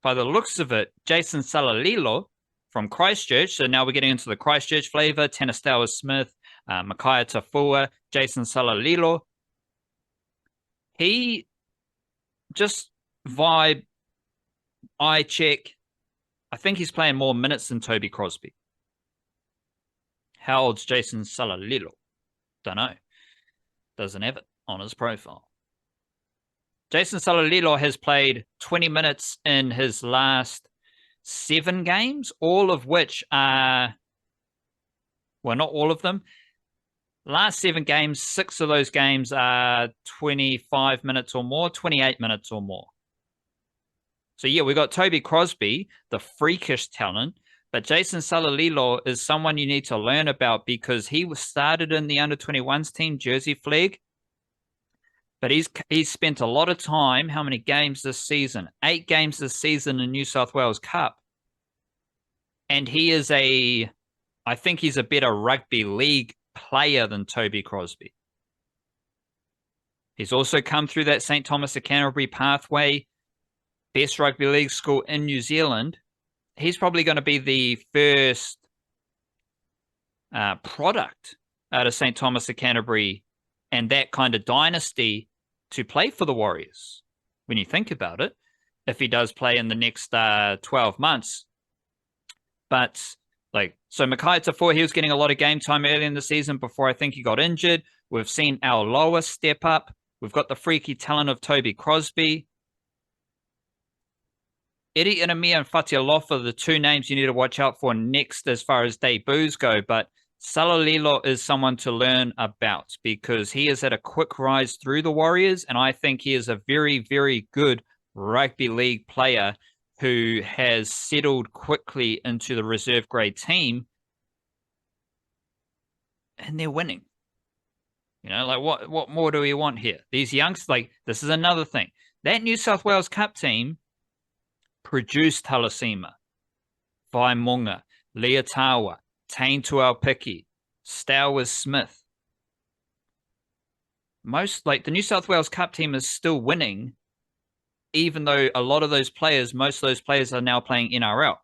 by the looks of it, Jason Salalilo from Christchurch. So now we're getting into the Christchurch flavor. Tanastawa Smith, Makaya Tafua, Jason Salalilo. He just vibe, eye check. I think he's playing more minutes than Toby Crosby. How old's Jason Salalilo? Don't know. Doesn't have it on his profile. Jason Salalilo has played 20 minutes in his last 7 games, all of which are, well, not all of them. Last 7 games, 6 of those games are 25 minutes or more, 28 minutes or more. So, yeah, we got Toby Crosby, the freakish talent, but Jason Salalilo is someone you need to learn about because he was started in the under-21s team, Jersey Flag, but he's spent a lot of time. How many games this season? 8 games this season in New South Wales Cup. And I think he's a better rugby league player than Toby Crosby. He's also come through that St. Thomas of Canterbury pathway, best rugby league school in New Zealand. He's probably going to be the first product out of St. Thomas of Canterbury and that kind of dynasty to play for the Warriors. When you think about it, if he does play in the next 12 months. But so Makai Tafua, he was getting a lot of game time early in the season before I think he got injured. We've seen Al Loa step up. We've got the freaky talent of Toby Crosby. Eri Inamia and Fatialofa are the 2 names you need to watch out for next as far as debuts go. But Salalilo is someone to learn about because he is at a quick rise through the Warriors. And I think he is a very, very good rugby league player who has settled quickly into the reserve grade team. And they're winning. You know, like what more do we want here? These youngsters, this is another thing. That New South Wales Cup team produced Talasima, Vaimunga, Leotawa, Tain Tuaupiki, Stowers Smith. The New South Wales Cup team is still winning, even though a lot of those players, most of those players are now playing NRL.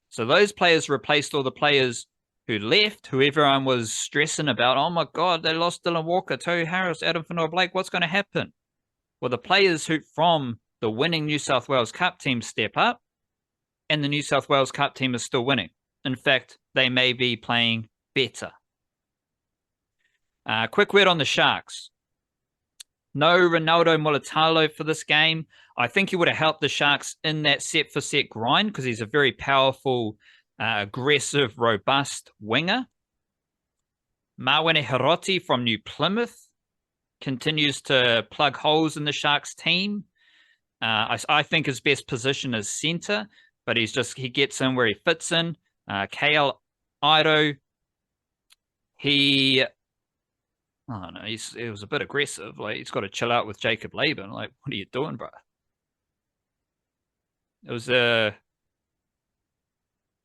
So those players replaced all the players who left, who everyone was stressing about. Oh my God, they lost Dylan Walker, Tohu Harris, Adam Whanua-Blake. What's going to happen? Well, the players who from the winning New South Wales Cup team step up, and the New South Wales Cup team is still winning. In fact, they may be playing better. Quick word on the Sharks. No Ronaldo Mulatalo for this game. I think he would have helped the Sharks in that set-for-set grind because he's a very powerful, aggressive, robust winger. Mawene Hiroti from New Plymouth continues to plug holes in the Sharks team. I think his best position is centre, but he gets in where he fits in. KL Ido, he was a bit aggressive. He's got to chill out with Jacob Laban. What are you doing, bro? It was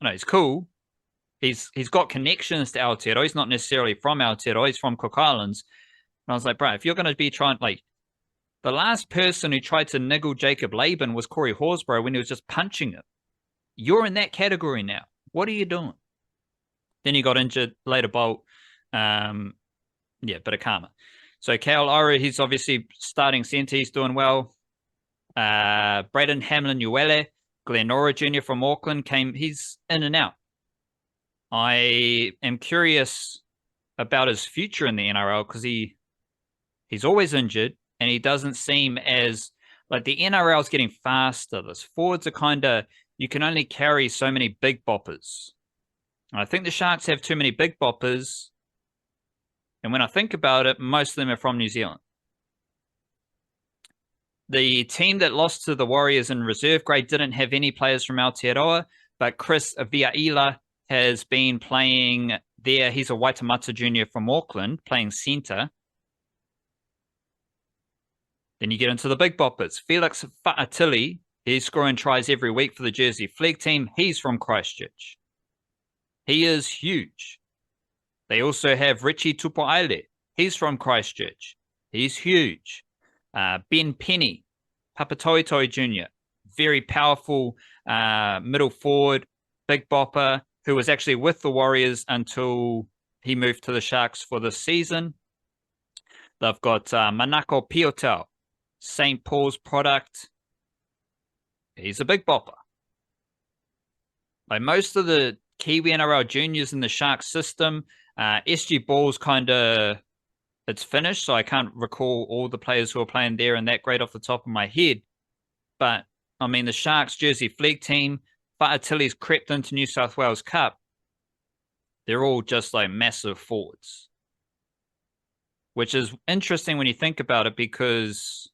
he's cool. He's got connections to Aotearoa. He's not necessarily from Aotearoa. He's from Cook Islands. And I was like, bro, if you're going to be trying, The last person who tried to niggle Jacob Laban was Corey Horsburgh when he was just punching him. You're in that category now. What are you doing? Then he got injured later, Bolt. Bit of karma. So Cal Ora, he's obviously starting centre. He's doing well. Braden Hamlin-Uele, Glenn Ora Jr. from Auckland, he's in and out. I am curious about his future in the NRL because he's always injured and he doesn't seem as like the NRL is getting faster. This forwards are kind of, you can only carry so many big boppers. I think the Sharks have too many big boppers. And when I think about it, most of them are from New Zealand. The team that lost to the Warriors in reserve grade didn't have any players from Aotearoa, but Chris Viaila has been playing there. He's a Waitemata junior from Auckland, playing centre. Then you get into the big boppers. Felix Fa'atili, he's scoring tries every week for the Jersey Flag team. He's from Christchurch. He is huge. They also have Richie Tupo'aile. He's from Christchurch. He's huge. Ben Penny, Papatoetoe Jr., very powerful middle forward, big bopper, who was actually with the Warriors until he moved to the Sharks for this season. They've got Manako Piotel, St. Paul's product. He's a big bopper. Like most of the Kiwi-NRL juniors in the Sharks system, SG Ball's kind of, it's finished, so I can't recall all the players who are playing there and that great off the top of my head. But, I mean, the Sharks Jersey Flag team, Fa'atili's crept into New South Wales Cup. They're all just like massive forwards. Which is interesting when you think about it because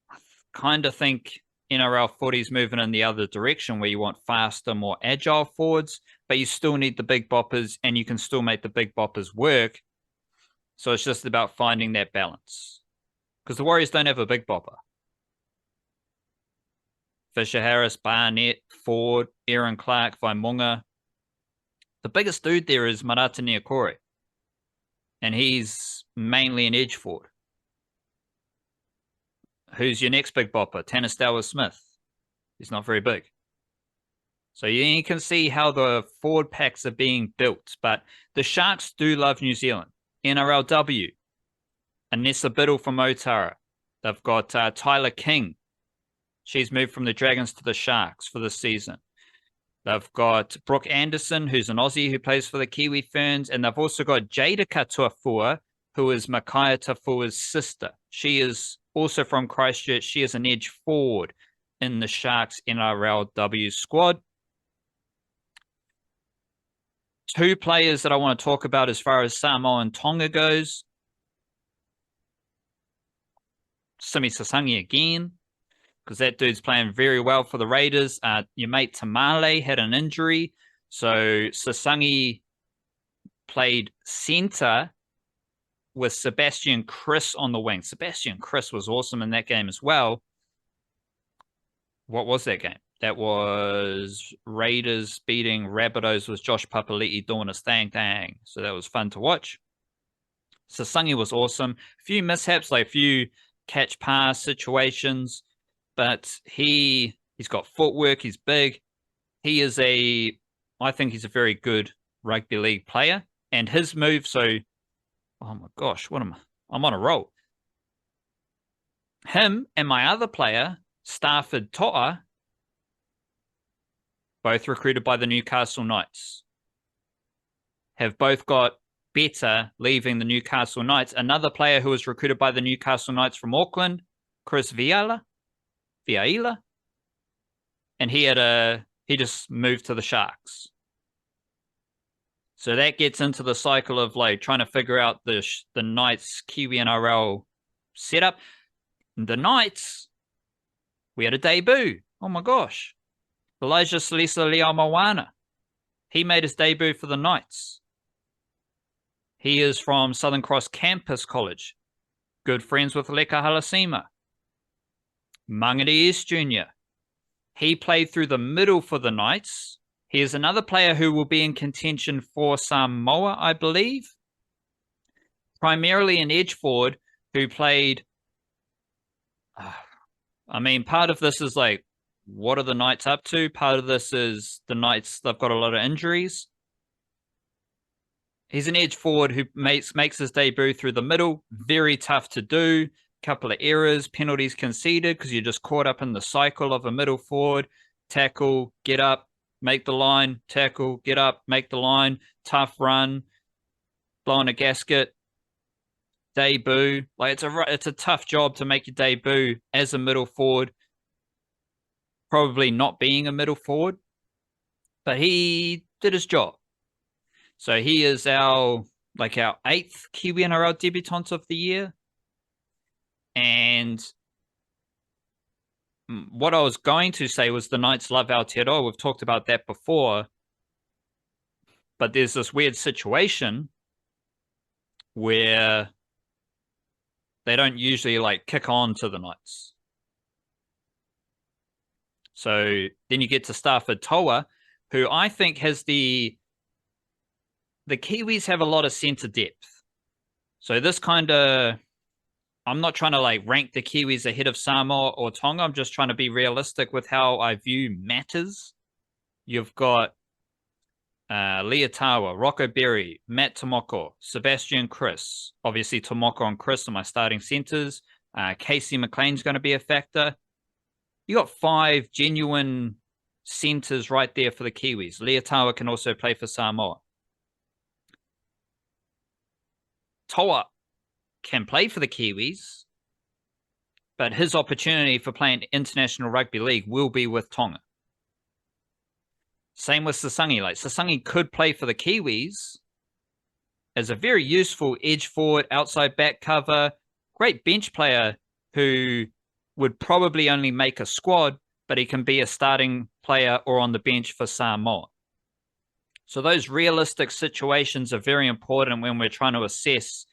I kind of think NRL footy's moving in the other direction where you want faster, more agile forwards, but you still need the big boppers and you can still make the big boppers work. So it's just about finding that balance. Because the Warriors don't have a big bopper. Fisher Harris, Barnett, Ford, Aaron Clark, Vaimunga. The biggest dude there is Marata Niokore. And he's mainly an edge forward. Who's your next big bopper? Tanastawa Smith. He's not very big. So you can see how the forward packs are being built. But the Sharks do love New Zealand. NRLW, Anessa Biddle from Otara. They've got Tyler King. She's moved from the Dragons to the Sharks for this season. They've got Brooke Anderson, who's an Aussie who plays for the Kiwi Ferns. And they've also got Jada Katuafua, who is Makaya Tafua's sister. She is also from Christchurch. She is an edge forward in the Sharks NRLW squad. Two players that I want to talk about as far as Samoa and Tonga goes. Simi Sasagi again, because that dude's playing very well for the Raiders. Your mate Tamale had an injury, so Sasagi played centre with Sebastian Chris on the wing. Sebastian Chris was awesome in that game as well. What was that game? That was Raiders beating Rabbitohs with Josh Papali'i doing his thing. So that was fun to watch. Sasagi was awesome. A few mishaps, like a few catch pass situations, but he's got footwork. He's big. I think he's a very good rugby league player. And his move, oh my gosh, I'm on a roll. Him and my other player, Starford To'a, both recruited by the Newcastle Knights, have both got better leaving the Newcastle Knights. Another player who was recruited by the Newcastle Knights from Auckland, Chris Viaila, and he just moved to the Sharks. So that gets into the cycle of like trying to figure out the Knights Kiwi-NRL setup. The Knights, we had a debut. Oh my gosh. Elijah Salesa-Leaumoana. He made his debut for the Knights. He is from Southern Cross Campus College. Good friends with Leka Halasima. Mangere East Jr. He played through the middle for the Knights. He is another player who will be in contention for Samoa, I believe. Primarily an edge forward who played. I mean, part of this is like, what are the Knights up to? Part of this is the Knights, they've got a lot of injuries. He's an edge forward who makes his debut through the middle. Very tough to do. Couple of errors, penalties conceded because you're just caught up in the cycle of a middle forward. Tackle, get up, make the line. Tackle, get up, make the line. Tough run, blowing a gasket. Debut. Like it's a tough job to make your debut as a middle forward. Probably not being a middle forward, but he did his job. So he is our 8th Kiwi-NRL debutant of the year. And what I was going to say was the Knights love Aotearoa. We've talked about that before. But there's this weird situation where they don't usually kick on to the Knights. So then you get to Starford Toa, who I think has the Kiwis have a lot of centre depth. So this kind of, I'm not trying to rank the Kiwis ahead of Samoa or Tonga. I'm just trying to be realistic with how I view matters. You've got Leotawa, Rocco Berry, Matt Tomoko, Sebastian Chris. Obviously, Tomoko and Chris are my starting centres. Casey McLean's going to be a factor. You got 5 genuine centres right there for the Kiwis. Leotawa can also play for Samoa. Toa can play for the Kiwis, but his opportunity for playing international rugby league will be with Tonga. Same with Sasagi. Sasagi could play for the Kiwis as a very useful edge forward, outside back cover, great bench player who would probably only make a squad, but he can be a starting player or on the bench for Samoa. So those realistic situations are very important when we're trying to assess,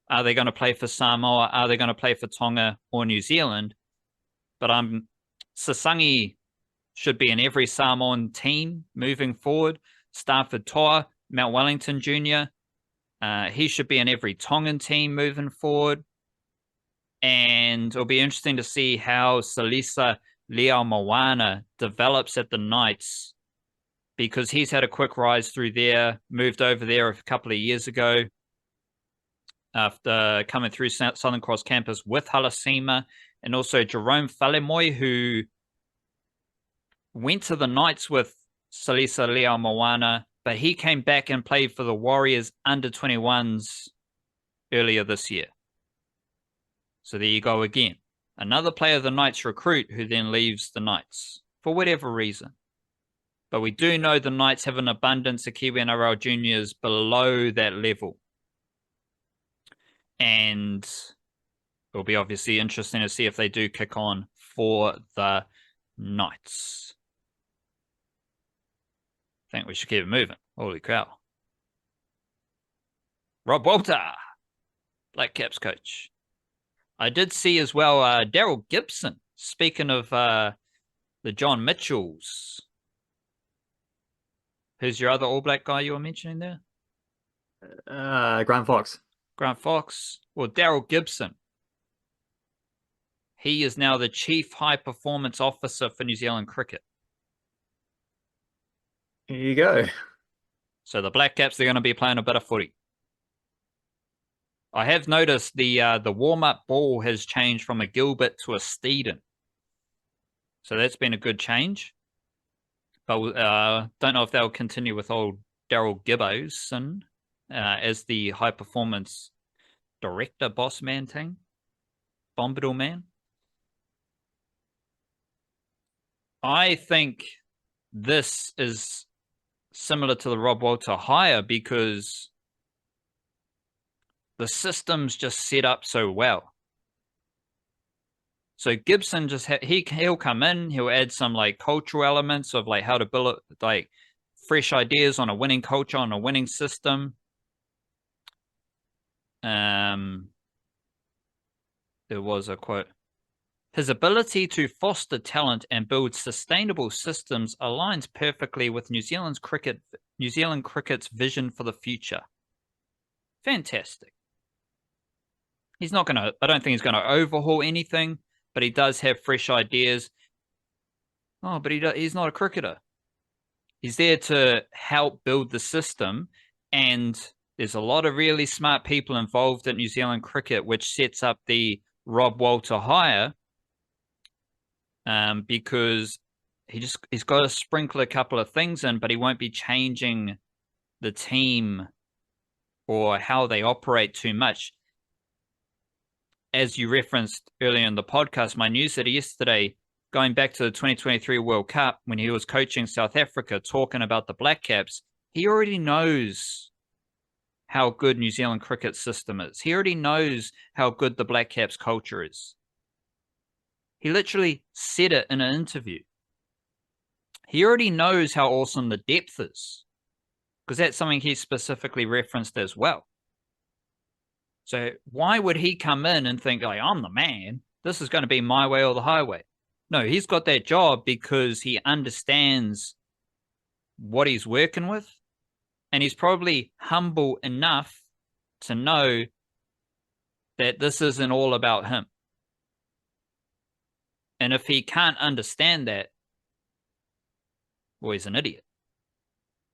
are they going to play for Samoa? Are they going to play for Tonga or New Zealand? But Sasagi should be in every Samoan team moving forward. Starford Toa, Mount Wellington Jr., he should be in every Tongan team moving forward. And it'll be interesting to see how Salesa-Leaumoana develops at the Knights, because he's had a quick rise through there, moved over there a couple of years ago after coming through Southern Cross campus with Halasima, and also Jerome Falemoy, who went to the Knights with Salesa-Leaumoana, but he came back and played for the Warriors under-21s earlier this year. So there you go again. Another player the Knights recruit who then leaves the Knights for whatever reason. But we do know the Knights have an abundance of Kiwi-NRL juniors below that level. And it'll be obviously interesting to see if they do kick on for the Knights. I think we should keep it moving. Holy cow. Rob Walter, Blackcaps coach. I did see as well Daryl Gibson. Speaking of the John Mitchells. Who's your other All Black guy you were mentioning there? Grant Fox. Grant Fox. Well, Daryl Gibson. He is now the Chief High Performance Officer for New Zealand Cricket. Here you go. So the Blackcaps, they're going to be playing a bit of footy. I have noticed the warm-up ball has changed from a Gilbert to a Steeden. So that's been a good change. But don't know if they'll continue with old Daryl Gibboson as the high-performance director, boss man thing. Bombadil man. I think this is similar to the Rob Walter hire because the system's just set up so well. So Gibson just he'll come in, he'll add some cultural elements of how to build fresh ideas on a winning culture, on a winning system. There was a quote. His ability to foster talent and build sustainable systems aligns perfectly with New Zealand cricket's vision for the future. Fantastic. I don't think he's gonna overhaul anything, but he does have fresh ideas. Oh, but he's not a cricketer. He's there to help build the system, and there's a lot of really smart people involved in New Zealand cricket, which sets up the Rob Walter hire, because he's got to sprinkle a couple of things in, but he won't be changing the team or how they operate too much. As you referenced earlier in the podcast, my newsletter yesterday, going back to the 2023 World Cup, when he was coaching South Africa, talking about the Blackcaps, he already knows how good New Zealand cricket system is. He already knows how good the Blackcaps culture is. He literally said it in an interview. He already knows how awesome the depth is, because that's something he specifically referenced as well. So why would he come in and think, like, I'm the man, this is going to be my way or the highway? No, he's got that job because he understands what he's working with, and he's probably humble enough to know that this isn't all about him. And if he can't understand that, well, he's an idiot.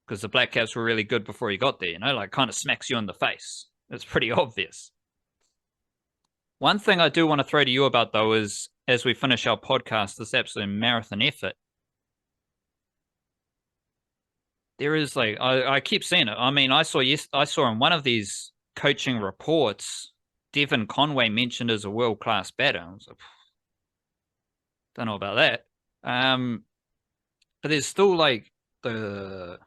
Because the Blackcaps were really good before he got there, like kind of smacks you in the face. It's pretty obvious. One thing I do want to throw to you about, though, is as we finish our podcast, this absolute marathon effort, there is I keep seeing it. I mean, I saw in one of these coaching reports, Devon Conway mentioned as a world-class batter. I was like, don't know about that. But there's still the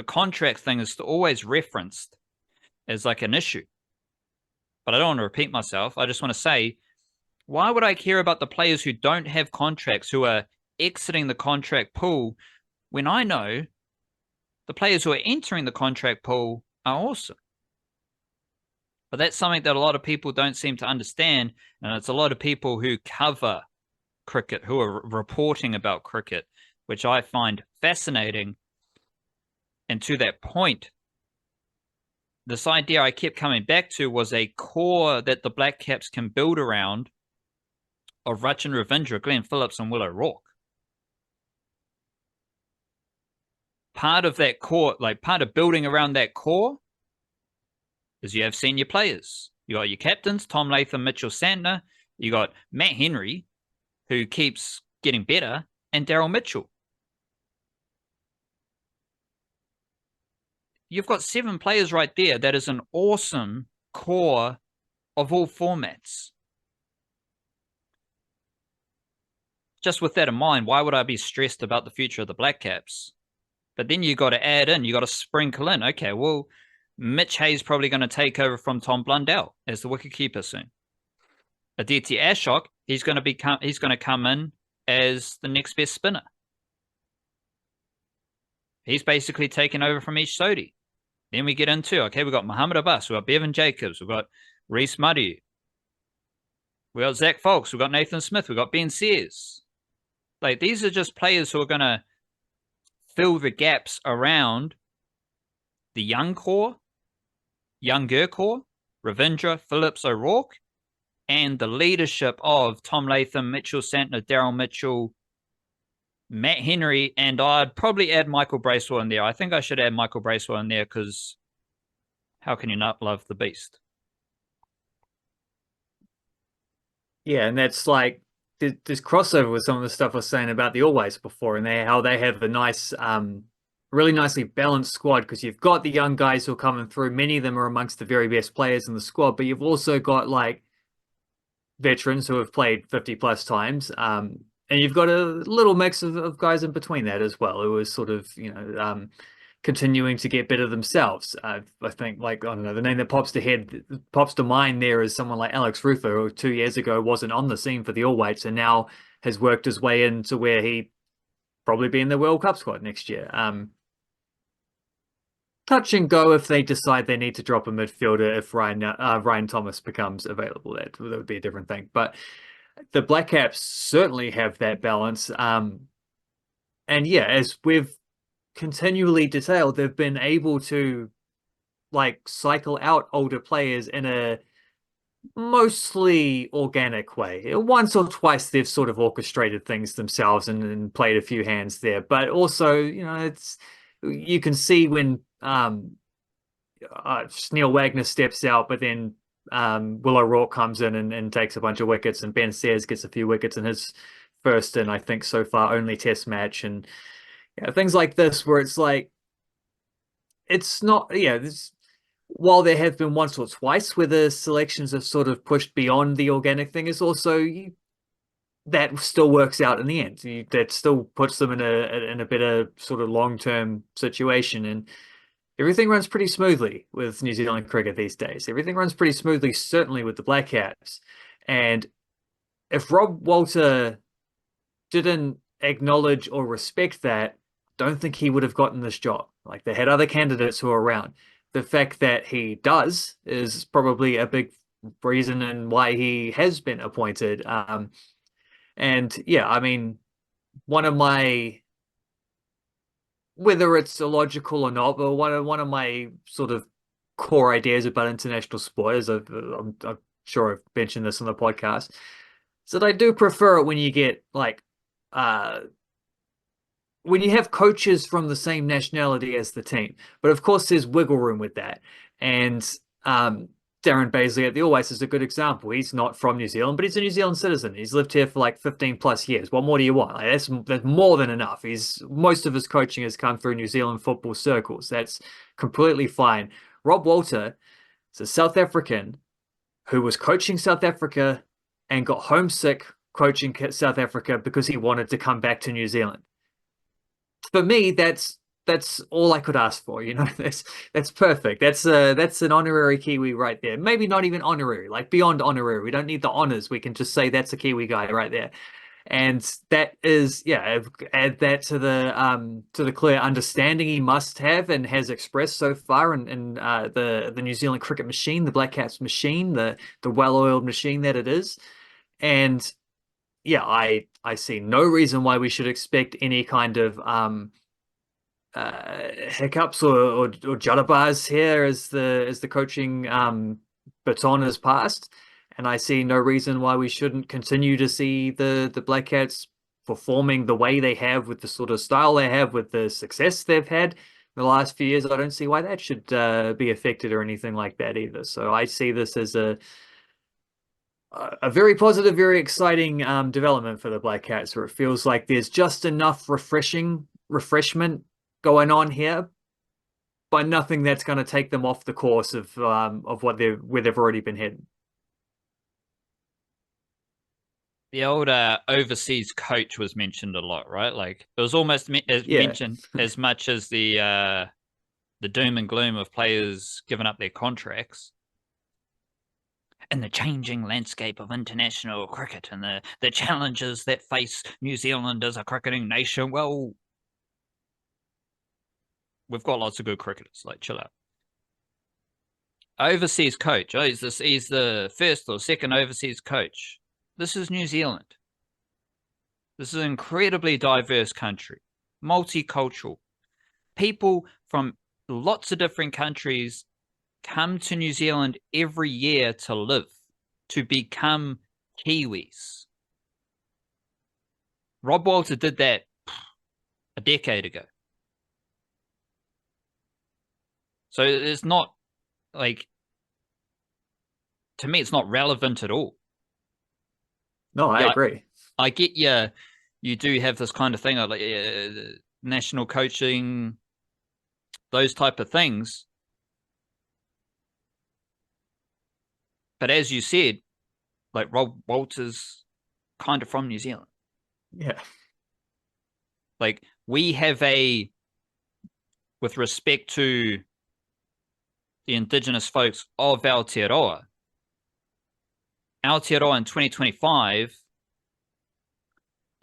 contract thing is always referenced as an issue. But I don't want to repeat myself. I just want to say, why would I care about the players who don't have contracts, who are exiting the contract pool, when I know the players who are entering the contract pool are awesome? But that's something that a lot of people don't seem to understand. And it's a lot of people who cover cricket, who are reporting about cricket, which I find fascinating. And to that point, this idea I kept coming back to was a core that the Blackcaps can build around of Rachin Ravindra, Glenn Phillips, and Will O'Rourke. Part of that core, part of building around that core, is you have senior players. You got your captains, Tom Latham, Mitchell Santner. You got Matt Henry, who keeps getting better, and Daryl Mitchell. You've got 7 players right there. That is an awesome core of all formats. Just with that in mind, why would I be stressed about the future of the Blackcaps? But then you got to add in, you got to sprinkle in. Okay, well, Mitch Hayes probably going to take over from Tom Blundell as the wicketkeeper soon. Aditya Ashok, he's going to come in as the next best spinner. He's basically taken over from Ish Sodhi. Then we get into, okay, we've got Muhammad Abbas, we've got Bevan Jacobs, we've got Reece Muddy, we've got Zach Fox, we've got Nathan Smith, we've got Ben Sears. These are just players who are going to fill the gaps around the younger core, Ravindra, Phillips, O'Rourke, and the leadership of Tom Latham, Mitchell Santner, Daryl Mitchell, Matt Henry, and I'd probably add Michael Bracewell in there. I think I should add Michael Bracewell in there because how can you not love the beast? Yeah, and that's there's crossover with some of the stuff I was saying about the All Whites before, and how they have a nice, really nicely balanced squad, because you've got the young guys who are coming through. Many of them are amongst the very best players in the squad, but you've also got veterans who have played 50 plus times. And you've got a little mix of guys in between that as well, who are sort of, continuing to get better themselves. I think, I don't know, the name that pops to mind there is someone like Alex Ruther, who 2 years ago wasn't on the scene for the All Whites and now has worked his way into where he probably be in the World Cup squad next year. Touch and go if they decide they need to drop a midfielder if Ryan Thomas becomes available. That would be a different thing. But the Blackcaps certainly have that balance. And yeah, as we've continually detailed, they've been able to cycle out older players in a mostly organic way. Once or twice they've sort of orchestrated things themselves and played a few hands there, but also, it's you can see when Neil Wagner steps out, but then Will O'Rourke comes in and takes a bunch of wickets, and Ben Sayers gets a few wickets in his first and I think so far only Test match, and things like this where it's like it's not this while there have been once or twice where the selections have sort of pushed beyond the organic thing, is also that still works out in the end. That still puts them in a better sort of long-term situation, and everything runs pretty smoothly with New Zealand cricket these days. Everything runs pretty smoothly, certainly with the Blackcaps. And if Rob Walter didn't acknowledge or respect that, don't think he would have gotten this job. Like, they had other candidates who are around. The fact that he does is probably a big reason and why he has been appointed. And yeah, I mean, one of my, whether it's illogical or not, but one of my sort of core ideas about international sport, as I'm sure I've mentioned this on the podcast, is that I do prefer it when you get like uh when you have coaches from the same nationality as the team. But of course, there's wiggle room with that. And Darren Bazley at the All Whites is a good example. He's not from New Zealand, but he's a New Zealand citizen. He's lived here for like 15 plus years. What more do you want? Like, that's more than enough. Most of his coaching has come through New Zealand football circles. That's completely fine. Rob Walter is a South African who was coaching South Africa and got homesick coaching South Africa because he wanted to come back to New Zealand. For me, that's all I could ask for. That's perfect. That's an honorary Kiwi right there. Maybe not even honorary, like beyond honorary. We don't need the honors. We can just say that's a Kiwi guy right there. And that is, add that to the clear understanding he must have and has expressed so far in the New Zealand cricket machine, the Blackcaps machine, the well-oiled machine that it is. And yeah, I see no reason why we should expect any kind of hiccups or judderbars here as the coaching baton has passed, and I see no reason why we shouldn't continue to see the Black Cats performing the way they have with the sort of style they have with the success they've had in the last few years. I don't see why that should be affected or anything like that either. So I see this as a very positive, very exciting development for the Black Cats, where it feels like there's just enough refreshment going on here, but nothing that's going to take them off the course of where they've already been heading. The old overseas coach was mentioned a lot, right? Like it was almost mentioned as much as the doom and gloom of players giving up their contracts. And the changing landscape of international cricket and the challenges that face New Zealand as a cricketing nation. Well, we've got lots of good cricketers, like chill out. Overseas coach. Oh, he's the first or second overseas coach. This is New Zealand. This is an incredibly diverse country, multicultural. People from lots of different countries come to New Zealand every year to live, to become Kiwis. Rob Walter did that a decade ago. So it's not like, to me, it's not relevant at all. No, I agree. I get you do have this kind of thing, like national coaching, those type of things. But as you said, like Rob Walter's kind of from New Zealand. Yeah. Like we have with respect to the indigenous folks of Aotearoa in 2025,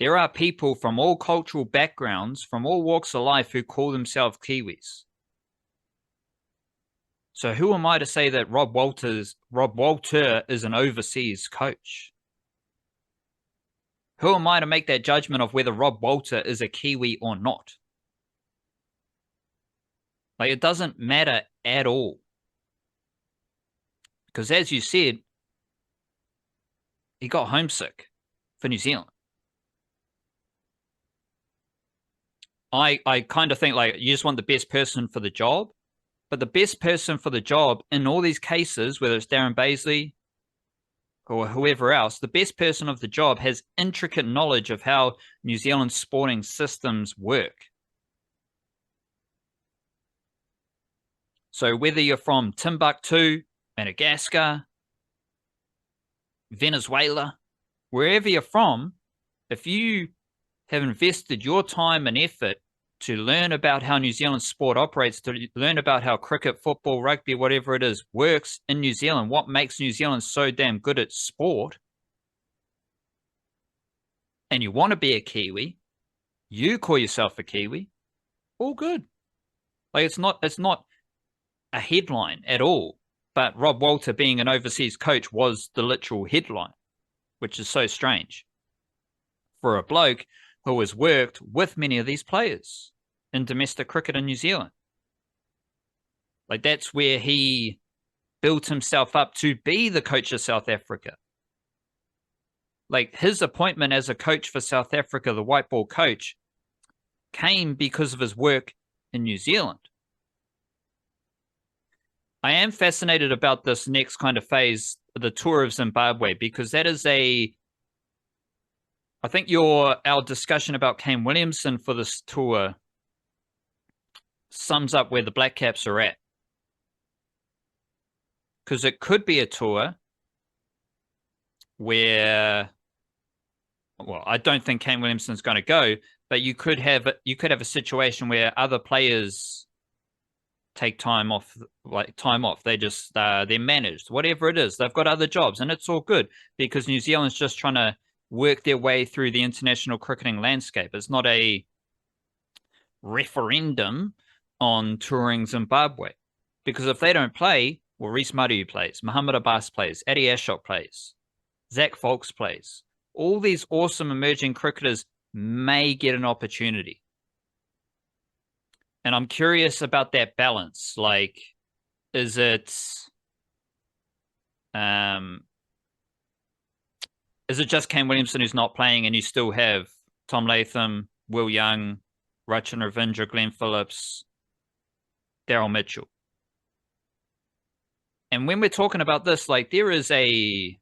there are people from all cultural backgrounds, from all walks of life, who call themselves Kiwis. So who am I to say that Rob Walter is an overseas coach? Who am I to make that judgment of whether Rob Walter is a Kiwi or not? Like, it doesn't matter at all. Because as you said, he got homesick for New Zealand. I kind of think like you just want the best person for the job, but the best person for the job in all these cases, whether it's Darren Baisley or whoever else, the best person of the job has intricate knowledge of how New Zealand sporting systems work. So whether you're from Timbuktu, Madagascar, Venezuela, wherever you're from, if you have invested your time and effort to learn about how New Zealand sport operates, to learn about how cricket, football, rugby, whatever it is, works in New Zealand, what makes New Zealand so damn good at sport, and you want to be a Kiwi, you call yourself a Kiwi, all good. Like it's not a headline at all. But Rob Walter being an overseas coach was the literal headline, which is so strange for a bloke who has worked with many of these players in domestic cricket in New Zealand. Like that's where he built himself up to be the coach of South Africa. Like his appointment as a coach for South Africa, the white ball coach, came because of his work in New Zealand. I am fascinated about this next kind of phase, the tour of Zimbabwe, because that is I think our discussion about Kane Williamson for this tour sums up where the Blackcaps are at. Because it could be a tour where, well, I don't think Kane Williamson's going to go, but you could have a situation where other players take time off. They just they're managed, whatever it is. They've got other jobs, and it's all good because New Zealand's just trying to work their way through the international cricketing landscape. It's not a referendum on touring Zimbabwe, because if they don't play, well, Reece Madu plays, Muhammad Abbas plays, Eddie Ashok plays, Zach Folks plays. All these awesome emerging cricketers may get an opportunity. And I'm curious about that balance. Like, is it just Kane Williamson who's not playing and you still have Tom Latham, Will Young, Rachin Ravindra, Glenn Phillips, Daryl Mitchell? And when we're talking about this, like there is I'd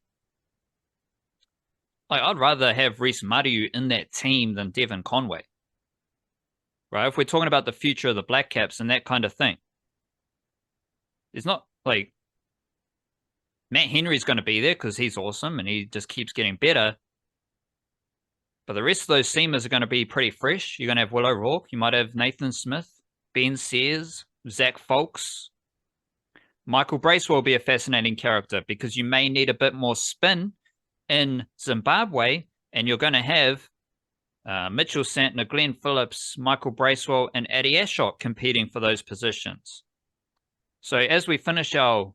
rather have Reece Madu in that team than Devon Conway. Right? If we're talking about the future of the Blackcaps and that kind of thing. It's not like Matt Henry's going to be there because he's awesome and he just keeps getting better. But the rest of those seamers are going to be pretty fresh. You're going to have Will O'Rourke. You might have Nathan Smith, Ben Sears, Zach Folks. Michael Bracewell will be a fascinating character because you may need a bit more spin in Zimbabwe, and you're going to have Mitchell Santner, Glenn Phillips, Michael Bracewell, and Eddie Ashok competing for those positions. So as we finish our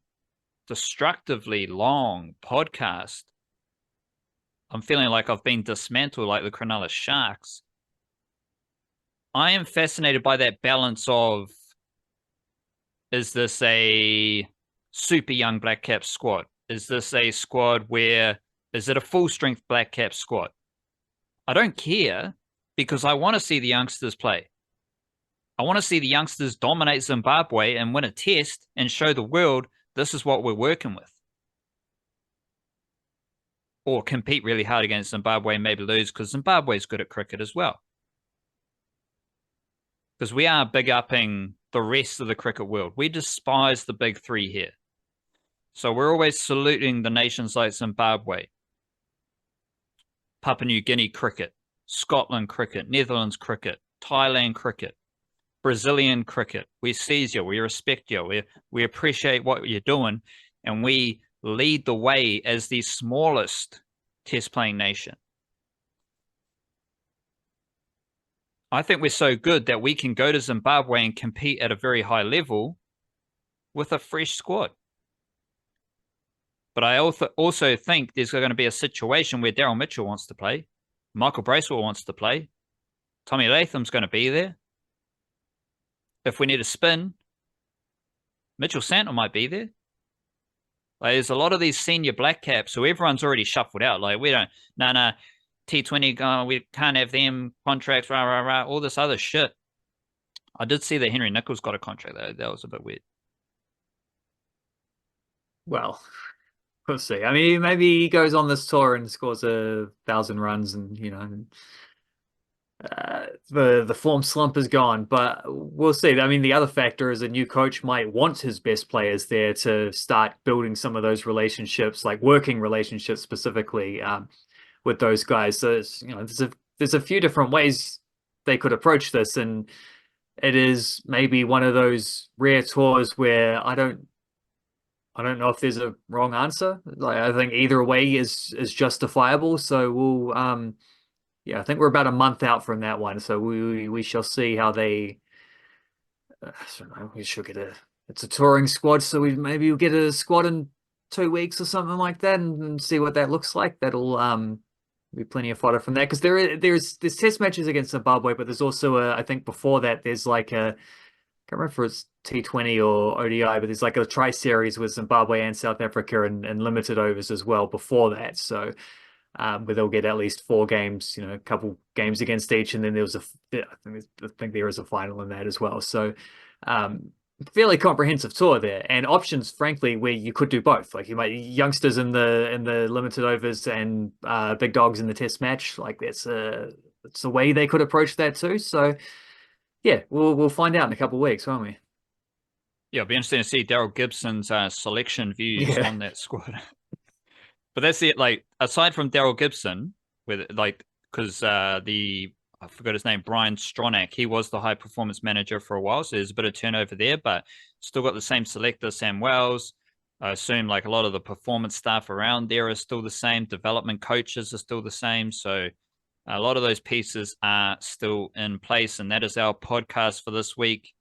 destructively long podcast, I'm feeling like I've been dismantled like the Cronulla Sharks. I am fascinated by that balance of, is this a super young Blackcaps squad? Is this a squad where, is it a full-strength Blackcaps squad? I don't care because I want to see the youngsters play. I want to see the youngsters dominate Zimbabwe and win a test and show the world this is what we're working with. Or compete really hard against Zimbabwe and maybe lose because Zimbabwe's good at cricket as well. Because we are big upping the rest of the cricket world. We despise the big three here. So we're always saluting the nations like Zimbabwe, Papua New Guinea cricket, Scotland cricket, Netherlands cricket, Thailand cricket, Brazilian cricket. We seize you, we respect you, we appreciate what you're doing, and we lead the way as the smallest test playing nation. I think we're so good that we can go to Zimbabwe and compete at a very high level with a fresh squad. But I also think there's going to be a situation where Daryl Mitchell wants to play, Michael Bracewell wants to play, Tommy Latham's going to be there. If we need a spin, Mitchell Santner might be there. Like there's a lot of these senior black caps who everyone's already shuffled out. Like we don't, no, T20, we can't have them contracts, rah, rah, rah, all this other shit. I did see that Henry Nichols got a contract though. That was a bit weird. Well, we'll see. I mean, maybe he goes on this tour and scores 1,000 runs, and the form slump is gone. But we'll see. I mean, the other factor is a new coach might want his best players there to start building some of those relationships, like working relationships specifically with those guys. So there's a few different ways they could approach this, and it is maybe one of those rare tours where I don't know if there's a wrong answer. Like I think either way is justifiable. So yeah, I think we're about a month out from that one. So we shall see how they I don't know, we should get it's a touring squad, so maybe we'll get a squad in 2 weeks or something like that and see what that looks like. That'll be plenty of fodder from that because there's test matches against Zimbabwe, but there's also I think before that there's like can't remember if it's T20 or ODI, but there's like a tri-series with Zimbabwe and South Africa and limited overs as well before that. So where they'll get at least 4 games, a couple games against each, and then there was I think there is a final in that as well. So fairly comprehensive tour there, and options, frankly, where you could do both. Like you might youngsters in the limited overs and big dogs in the test match. Like it's a way they could approach that too. So yeah, we'll find out in a couple of weeks, won't we? Yeah, it'll be interesting to see Daryl Gibson's selection views Yeah. on that squad. But that's it. Like aside from Daryl Gibson, with like because I forgot his name, Brian Stronach, he was the high performance manager for a while, so there's a bit of turnover there, but still got the same selector, Sam Wells. I assume like a lot of the performance staff around there are still the same. Development coaches are still the same. So a lot of those pieces are still in place. And that is our podcast for this week.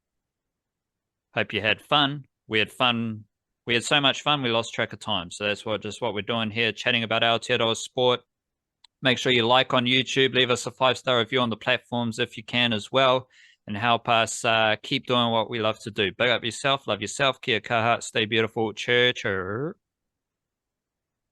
Hope you had fun. We had fun. We had so much fun, we lost track of time. So that's what we're doing here, chatting about Aotearoa sport. Make sure you like on YouTube, leave us a 5-star review on the platforms if you can as well, and help us keep doing what we love to do. Big up yourself, love yourself, kia kaha, stay beautiful, church.